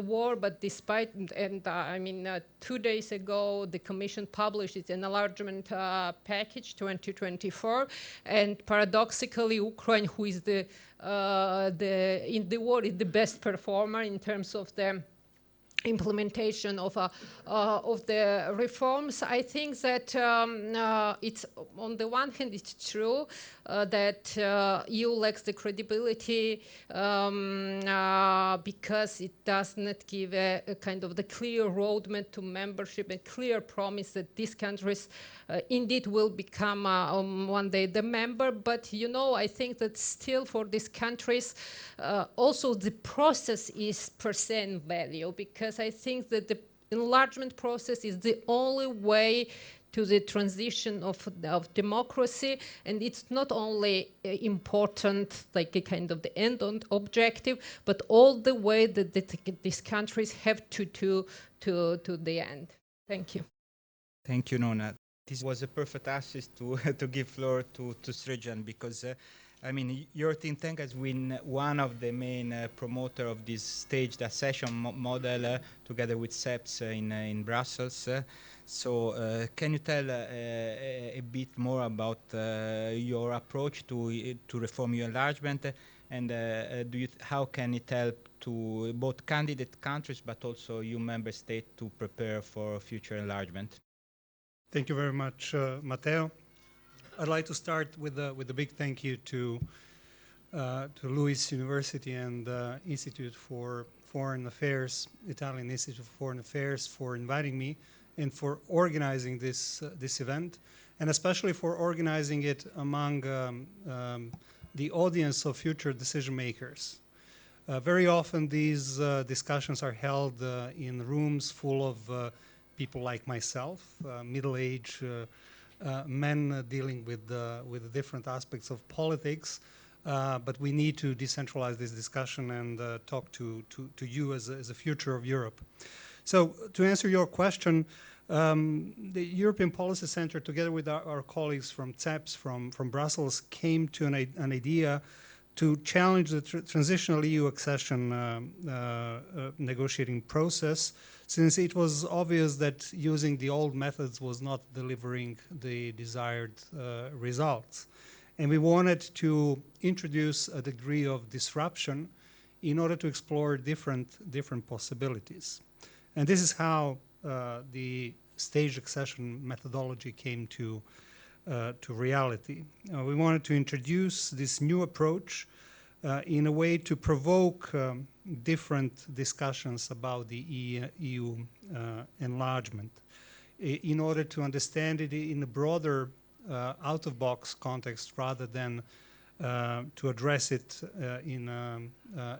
war, but despite, and I mean, 2 days ago, the Commission published its enlargement package 2024, and paradoxically, Ukraine, who is in the war, is the best performer in terms of the implementation of the reforms. I think that it's, on the one hand, it's true that EU lacks the credibility because it does not give a kind of the clear roadmap to membership, a clear promise that these countries indeed will become one day the member. But, you know, I think that still for these countries, also the process is per se in value, because I think that the enlargement process is the only way to the transition of democracy, and it's not only important, like a kind of the end objective, but all the way that these countries have to the end. Thank you. Thank you, Nona. This was a perfect access to give floor to Srejan, because I mean, your think tank has been one of the main promoter of this staged accession model together with SEPS in Brussels. So can you tell a bit more about your approach to reform your enlargement, and how can it help to both candidate countries but also EU member states to prepare for future enlargement? Thank you very much, Matteo. I'd like to start with a big thank you to LUIS University and Institute for Foreign Affairs, Italian Institute for Foreign Affairs, for inviting me and for organizing this event, and especially for organizing it among the audience of future decision makers. Very often these discussions are held in rooms full of people like myself, middle-aged men dealing with different aspects of politics, but we need to decentralize this discussion and talk to you as a future of Europe. So to answer your question, the European Policy Center, together with our colleagues from CEPS, from Brussels, came to an idea to challenge the transitional EU accession negotiating process, since it was obvious that using the old methods was not delivering the desired results. And we wanted to introduce a degree of disruption in order to explore different possibilities. And this is how the staged accession methodology came to reality. We wanted to introduce this new approach in a way to provoke different discussions about the EU enlargement in order to understand it in a broader out-of-box context rather than to address it in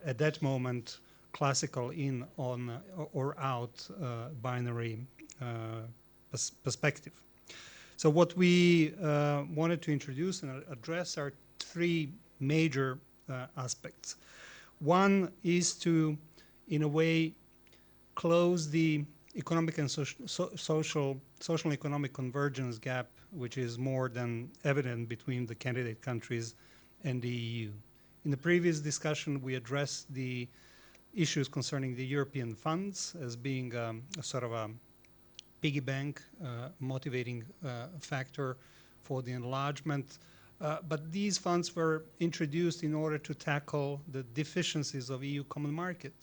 at that moment classical in, on, or out binary perspective. So what we wanted to introduce and address are three major aspects. One is to, in a way, close the economic and social and economic convergence gap, which is more than evident between the candidate countries and the EU. In the previous discussion, we addressed the issues concerning the European funds as being a sort of a piggy bank motivating factor for the enlargement. But these funds were introduced in order to tackle the deficiencies of EU common market.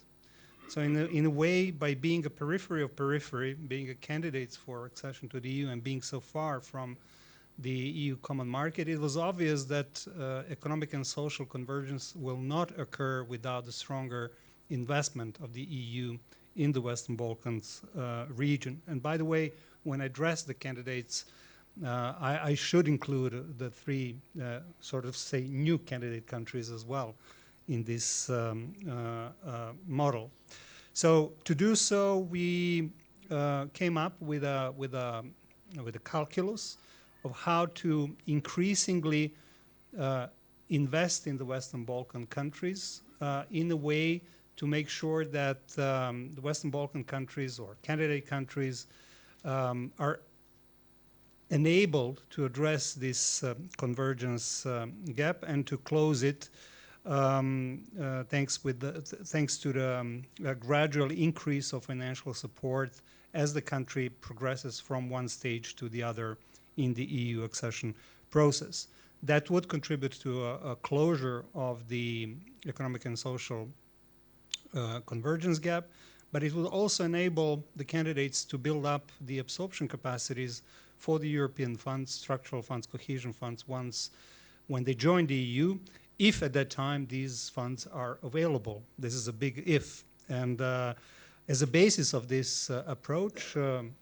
So in a way, by being a periphery of periphery, being a candidate for accession to the EU and being so far from the EU common market, it was obvious that economic and social convergence will not occur without a stronger investment of the EU in the Western Balkans region. And by the way, when I address the candidates, I should include the three sort of say new candidate countries as well in this model. So to do so, we came up with a calculus of how to increasingly invest in the Western Balkan countries in a way to make sure that the Western Balkan countries or candidate countries are enabled to address this convergence gap and to close it thanks to the gradual increase of financial support as the country progresses from one stage to the other in the EU accession process. That would contribute to a closure of the economic and social convergence gap, but it will also enable the candidates to build up the absorption capacities for the European funds, structural funds, cohesion funds, when they join the EU, if at that time these funds are available. This is a big if. And as a basis of this approach, on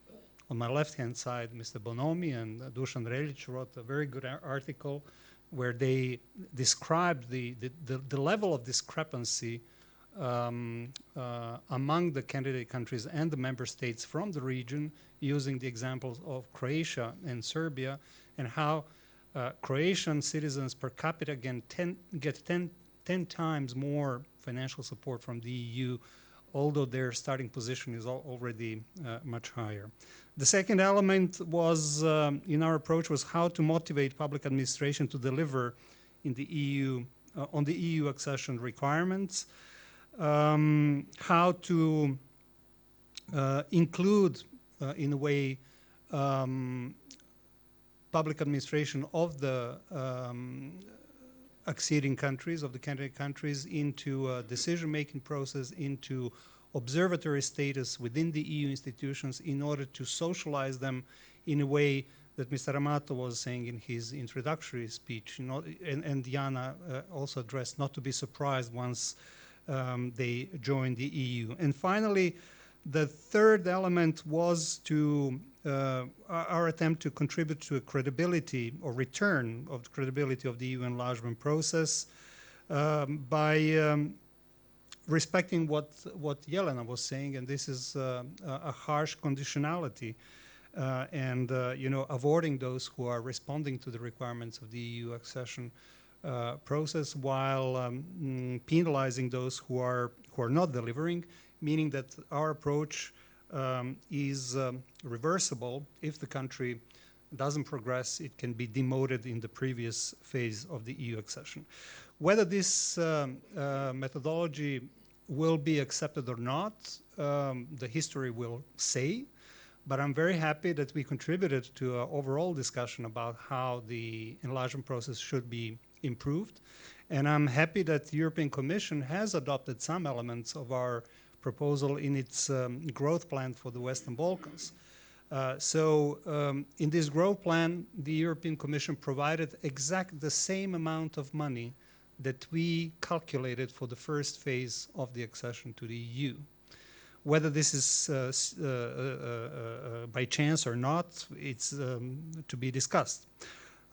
my left-hand side, Mr. Bonomi and Dusan Reljic wrote a very good article where they described the level of discrepancy among the candidate countries and the member states from the region, using the examples of Croatia and Serbia, and how Croatian citizens per capita get 10 times more financial support from the EU, although their starting position is already much higher. The second element was, in our approach, was how to motivate public administration to deliver in the EU, on the EU accession requirements, how to include, in a way, public administration of the acceding countries, of the candidate countries, into a decision-making process, into observatory status within the EU institutions in order to socialize them in a way that Mr. Amato was saying in his introductory speech, you know, and Diana also addressed, not to be surprised once they join the EU. And finally, The third element was to our attempt to contribute to a credibility or return of the credibility of the EU enlargement process by respecting what Jelena was saying, and this is a harsh conditionality, and avoiding those who are responding to the requirements of the EU accession process, while penalizing those who are not delivering, meaning that our approach is reversible. If the country doesn't progress, it can be demoted in the previous phase of the EU accession. Whether this methodology will be accepted or not, the history will say, but I'm very happy that we contributed to an overall discussion about how the enlargement process should be improved. And I'm happy that the European Commission has adopted some elements of our proposal in its growth plan for the Western Balkans. In this growth plan, the European Commission provided exactly the same amount of money that we calculated for the first phase of the accession to the EU. Whether this is by chance or not, it's to be discussed.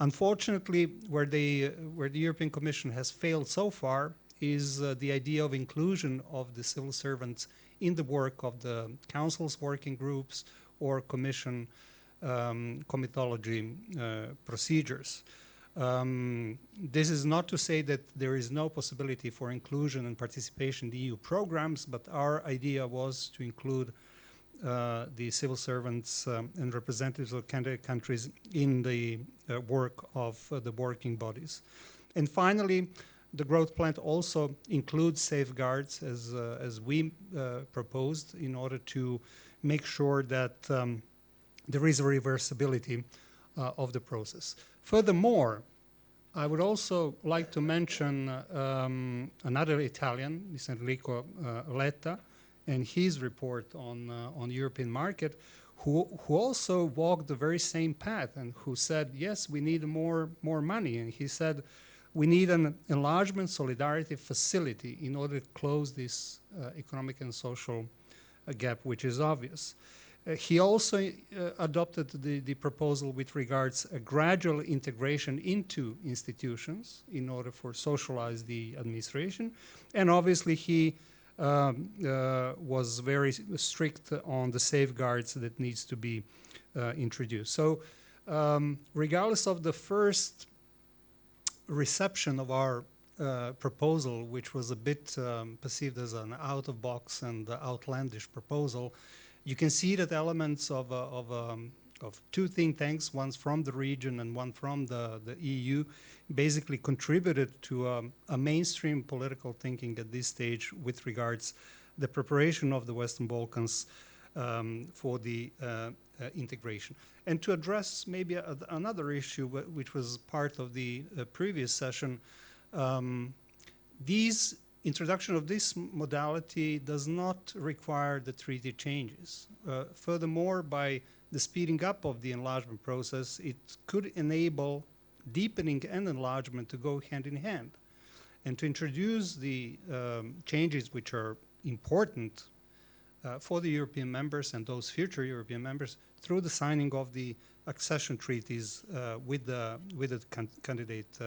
Unfortunately, where the European Commission has failed so far is the idea of inclusion of the civil servants in the work of the Council's working groups or Commission comitology procedures. This is not to say that there is no possibility for inclusion and participation in the EU programs, but our idea was to include the civil servants and representatives of candidate countries in the work of the working bodies. And finally, the growth plan also includes safeguards, as we proposed, in order to make sure that there is a reversibility of the process. Furthermore, I would also like to mention another Italian, Mr. Enrico Letta, and his report on the European market, who also walked the very same path and who said, yes, we need more money. And he said, we need an enlargement solidarity facility in order to close this economic and social gap, which is obvious. He also adopted the proposal with regards a gradual integration into institutions in order for socialize the administration. And obviously he was very strict on the safeguards that needs to be introduced. So regardless of the first reception of our proposal, which was a bit perceived as an out-of-box and outlandish proposal, you can see that elements of two think tanks, one from the region and one from the EU, basically contributed to a mainstream political thinking at this stage with regards the preparation of the Western Balkans for the integration. And to address maybe another issue which was part of the previous session, introduction of this modality does not require the treaty changes. Furthermore, by the speeding up of the enlargement process, it could enable deepening and enlargement to go hand in hand, and to introduce the changes which are important for the European members and those future European members through the signing of the accession treaties with the candidate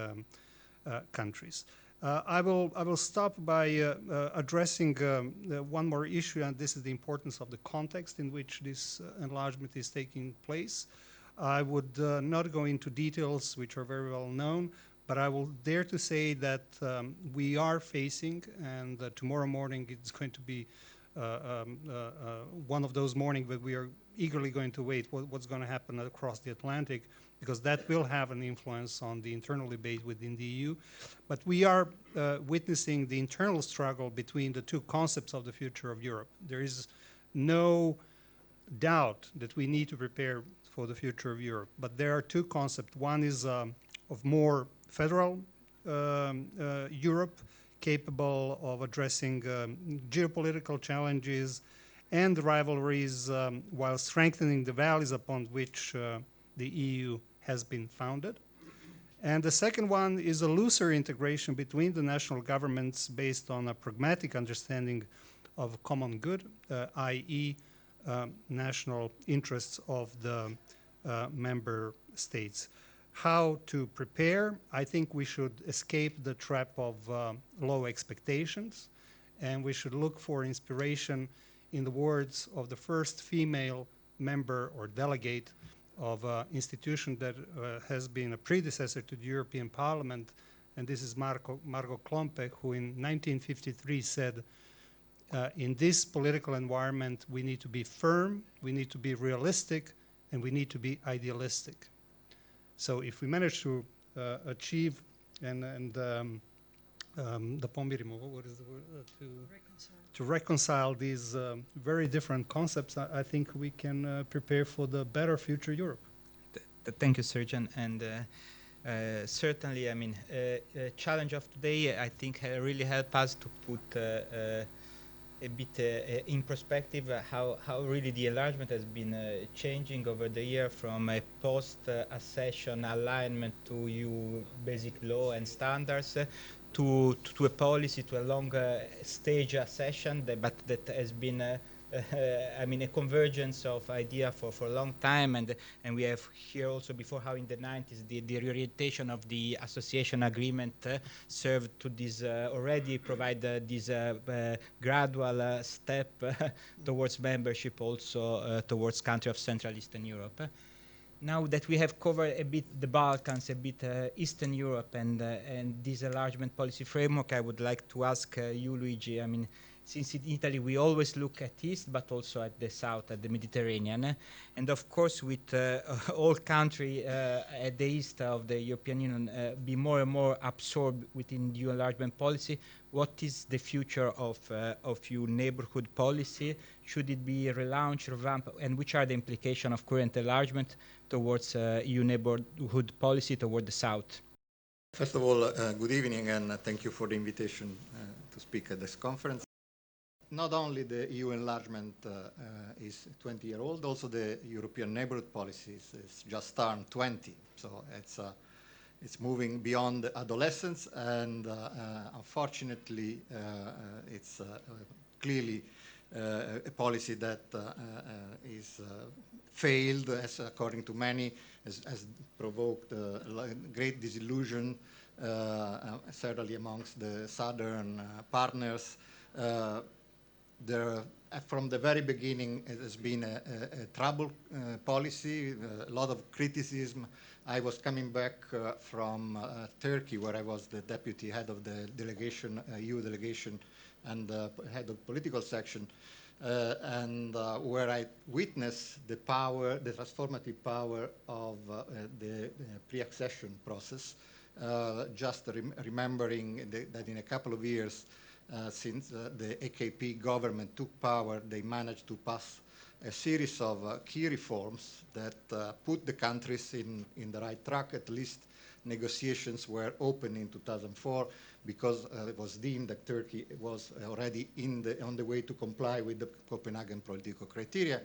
countries. I will stop by addressing one more issue, and this is the importance of the context in which this enlargement is taking place. I would not go into details which are very well known, but I will dare to say that we are facing, and tomorrow morning it's going to be one of those mornings that we are eagerly going to wait what's going to happen across the Atlantic, because that will have an influence on the internal debate within the EU. But we are witnessing the internal struggle between the two concepts of the future of Europe. There is no doubt that we need to prepare for the future of Europe, but there are two concepts. One is of more federal Europe, capable of addressing geopolitical challenges and rivalries while strengthening the values upon which the EU has been founded. And the second one is a looser integration between the national governments based on a pragmatic understanding of common good, i.e. National interests of the member states. How to prepare? I think we should escape the trap of low expectations, and we should look for inspiration in the words of the first female member or delegate of an institution that has been a predecessor to the European Parliament, and this is Margot Klompe, who in 1953 said, in this political environment, we need to be firm, we need to be realistic, and we need to be idealistic. So if we manage to achieve the pomirimo, what is the word? To reconcile these very different concepts, I think we can prepare for the better future Europe. Thank you, Sergeant. And certainly, I mean, challenge of today, I think, really helped us to put a bit in perspective how really the enlargement has been changing over the year from a post-accession alignment to EU basic law and standards to a policy, to a longer stage accession, but that has been I mean, a convergence of idea for a long time, and we have here also before how in the 90s the reorientation of the association agreement served to this already provide this gradual step towards membership, also towards country of Central Eastern Europe. Now that we have covered a bit the Balkans, a bit Eastern Europe, and this enlargement policy framework, I would like to ask you, Luigi. I mean, since in Italy we always look at East, but also at the South, at the Mediterranean. And of course, with all countries at the East of the European Union be more and more absorbed within the EU enlargement policy, what is the future of EU neighborhood policy? Should it be relaunched, revamped, and which are the implications of current enlargement towards EU neighborhood policy toward the South? First of all, good evening, and thank you for the invitation to speak at this conference. Not only the EU enlargement is 20-year-old, also the European neighborhood policy is just turned 20. So it's moving beyond adolescence, and unfortunately, it's clearly a policy that is failed, as according to many, has provoked great disillusion, certainly amongst the southern partners. From the very beginning, it has been a trouble policy, a lot of criticism. I was coming back from Turkey, where I was the deputy head of the delegation, EU delegation, and head of political section, and where I witnessed the power, the transformative power of the pre-accession process. Just remembering that in a couple of years, since the AKP government took power, they managed to pass a series of key reforms that put the countries in the right track. At least negotiations were open in 2004 because it was deemed that Turkey was already on the way to comply with the Copenhagen political criteria.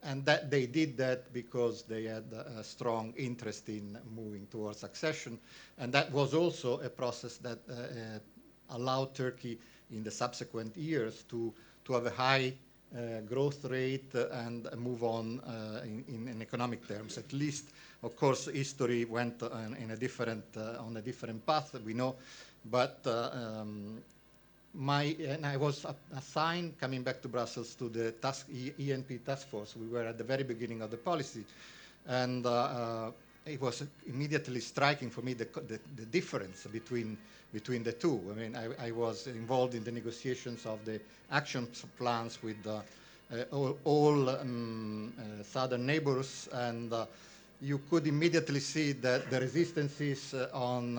And that they did that because they had a strong interest in moving towards accession. And that was also a process that allowed Turkey in the subsequent years to have a high growth rate and move on in economic terms. At least, of course, history went on a different path, we know. But I was assigned, coming back to Brussels, to the ENP task force. We were at the very beginning of the policy, and it was immediately striking for me the difference between the two. I mean, I was involved in the negotiations of the action plans with all southern neighbors, and you could immediately see that the resistances on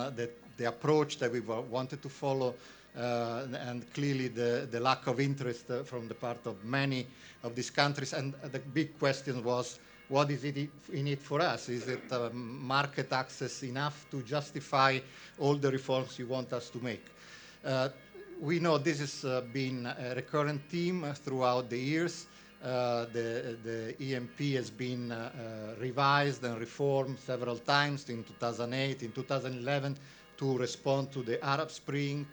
the approach that we wanted to follow, and clearly the lack of interest from the part of many of these countries. And the big question was, what is it in it for us? Is it market access enough to justify all the reforms you want us to make? We know this has been a recurrent theme throughout the years. The EMP has been revised and reformed several times in 2008, in 2011, to respond to the Arab Spring.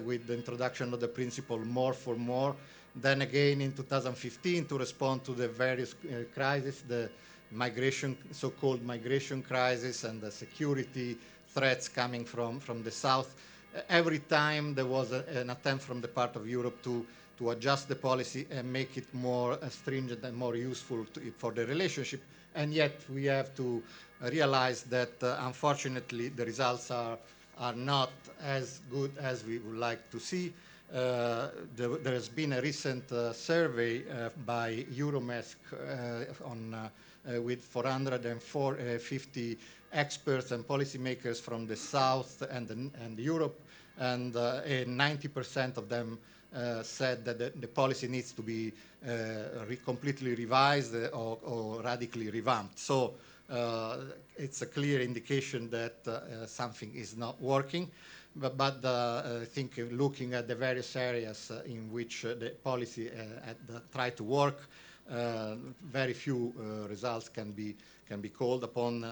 with the introduction of the principle more for more. Then again in 2015 to respond to the various crises, the migration, so-called migration crisis and the security threats coming from the south. Every time there was an attempt from the part of Europe to adjust the policy and make it more stringent and more useful for the relationship. And yet we have to realize that unfortunately the results are not as good as we would like to see. There has been a recent survey by Euromesc with 450 experts and policymakers from the South and Europe, and 90% of them said that the policy needs to be completely revised or radically revamped. So it's a clear indication that something is not working. But I think looking at the various areas in which the policy tried to work, very few results can be called upon.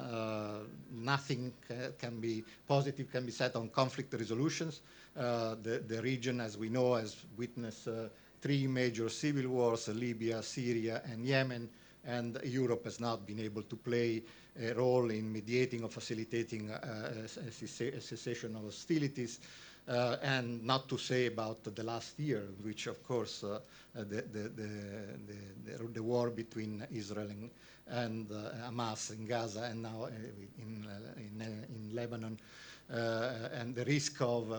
Nothing can be positive can be said on conflict resolutions. The region, as we know, has witnessed 3 major civil wars: Libya, Syria, and Yemen, and Europe has not been able to play a role in mediating or facilitating a cessation of hostilities. And not to say about the last year, which of course the war between Israel and Hamas in Gaza, and now in Lebanon, and the risk of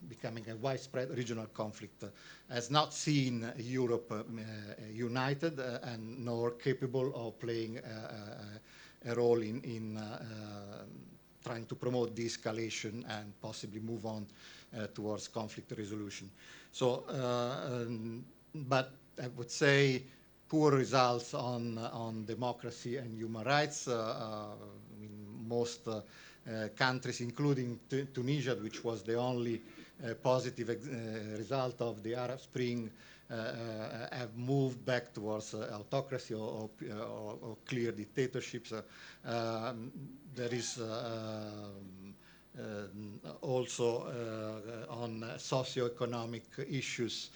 becoming a widespread regional conflict has not seen Europe united and nor capable of playing a role in trying to promote de-escalation and possibly move on towards conflict resolution. So, but I would say poor results on democracy and human rights. In most countries, including Tunisia, which was the only positive result of the Arab Spring, have moved back towards autocracy or clear dictatorships. There is also on socioeconomic issues.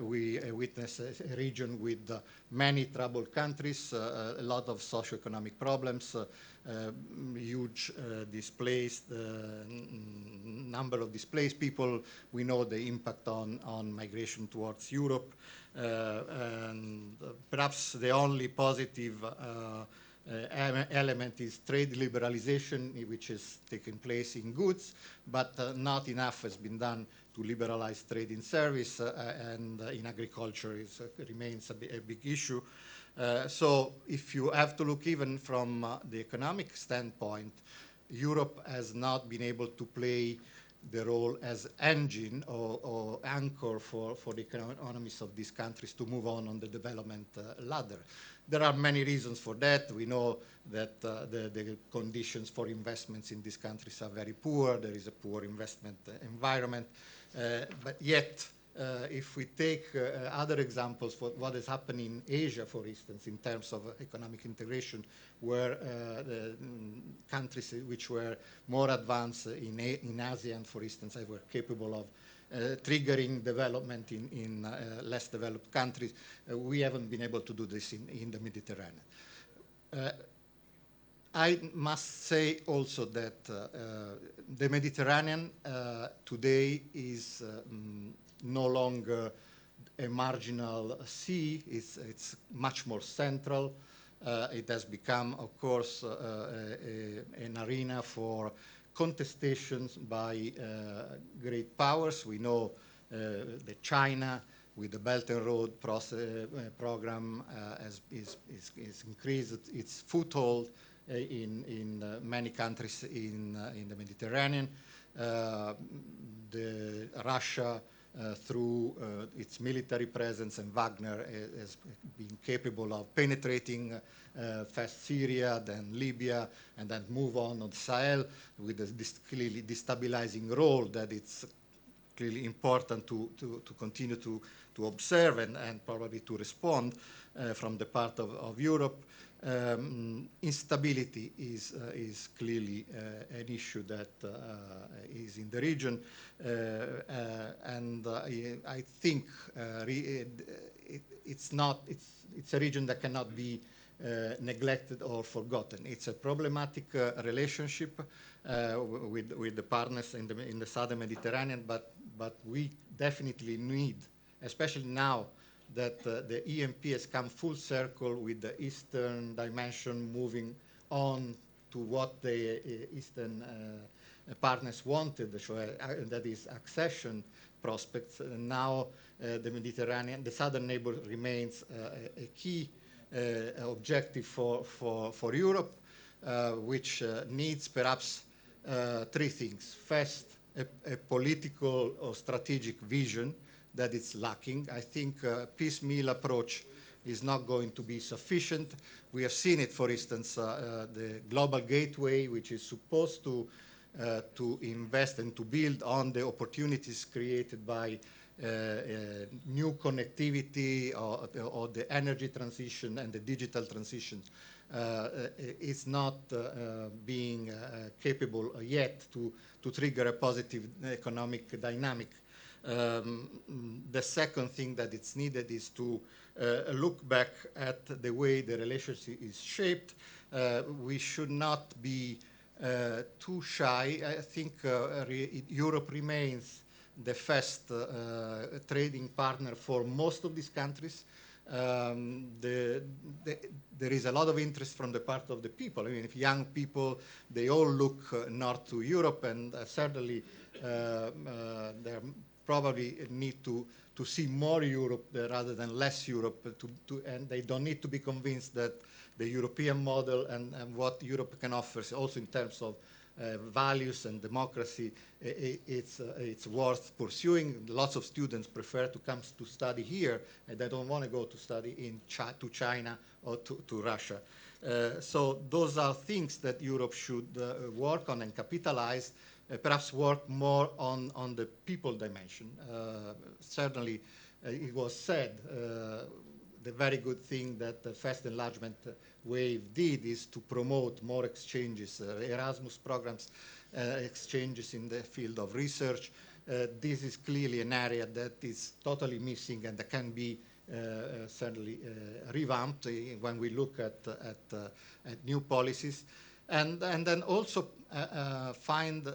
We witness a region with many troubled countries, a lot of socioeconomic problems, huge displaced, number of displaced people. We know the impact on migration towards Europe. And perhaps the only positive element is trade liberalization, which is taking place in goods, but not enough has been done to liberalize trade in service, and in agriculture remains a big issue. So if you have to look even from the economic standpoint, Europe has not been able to play the role as engine or anchor for the economies of these countries to move on the development ladder. There are many reasons for that. We know that the conditions for investments in these countries are very poor. There is a poor investment environment. But yet, if we take other examples for what is happening in Asia, for instance, in terms of economic integration, where the countries which were more advanced in ASEAN, for instance, were capable of triggering development in less developed countries, we haven't been able to do this in the Mediterranean. I must say also that the Mediterranean today is no longer a marginal sea. It's much more central. It has become, of course, an arena for contestations by great powers. We know that China, with the Belt and Road program, has increased its foothold in many countries in the Mediterranean. Russia, through its military presence, and Wagner has been capable of penetrating first Syria, then Libya, and then move on the Sahel with this clearly destabilizing role that it's clearly important to continue to observe and probably to respond from the part of Europe. Instability is clearly an issue that is in the region. And I think it's a region that cannot be neglected or forgotten. It's a problematic relationship with the partners in the southern Mediterranean, but we definitely need, especially now that the EMP has come full circle with the Eastern dimension moving on to what the Eastern partners wanted, that is accession prospects. And now the Mediterranean, the southern neighbor remains a key objective for Europe, which needs perhaps three things. First, a political or strategic vision that it's lacking. I think piecemeal approach is not going to be sufficient. We have seen it, for instance, the Global Gateway, which is supposed to invest and to build on the opportunities created by new connectivity or the energy transition and the digital transition. It's not being capable yet to trigger a positive economic dynamic. The second thing that it's needed is to look back at the way the relationship is shaped. We should not be too shy. I think Europe remains the first trading partner for most of these countries. There is a lot of interest from the part of the people. I mean, if young people, they all look north to Europe, and certainly they probably need to see more Europe rather than less Europe, and they don't need to be convinced that the European model and what Europe can offer, also in terms of values and democracy, it's worth pursuing. Lots of students prefer to come to study here, and they don't want to go to study to China or to Russia. So those are things that Europe should work on and capitalize, perhaps work more on the people dimension. Certainly, it was said, the very good thing that the first enlargement wave did is to promote more exchanges, Erasmus programs, exchanges in the field of research. This is clearly an area that is totally missing and that can be certainly revamped when we look at new policies. And then also find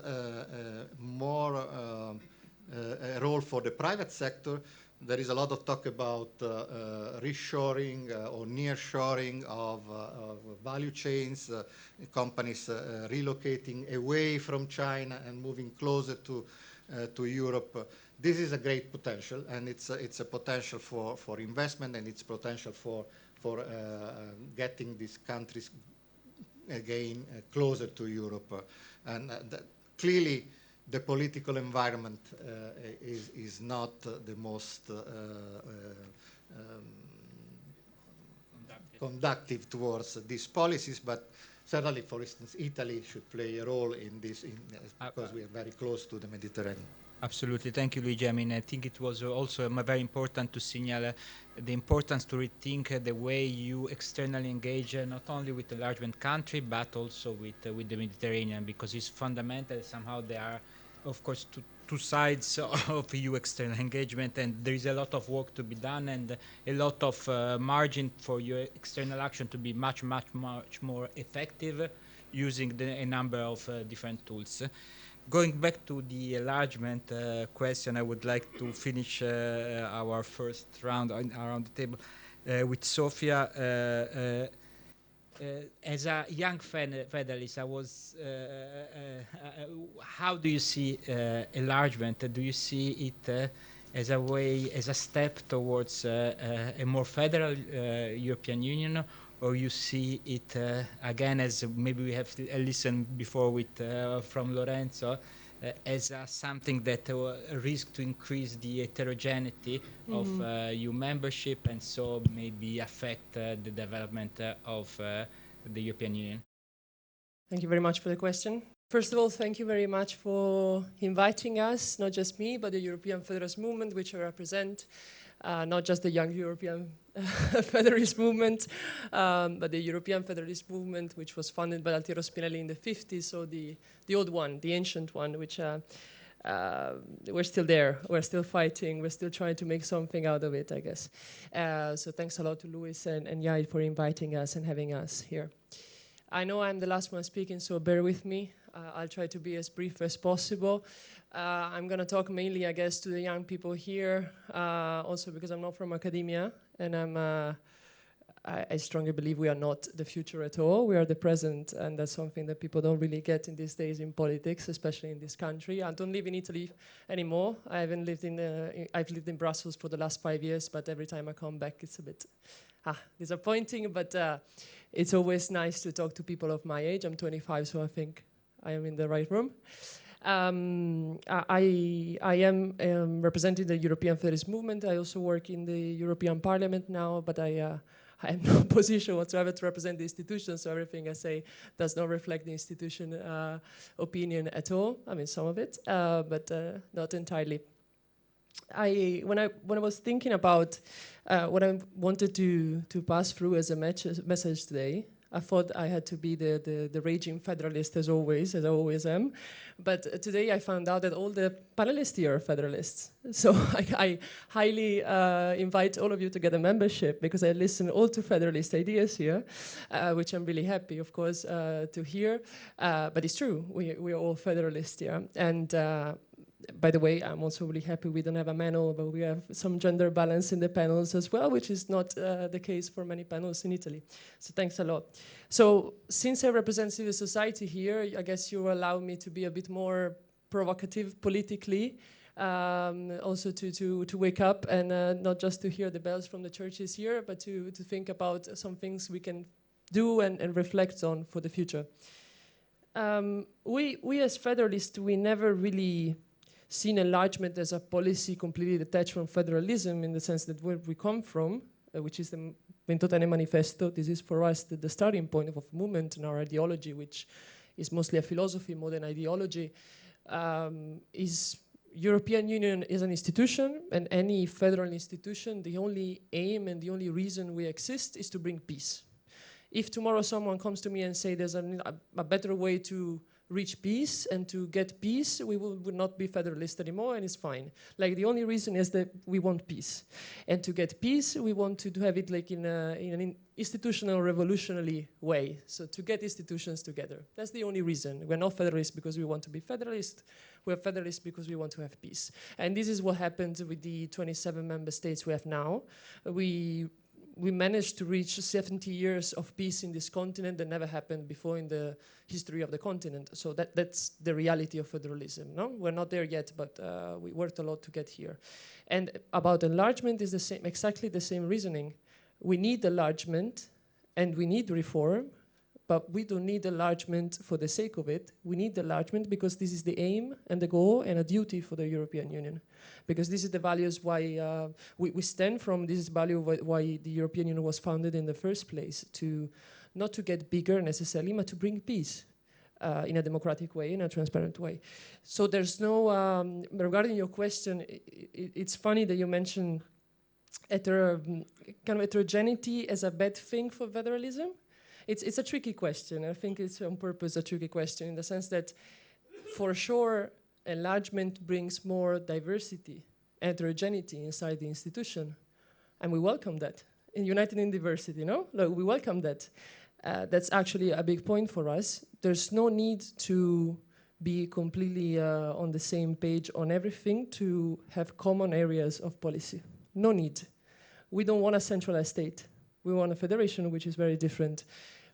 more a role for the private sector. There is a lot of talk about reshoring or nearshoring of value chains, companies relocating away from China and moving closer to Europe. This is a great potential, and it's a potential for investment, and it's potential for getting these countries again closer to Europe. And clearly, the political environment is not the most conductive towards these policies, but certainly, for instance, Italy should play a role in this because we are very close to the Mediterranean. Absolutely. Thank you, Luigi. I mean, I think it was also very important to signal the importance to rethink the way you externally engage not only with the enlargement country, but also with the Mediterranean, because it's fundamental. Somehow there are, of course, two sides of EU external engagement, and there is a lot of work to be done and a lot of margin for your external action to be much more effective using a number of different tools. Going back to the enlargement question, I would like to finish our first round around the table with Sofia. As a young federalist, I was. How do you see enlargement? Do you see it as a way, as a step towards a more federal European Union, or you see it again as maybe we have listened before with from Lorenzo, as something that risks to increase the heterogeneity of EU membership and so maybe affect the development of the European Union? Thank you very much for the question. First of all, thank you very much for inviting us, not just me, but the European Federalist Movement, which I represent. not just the Young European Federalist Movement, but the European Federalist Movement, which was founded by Altiero Spinelli in the 50s, so the old one, the ancient one, which we're still there, we're still fighting, we're still trying to make something out of it, I guess. So thanks a lot to Luis and Yai for inviting us and having us here. I know I'm the last one speaking, so bear with me. I'll try to be as brief as possible. I'm going to talk mainly, I guess, to the young people here, also because I'm not from academia, and I strongly believe we are not the future at all. We are the present, and that's something that people don't really get in these days in politics, especially in this country. I don't live in Italy anymore. I've lived in Brussels for the last 5 years, but every time I come back, it's a bit disappointing, but it's always nice to talk to people of my age. I'm 25, so I think I am in the right room. I am representing the European Federalist Movement. I also work in the European Parliament now, but I have no position whatsoever to represent the institution, so everything I say does not reflect the institution opinion at all. I mean, some of it, but not entirely. When I was thinking about what I wanted to pass through as a message today, I thought I had to be the raging federalist as I always am. But today I found out that all the panelists here are federalists. So I highly invite all of you to get a membership, because I listen all to federalist ideas here, which I'm really happy, of course, to hear. But it's true, we are all federalists here. And by the way, I'm also really happy we don't have a panel, but we have some gender balance in the panels as well, which is not the case for many panels in Italy. So thanks a lot. So since I represent civil society here, I guess you allow me to be a bit more provocative politically, also to wake up and not just to hear the bells from the churches here, but to think about some things we can do and reflect on for the future. We as federalists, we never really seen enlargement as a policy completely detached from federalism, in the sense that where we come from, which is the Ventotene Manifesto, this is for us the starting point of a movement and our ideology, which is mostly a philosophy more than ideology, is European Union is an institution, and any federal institution, the only aim and the only reason we exist is to bring peace. If tomorrow someone comes to me and say there's a better way to reach peace and to get peace, we would not be federalist anymore, and it's fine. Like, the only reason is that we want peace. And to get peace, we want to have it like in an institutional revolutionary way. So to get institutions together. That's the only reason. We're not federalists because we want to be federalist. We're federalists because we want to have peace. And this is what happened with the 27 member states we have now. We managed to reach 70 years of peace in this continent that never happened before in the history of the continent. So that's the reality of federalism. No? We're not there yet, but we worked a lot to get here. And about enlargement is the same, exactly the same reasoning. We need enlargement and we need reform, but we don't need enlargement for the sake of it. We need enlargement because this is the aim and the goal and a duty for the European Union. Because this is the values why we stand from, this is value why the European Union was founded in the first place, to not to get bigger necessarily, but to bring peace in a democratic way, in a transparent way. So there's no, regarding your question, it's funny that you mentioned kind of heterogeneity as a bad thing for federalism. It's a tricky question. I think it's on purpose a tricky question, in the sense that, for sure, enlargement brings more diversity, heterogeneity inside the institution, and we welcome that. In United in Diversity, no? Look, we welcome that. That's actually a big point for us. There's no need to be completely on the same page on everything to have common areas of policy. No need. We don't want a centralized state. We want a federation, which is very different.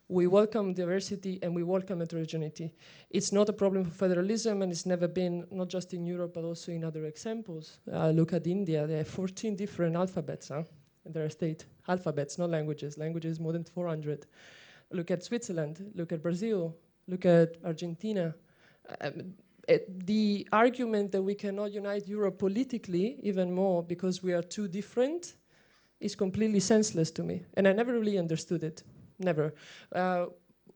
We welcome diversity and we welcome heterogeneity. It's not a problem for federalism, and it's never been, not just in Europe, but also in other examples. Look at India, they have 14 different alphabets in their state. Alphabets, not languages. Languages more than 400. Look at Switzerland, look at Brazil, look at Argentina. The argument that we cannot unite Europe politically even more because we are too different is completely senseless to me. And I never really understood it. Never.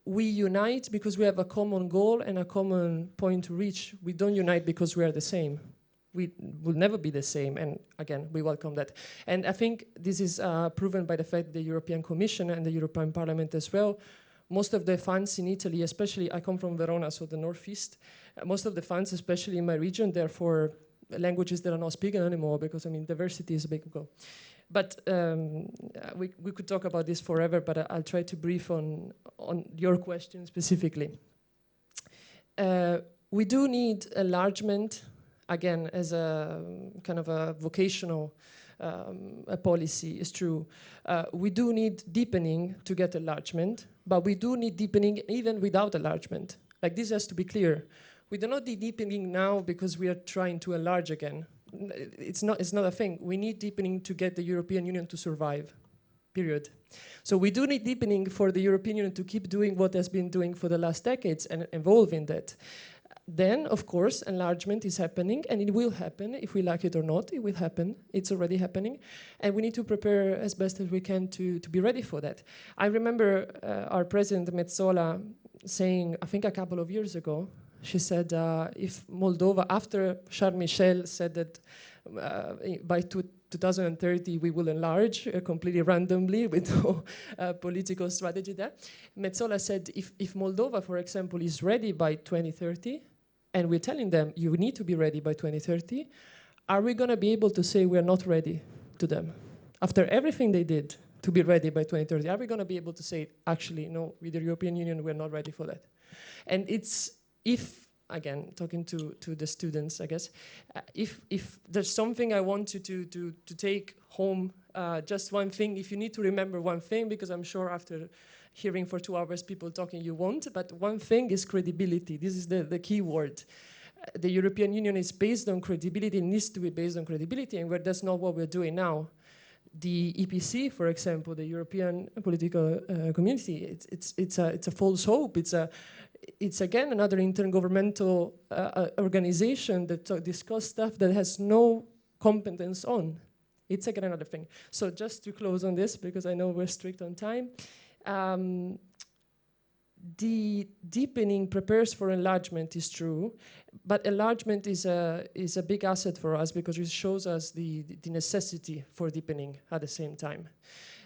We unite because we have a common goal and a common point to reach. We don't unite because we are the same. we will never be the same. And again, we welcome that. And I think this is proven by the fact the European Commission and the European Parliament as well, most of the funds in Italy, especially, I come from Verona, so the northeast, most of the funds, especially in my region, they're for languages that are not spoken anymore, because I mean, diversity is a big goal. But we could talk about this forever, but I'll try to brief on your question specifically. We do need enlargement, again, as a kind of a vocational a policy, is true. We do need deepening to get enlargement, but we do need deepening even without enlargement. Like, this has to be clear. We do not need deepening now because we are trying to enlarge again. It's not a thing. We need deepening to get the European Union to survive, period. So we do need deepening for the European Union to keep doing what has been doing for the last decades and evolve in that. Then, of course, enlargement is happening, and it will happen, if we like it or not, it will happen. It's already happening. And we need to prepare as best as we can to be ready for that. I remember our president, Metsola, saying, I think a couple of years ago, she said, if Moldova, after Charles Michel said that by 2030 we will enlarge completely randomly with no political strategy there, Metsola said, if Moldova, for example, is ready by 2030, and we're telling them, you need to be ready by 2030, are we going to be able to say we're not ready to them? After everything they did to be ready by 2030, are we going to be able to say, actually, no, with the European Union, we're not ready for that? And it's, if, again, talking to the students, I guess, if there's something I want you to take home, just one thing, if you need to remember one thing, because I'm sure after hearing for 2 hours people talking you won't, but one thing is credibility. This is the key word. The European Union is based on credibility, needs to be based on credibility, and that's not what we're doing now. The EPC, for example, the European Political Community, it's a false hope. It's again another intergovernmental organization that discuss stuff that has no competence on. It's again another thing. So just to close on this, because I know we're strict on time, the deepening prepares for enlargement is true, but enlargement is a big asset for us because it shows us the necessity for deepening at the same time.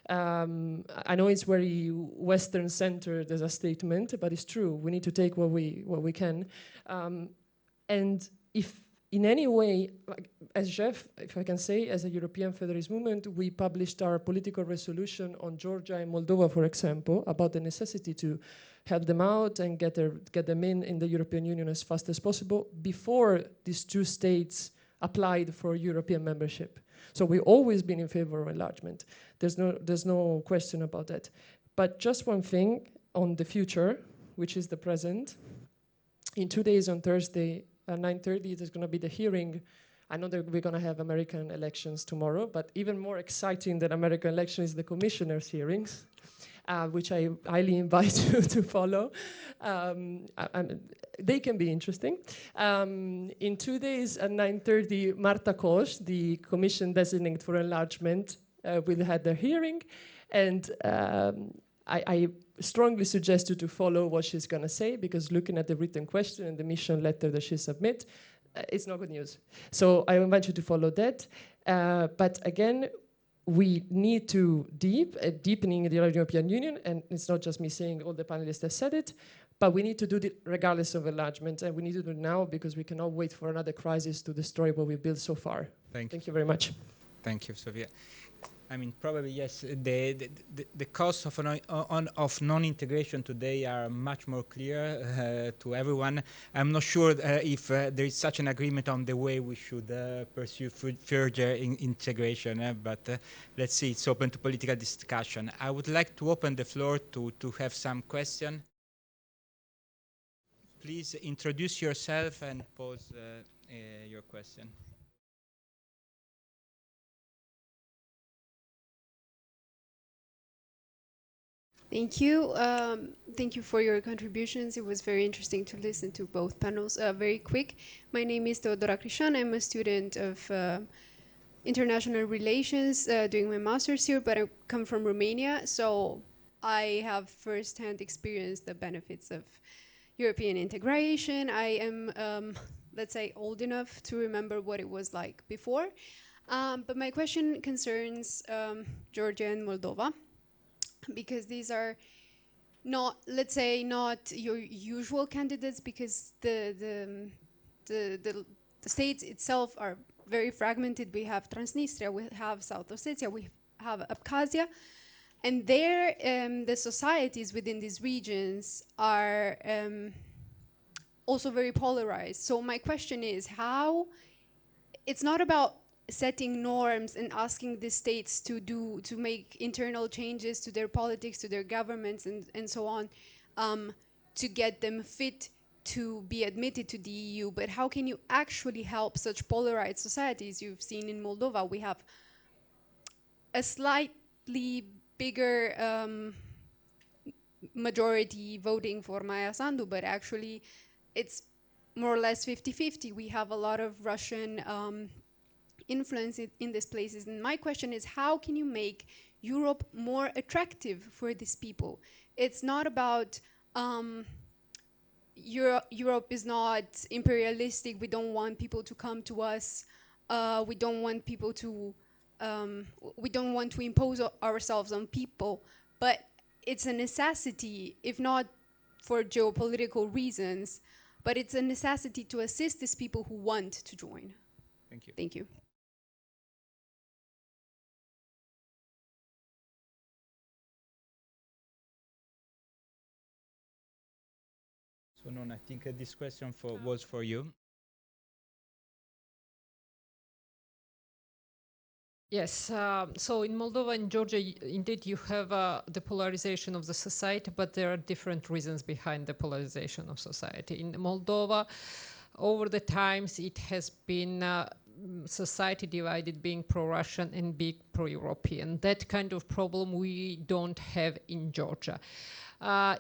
I know it's very Western-centered as a statement, but it's true. We need to take what we can. And if in any way, like, as Jeff, if I can say, as a European Federalist Movement, we published our political resolution on Georgia and Moldova, for example, about the necessity to help them out and get them in the European Union as fast as possible before these two states applied for European membership. So we've always been in favor of enlargement. There's no question about that. But just one thing on the future, which is the present. In 2 days on Thursday, at 9:30, there's going to be the hearing. I know that we're going to have American elections tomorrow, but even more exciting than American elections is the commissioners' hearings, which I highly invite you to follow. They can be interesting. In 2 days at 9:30, Marta Koch, the commission designate for enlargement, will have their hearing. And I strongly suggest you to follow what she's going to say, because looking at the written question and the mission letter that she submit, it's not good news. So I invite you to follow that. But again, we need to deepening the European Union, and it's not just me saying, all the panelists have said it, but we need to do it regardless of enlargement, and we need to do it now because we cannot wait for another crisis to destroy what we built so far. Thank you very much. Thank you, Sofia. I mean, probably yes. The costs of non-integration today are much more clear to everyone. I'm not sure if there is such an agreement on the way we should pursue further integration, but let's see. It's open to political discussion. I would like to open the floor to have some question. Please introduce yourself and pose your question. Thank you. Thank you for your contributions. It was very interesting to listen to both panels. Very quick. My name is Teodora Crișan. I'm a student of international relations doing my master's here, but I come from Romania. So I have firsthand experienced the benefits of European integration. I am let's say, old enough to remember what it was like before. But my question concerns Georgia and Moldova, because these are not, let's say, not your usual candidates, because the states itself are very fragmented. We have Transnistria, we have South Ossetia, we have Abkhazia, and there the societies within these regions are also very polarized. So my question is, how, it's not about setting norms and asking the states to make internal changes to their politics, to their governments, and so on, to get them fit to be admitted to the EU. But how can you actually help such polarized societies? You've seen in Moldova, we have a slightly bigger majority voting for Maya Sandu, but actually it's more or less 50-50. We have a lot of Russian influence in these places. And my question is, how can you make Europe more attractive for these people? It's not about Europe is not imperialistic. We don't want people to come to us. We don't want people to, we don't want to impose ourselves on people, but it's a necessity, if not for geopolitical reasons, but it's a necessity to assist these people who want to join. Thank you. Thank you. So, no, I think this question was for you. Yes, so in Moldova and Georgia, indeed you have the polarization of the society, but there are different reasons behind the polarization of society. In Moldova, over the times, it has been society divided, being pro-Russian and being pro-European. That kind of problem we don't have in Georgia.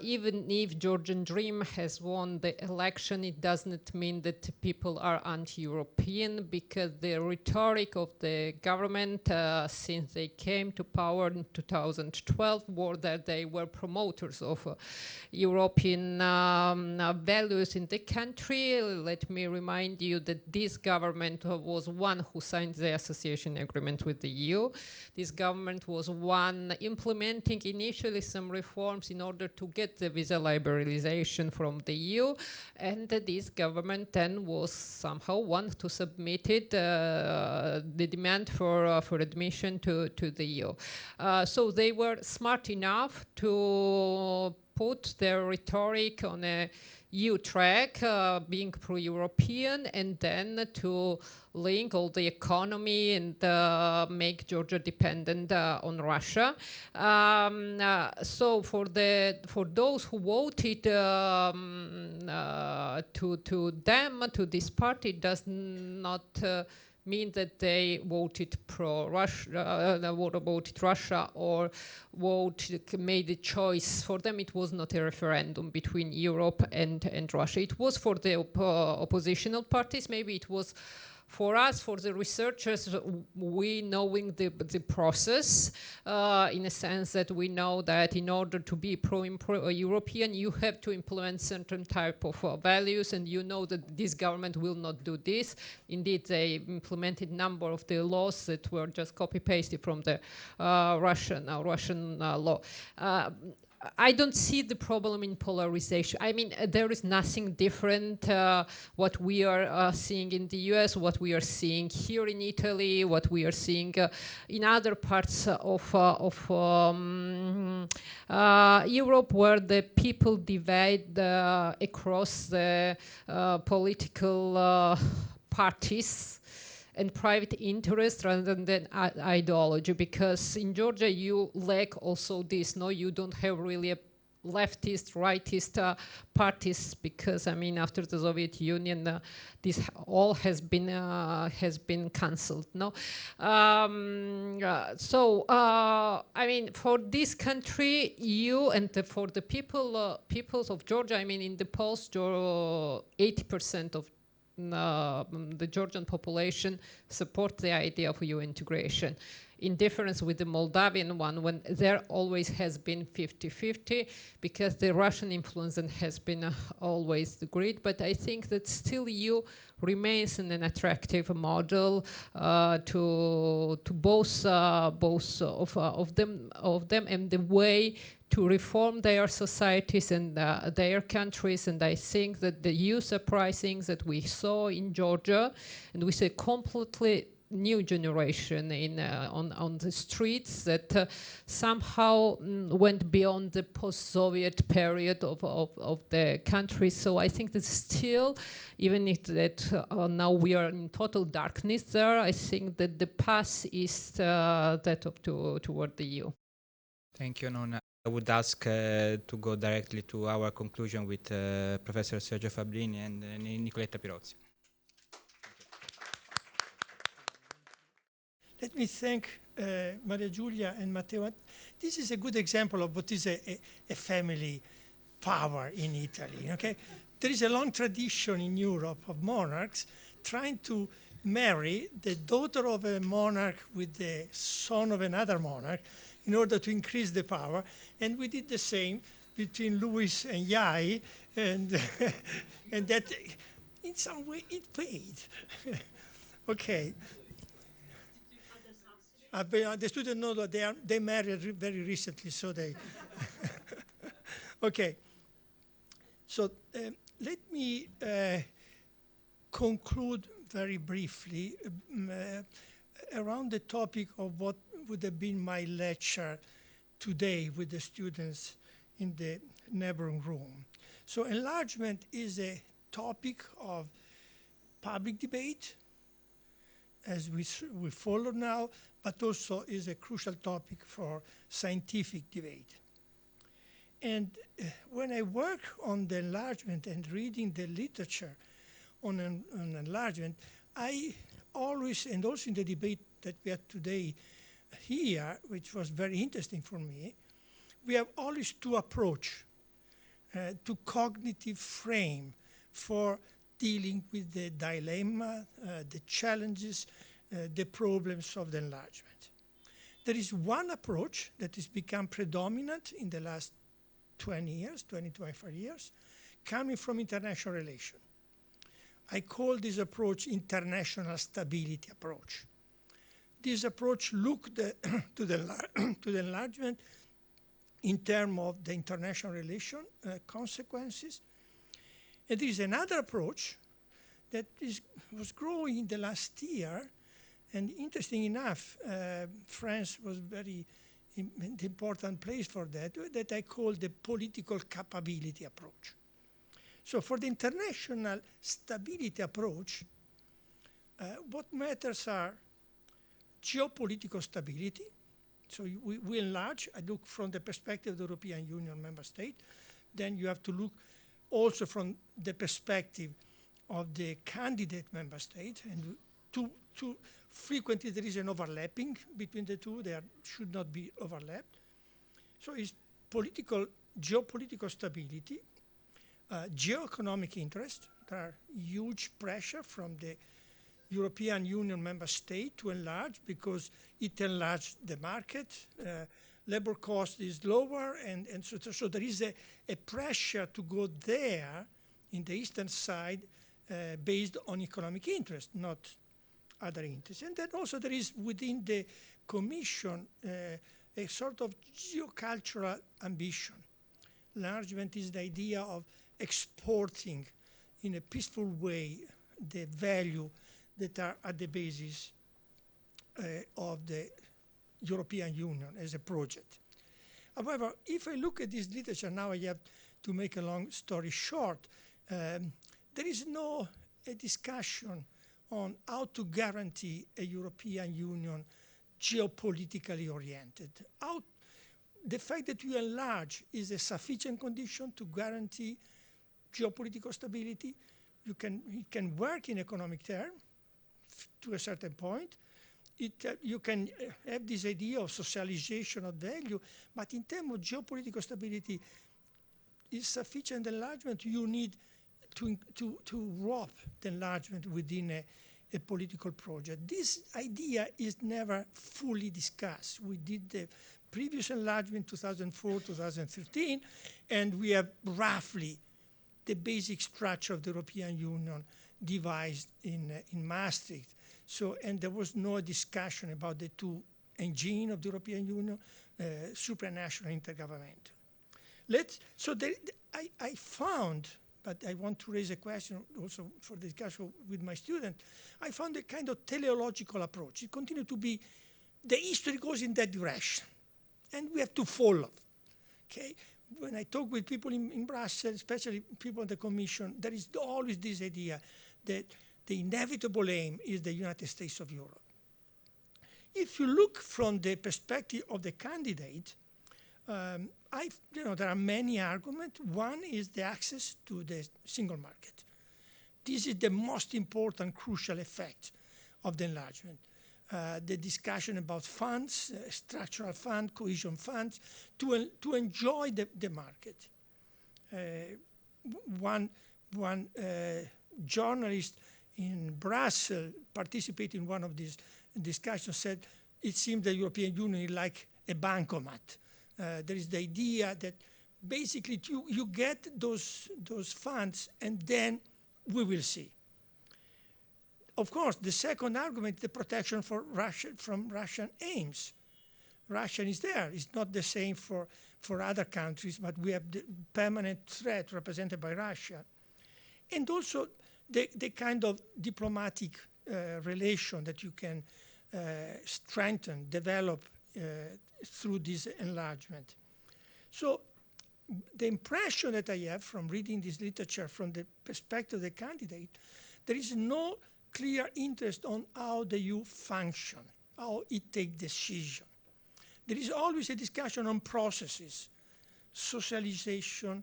Even if Georgian Dream has won the election, it does not mean that people are anti-European, because the rhetoric of the government since they came to power in 2012 were that they were promoters of European values in the country. Let me remind you that this government was one who signed the association agreement with the EU. This government was one implementing initially some reforms in order to get the visa liberalization from the EU, and this government then was somehow one to submit it, the demand for admission to the EU. So they were smart enough to put their rhetoric on a EU track, being pro-European, and then to link all the economy and make Georgia dependent on Russia. So for those who voted to them, to this party, does not mean that they voted pro-Russia, voted Russia, or made a choice. For them, it was not a referendum between Europe and Russia. It was for the oppositional parties. Maybe it was for us, for the researchers, we knowing the process, in a sense that we know that in order to be pro-European, you have to implement certain type of values, and you know that this government will not do this. Indeed, they implemented a number of the laws that were just copy-pasted from the Russian law. I don't see the problem in polarization. I mean, there is nothing different what we are seeing in the US, what we are seeing here in Italy, what we are seeing in other parts of Europe, where the people divide across the political parties and private interest rather than ideology, because in Georgia you lack also this. No, you don't have really a leftist, rightist parties, because I mean after the Soviet Union, this all has been cancelled. No, I mean for this country, you and for the peoples of Georgia, I mean in the polls, 80% of the Georgian population support the idea of EU integration. in difference with the Moldavian one, when there always has been 50-50, because the Russian influence has been always the great. But I think that still EU remains an attractive model to both of them, and the way to reform their societies and their countries. And I think that the youth uprisings that we saw in Georgia, and we see completely new generation on the streets that somehow went beyond the post-Soviet period of the country. So I think that still, even if that now we are in total darkness there, I think that the path is that toward the EU. Thank you, Nona. I would ask to go directly to our conclusion with Professor Sergio Fabbrini and Nicoletta Pirozzi. Let me thank Maria Giulia and Matteo. This is a good example of what is a family power in Italy. Okay, there is a long tradition in Europe of monarchs trying to marry the daughter of a monarch with the son of another monarch in order to increase the power. And we did the same between Louis and Yai, and and that in some way it paid. Okay. The students know that they married very recently, so they. Okay. So let me conclude very briefly around the topic of what would have been my lecture today with the students in the neighboring room. So enlargement is a topic of public debate, as we follow now, but also is a crucial topic for scientific debate. And when I work on the enlargement and reading the literature on enlargement, I always, and also in the debate that we had today here, which was very interesting for me, we have always two approaches to cognitive frame for dealing with the dilemma, the challenges, the problems of the enlargement. There is one approach that has become predominant in the last 20 years, 25 years, coming from international relations. I call this approach international stability approach. This approach looked to the enlargement in terms of the international relation consequences. And there is another approach that was growing in the last year, and interesting enough, France was very important place for that I call the political capability approach. So for the international stability approach, what matters are geopolitical stability. So we enlarge, I look from the perspective of the European Union member state. Then you have to look also from the perspective of the candidate member state, and too frequently there is an overlapping between the two. There should not be overlapped. So it's geopolitical stability, geoeconomic interest. There are huge pressure from the European Union member state to enlarge because it enlarged the market, labor cost is lower, and so there is a pressure to go there in the eastern side based on economic interest, not other interests. And then also there is within the Commission a sort of geocultural ambition. Enlargement is the idea of exporting in a peaceful way the value that are at the basis of the European Union as a project. However, if I look at this literature, now I have to make a long story short, there is no discussion on how to guarantee a European Union geopolitically oriented. The fact that you enlarge is a sufficient condition to guarantee geopolitical stability. It can work in economic terms to a certain point. You can have this idea of socialization of value, but in terms of geopolitical stability, is sufficient enlargement. You need to wrap the enlargement within a political project. This idea is never fully discussed. We did the previous enlargement 2004, 2013, and we have roughly the basic structure of the European Union devised in Maastricht. So, and there was no discussion about the two engines of the European Union, supranational and intergovernmental. I found, but I want to raise a question also for discussion with my student, I found a kind of teleological approach. It continued to be, the history goes in that direction, and we have to follow, okay? When I talk with people in Brussels, especially people in the Commission, there is always this idea that the inevitable aim is the United States of Europe. If you look from the perspective of the candidate, there are many arguments. One is the access to the single market. This is the most important, crucial effect of the enlargement. The discussion about funds, structural fund, cohesion funds, to enjoy the market. One journalist in Brussels participating in one of these discussions said, it seems the European Union is like a bancomat. There is the idea that basically you get those funds and then we will see. Of course, the second argument, the protection for Russia from Russian aims. Russia is there. It's not the same for other countries, but we have the permanent threat represented by Russia. And also the kind of diplomatic relation that you can strengthen, develop through this enlargement. So the impression that I have from reading this literature from the perspective of the candidate, there is no clear interest on how the EU function, how it takes decision. There is always a discussion on processes, socialization,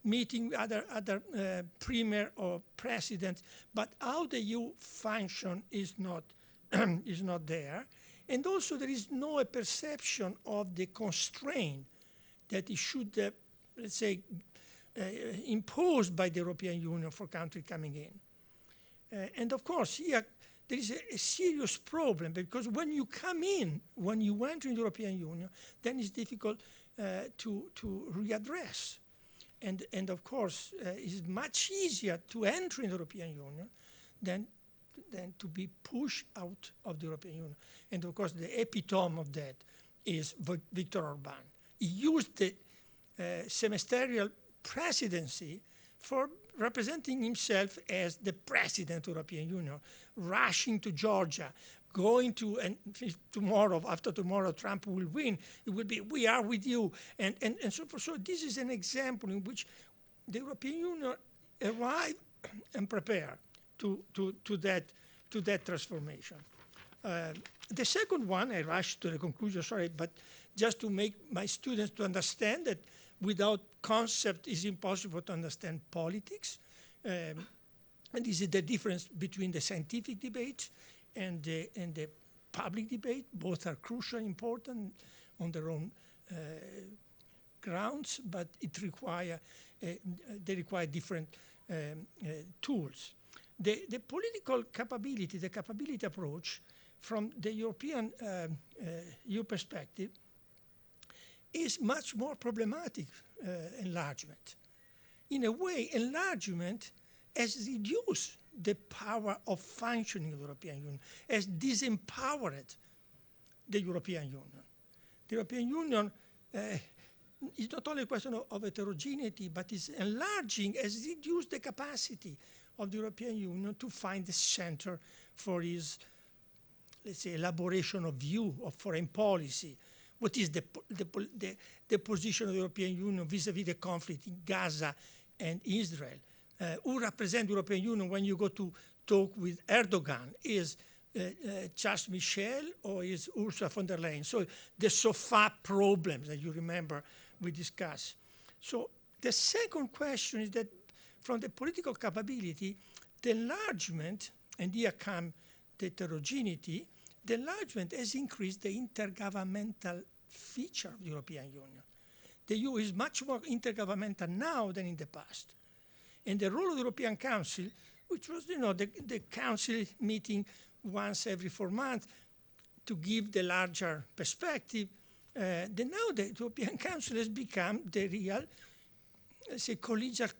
meeting other premier or presidents, but how the EU function is not there. And also there is no perception of the constraint that it should, let's say, imposed by the European Union for countries coming in. And of course, here there is a serious problem, because when you come in, when you enter the European Union, then it's difficult to readdress. And of course, it's much easier to enter in the European Union than to be pushed out of the European Union. And of course, the epitome of that is Viktor Orban. He used the semesterial presidency for representing himself as the president of the European Union, rushing to Georgia, going to, and tomorrow, after tomorrow, Trump will win, it will be, we are with you, and so forth. So this is an example in which the European Union arrived and prepared to that transformation. The second one, I rushed to the conclusion, sorry, but just to make my students to understand that without concept it's impossible to understand politics. And this is the difference between the scientific debate and the public debate. Both are crucial, important on their own grounds, but they require different tools. The political capability, the capability approach from the European EU perspective is much more problematic, enlargement. In a way, enlargement has reduced the power of functioning of the European Union, has disempowered the European Union. The European Union is not only a question of heterogeneity, but is enlarging, has reduced the capacity of the European Union to find the center for its, let's say, elaboration of view of foreign policy. What is the position of the European Union vis-à-vis the conflict in Gaza and Israel? Who represents the European Union when you go to talk with Erdogan? Is Charles Michel or is Ursula von der Leyen? So the SOFA problems that you remember we discussed. So the second question is that from the political capability, the enlargement, and here comes the heterogeneity, the enlargement has increased the intergovernmental feature of the European Union. The EU is much more intergovernmental now than in the past. And the role of the European Council, which was, the council meeting once every 4 months to give the larger perspective. Then now the European Council has become the real, say, collegiate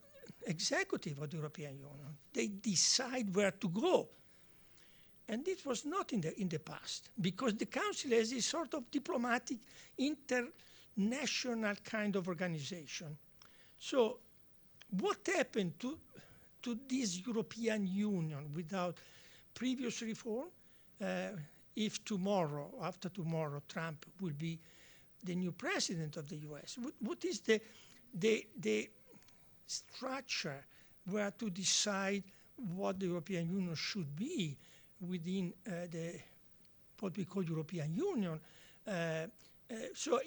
executive of the European Union. They decide where to go. And this was not in the past, because the Council is a sort of diplomatic, international kind of organization. So what happened to this European Union without previous reform? If tomorrow, after tomorrow, Trump will be the new president of the US, what is the structure where to decide what the European Union should be within what we call European Union? So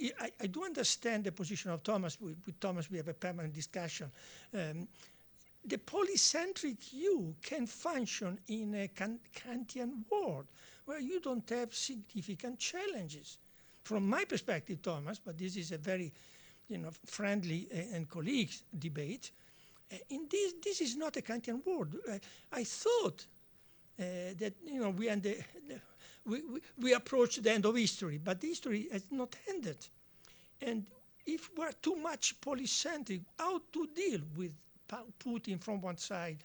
I do understand the position of Thomas. With Thomas, we have a permanent discussion. The polycentric view can function in a Kantian world where you don't have significant challenges. From my perspective, Thomas, but this is a very friendly and colleagues debate, in this is not a Kantian world. I thought that we approach the end of history, but history has not ended. And if we're too much polycentric, how to deal with Putin from one side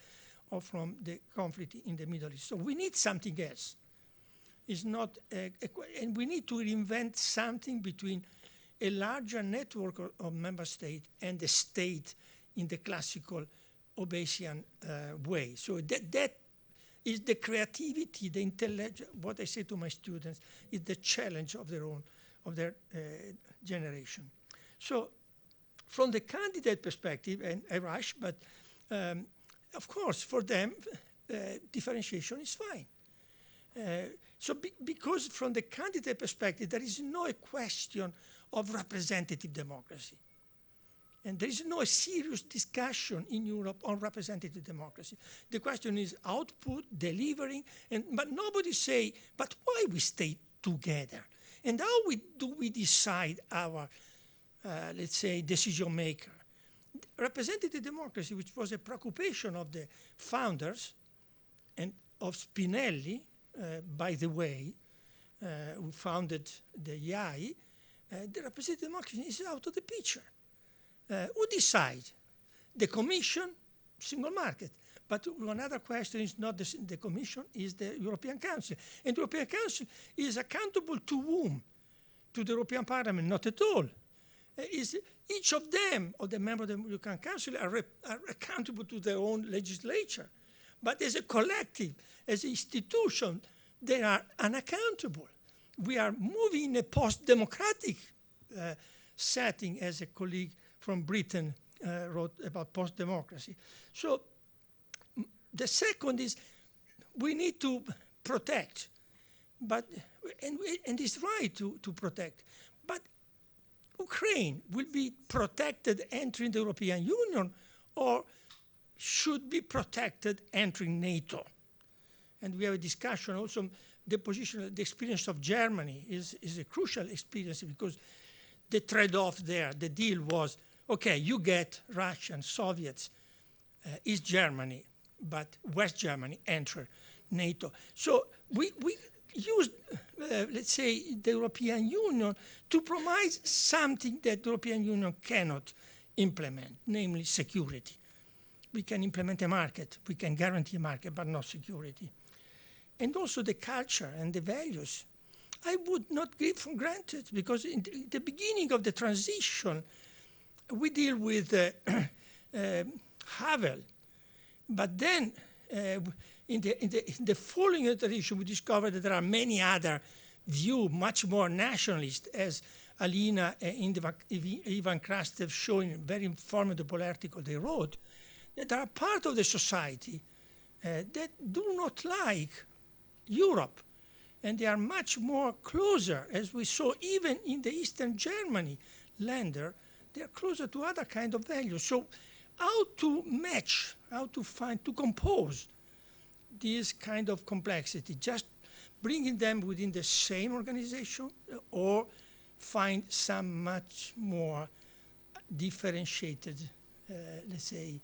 or from the conflict in the Middle East? So we need something else. It's not, and we need to reinvent something between a larger network of member states and the state in the classical Obesian way. So that is the creativity, the intelligence. What I say to my students is the challenge of their generation. So from the candidate perspective, and I rush, but of course for them, differentiation is fine. Because from the candidate perspective, there is no question of representative democracy. And there is no serious discussion in Europe on representative democracy. The question is output, delivering, but nobody say, but why we stay together? And how do we decide our, let's say, decision maker? Representative democracy, which was a preoccupation of the founders and of Spinelli, by the way, who founded the IAI, the representative democracy is out of the picture. Who decides? The Commission, single market. But another question is not the Commission, is the European Council. And the European Council is accountable to whom? To the European Parliament? Not at all. Each of them, or the members of the European Council, are accountable to their own legislature. But as a collective, as an institution, they are unaccountable. We are moving in a post-democratic setting, as a colleague from Britain wrote about post-democracy. So the second is we need to protect, and it's right to protect. But Ukraine will be protected entering the European Union or should be protected entering NATO. And we have a discussion also, the experience of Germany is a crucial experience because the trade-off there, the deal was, okay, you get Russian, Soviets, East Germany, but West Germany enter NATO. So we used, let's say, the European Union to promise something that the European Union cannot implement, namely security. We can implement a market, we can guarantee a market, but not security. And also the culture and the values. I would not give for granted, because in the beginning of the transition, we deal with Havel, but then in the following iteration, we discovered that there are many other views, much more nationalist, as Alina and Ivan Krastev showing very informative article they wrote, that are part of the society that do not like Europe. And they are much more closer, as we saw even in the Eastern Germany Länder, they are closer to other kind of values. So how to match, how to find, to compose this kind of complexity, just bringing them within the same organization or find some much more differentiated, let's say,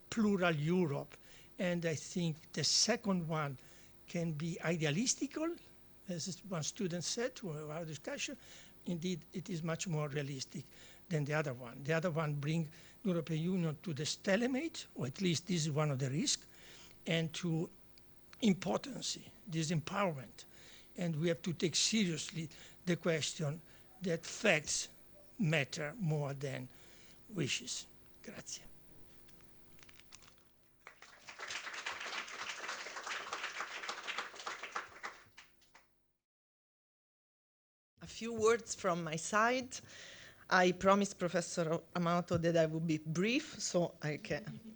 plural Europe. And I think the second one can be idealistical, as one student said to our discussion. Indeed, it is much more realistic than the other one. The other one brings European Union to the stalemate, or at least this is one of the risks, and to impotency, disempowerment. And we have to take seriously the question that facts matter more than wishes. Grazie. A few words from my side. I promised Professor Amato that I would be brief, so I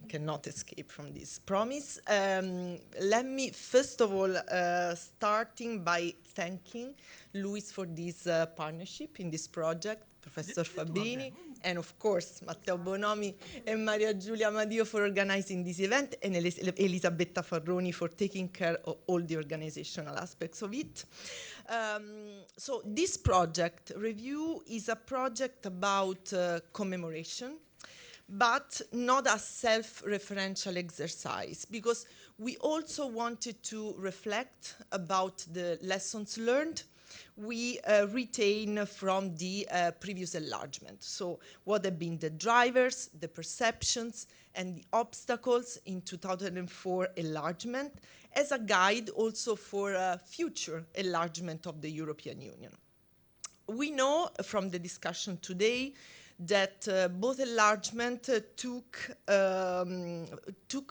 cannot escape from this promise. Let me, first of all, starting by thanking Luis for this partnership in this project, Professor Fabrini, and of course, Matteo Bonomi and Maria Giulia Amadio for organizing this event, and Elisabetta Farroni for taking care of all the organizational aspects of it. So this project, REWEU, is a project about commemoration, but not a self-referential exercise, because we also wanted to reflect about the lessons learned we retain from the previous enlargement. So what have been the drivers, the perceptions, and the obstacles in 2004 enlargement as a guide also for future enlargement of the European Union. We know from the discussion today that both enlargement took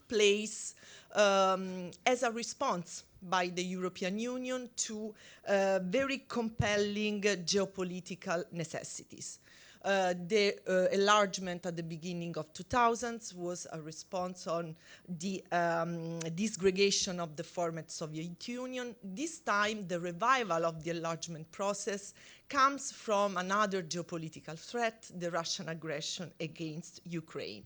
place as a response by the European Union to very compelling geopolitical necessities. The enlargement at the beginning of 2000s was a response on the disgregation of the former Soviet Union. This time, the revival of the enlargement process comes from another geopolitical threat, the Russian aggression against Ukraine.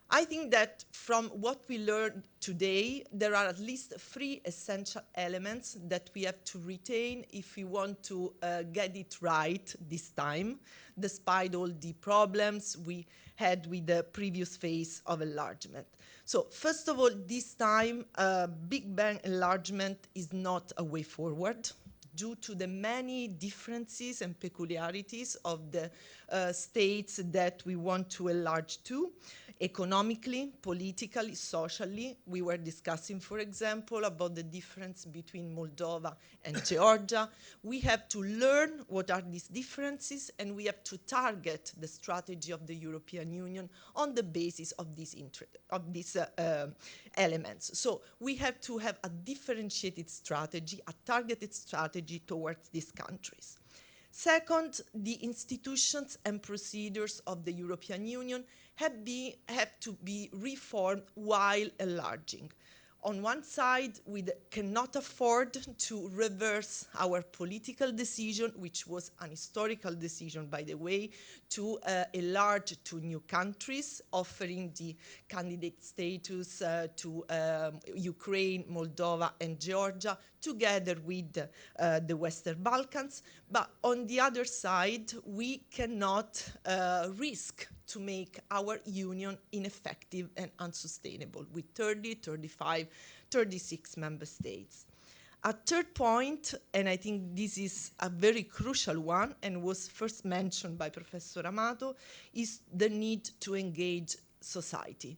I think that from what we learned today, there are at least 3 essential elements that we have to retain if we want to get it right this time, despite all the problems we had with the previous phase of enlargement. So first of all, this time, Big Bang enlargement is not a way forward due to the many differences and peculiarities of the states that we want to enlarge to. Economically, politically, socially, we were discussing, for example, about the difference between Moldova and Georgia. We have to learn what are these differences, and we have to target the strategy of the European Union on the basis of these elements. So we have to have a differentiated strategy, a targeted strategy towards these countries. Second, the institutions and procedures of the European Union have to be reformed while enlarging. On one side, we cannot afford to reverse our political decision, which was an historical decision, by the way, to enlarge to new countries, offering the candidate status to Ukraine, Moldova, and Georgia, together with the Western Balkans. But on the other side, we cannot risk to make our union ineffective and unsustainable with 30, 35, 36 member states. A third point, and I think this is a very crucial one and was first mentioned by Professor Amato, is the need to engage society.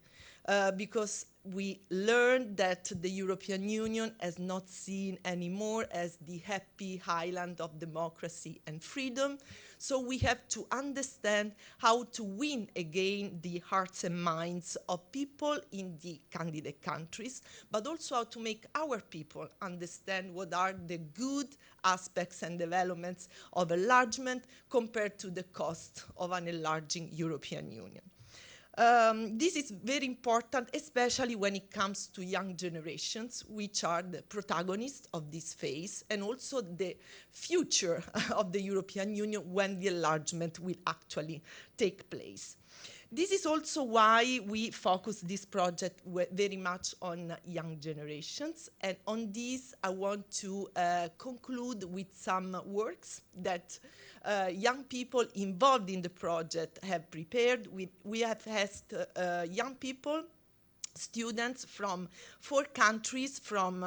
Because we learned that the European Union is not seen anymore as the happy island of democracy and freedom. So we have to understand how to win again the hearts and minds of people in the candidate countries, but also how to make our people understand what are the good aspects and developments of enlargement compared to the cost of an enlarging European Union. This is very important, especially when it comes to young generations, which are the protagonists of this phase, and also the future of the European Union when the enlargement will actually take place. This is also why we focus this project very much on young generations. And on this, I want to conclude with some works that young people involved in the project have prepared. We have asked young people, students from 4 countries, from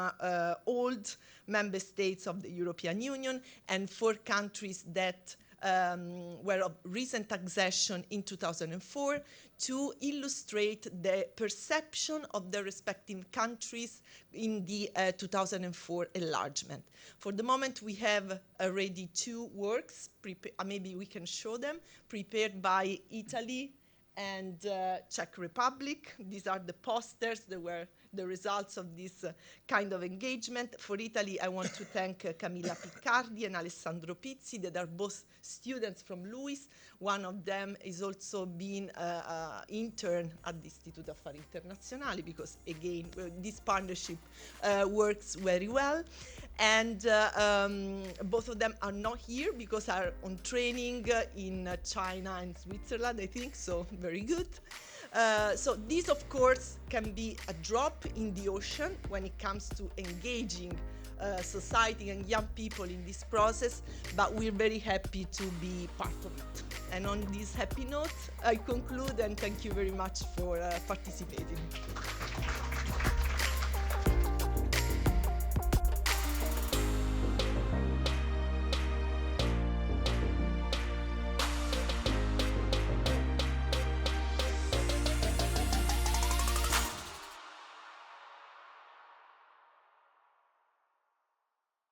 old member states of the European Union and 4 countries that were of recent accession in 2004, to illustrate the perception of the respective countries in the 2004 enlargement. For the moment, we have already 2 works, maybe we can show them, prepared by Italy and Czech Republic. These are the posters that were the results of this kind of engagement. For Italy, I want to thank Camilla Piccardi and Alessandro Pizzi, that are both students from LUIS. One of them is also being intern at the Istituto Affari Internazionali, because again, this partnership works very well. And both of them are not here because are on training in China and Switzerland, I think, so very good. So this, of course, can be a drop in the ocean when it comes to engaging society and young people in this process, but we're very happy to be part of it. And on this happy note, I conclude and thank you very much for participating.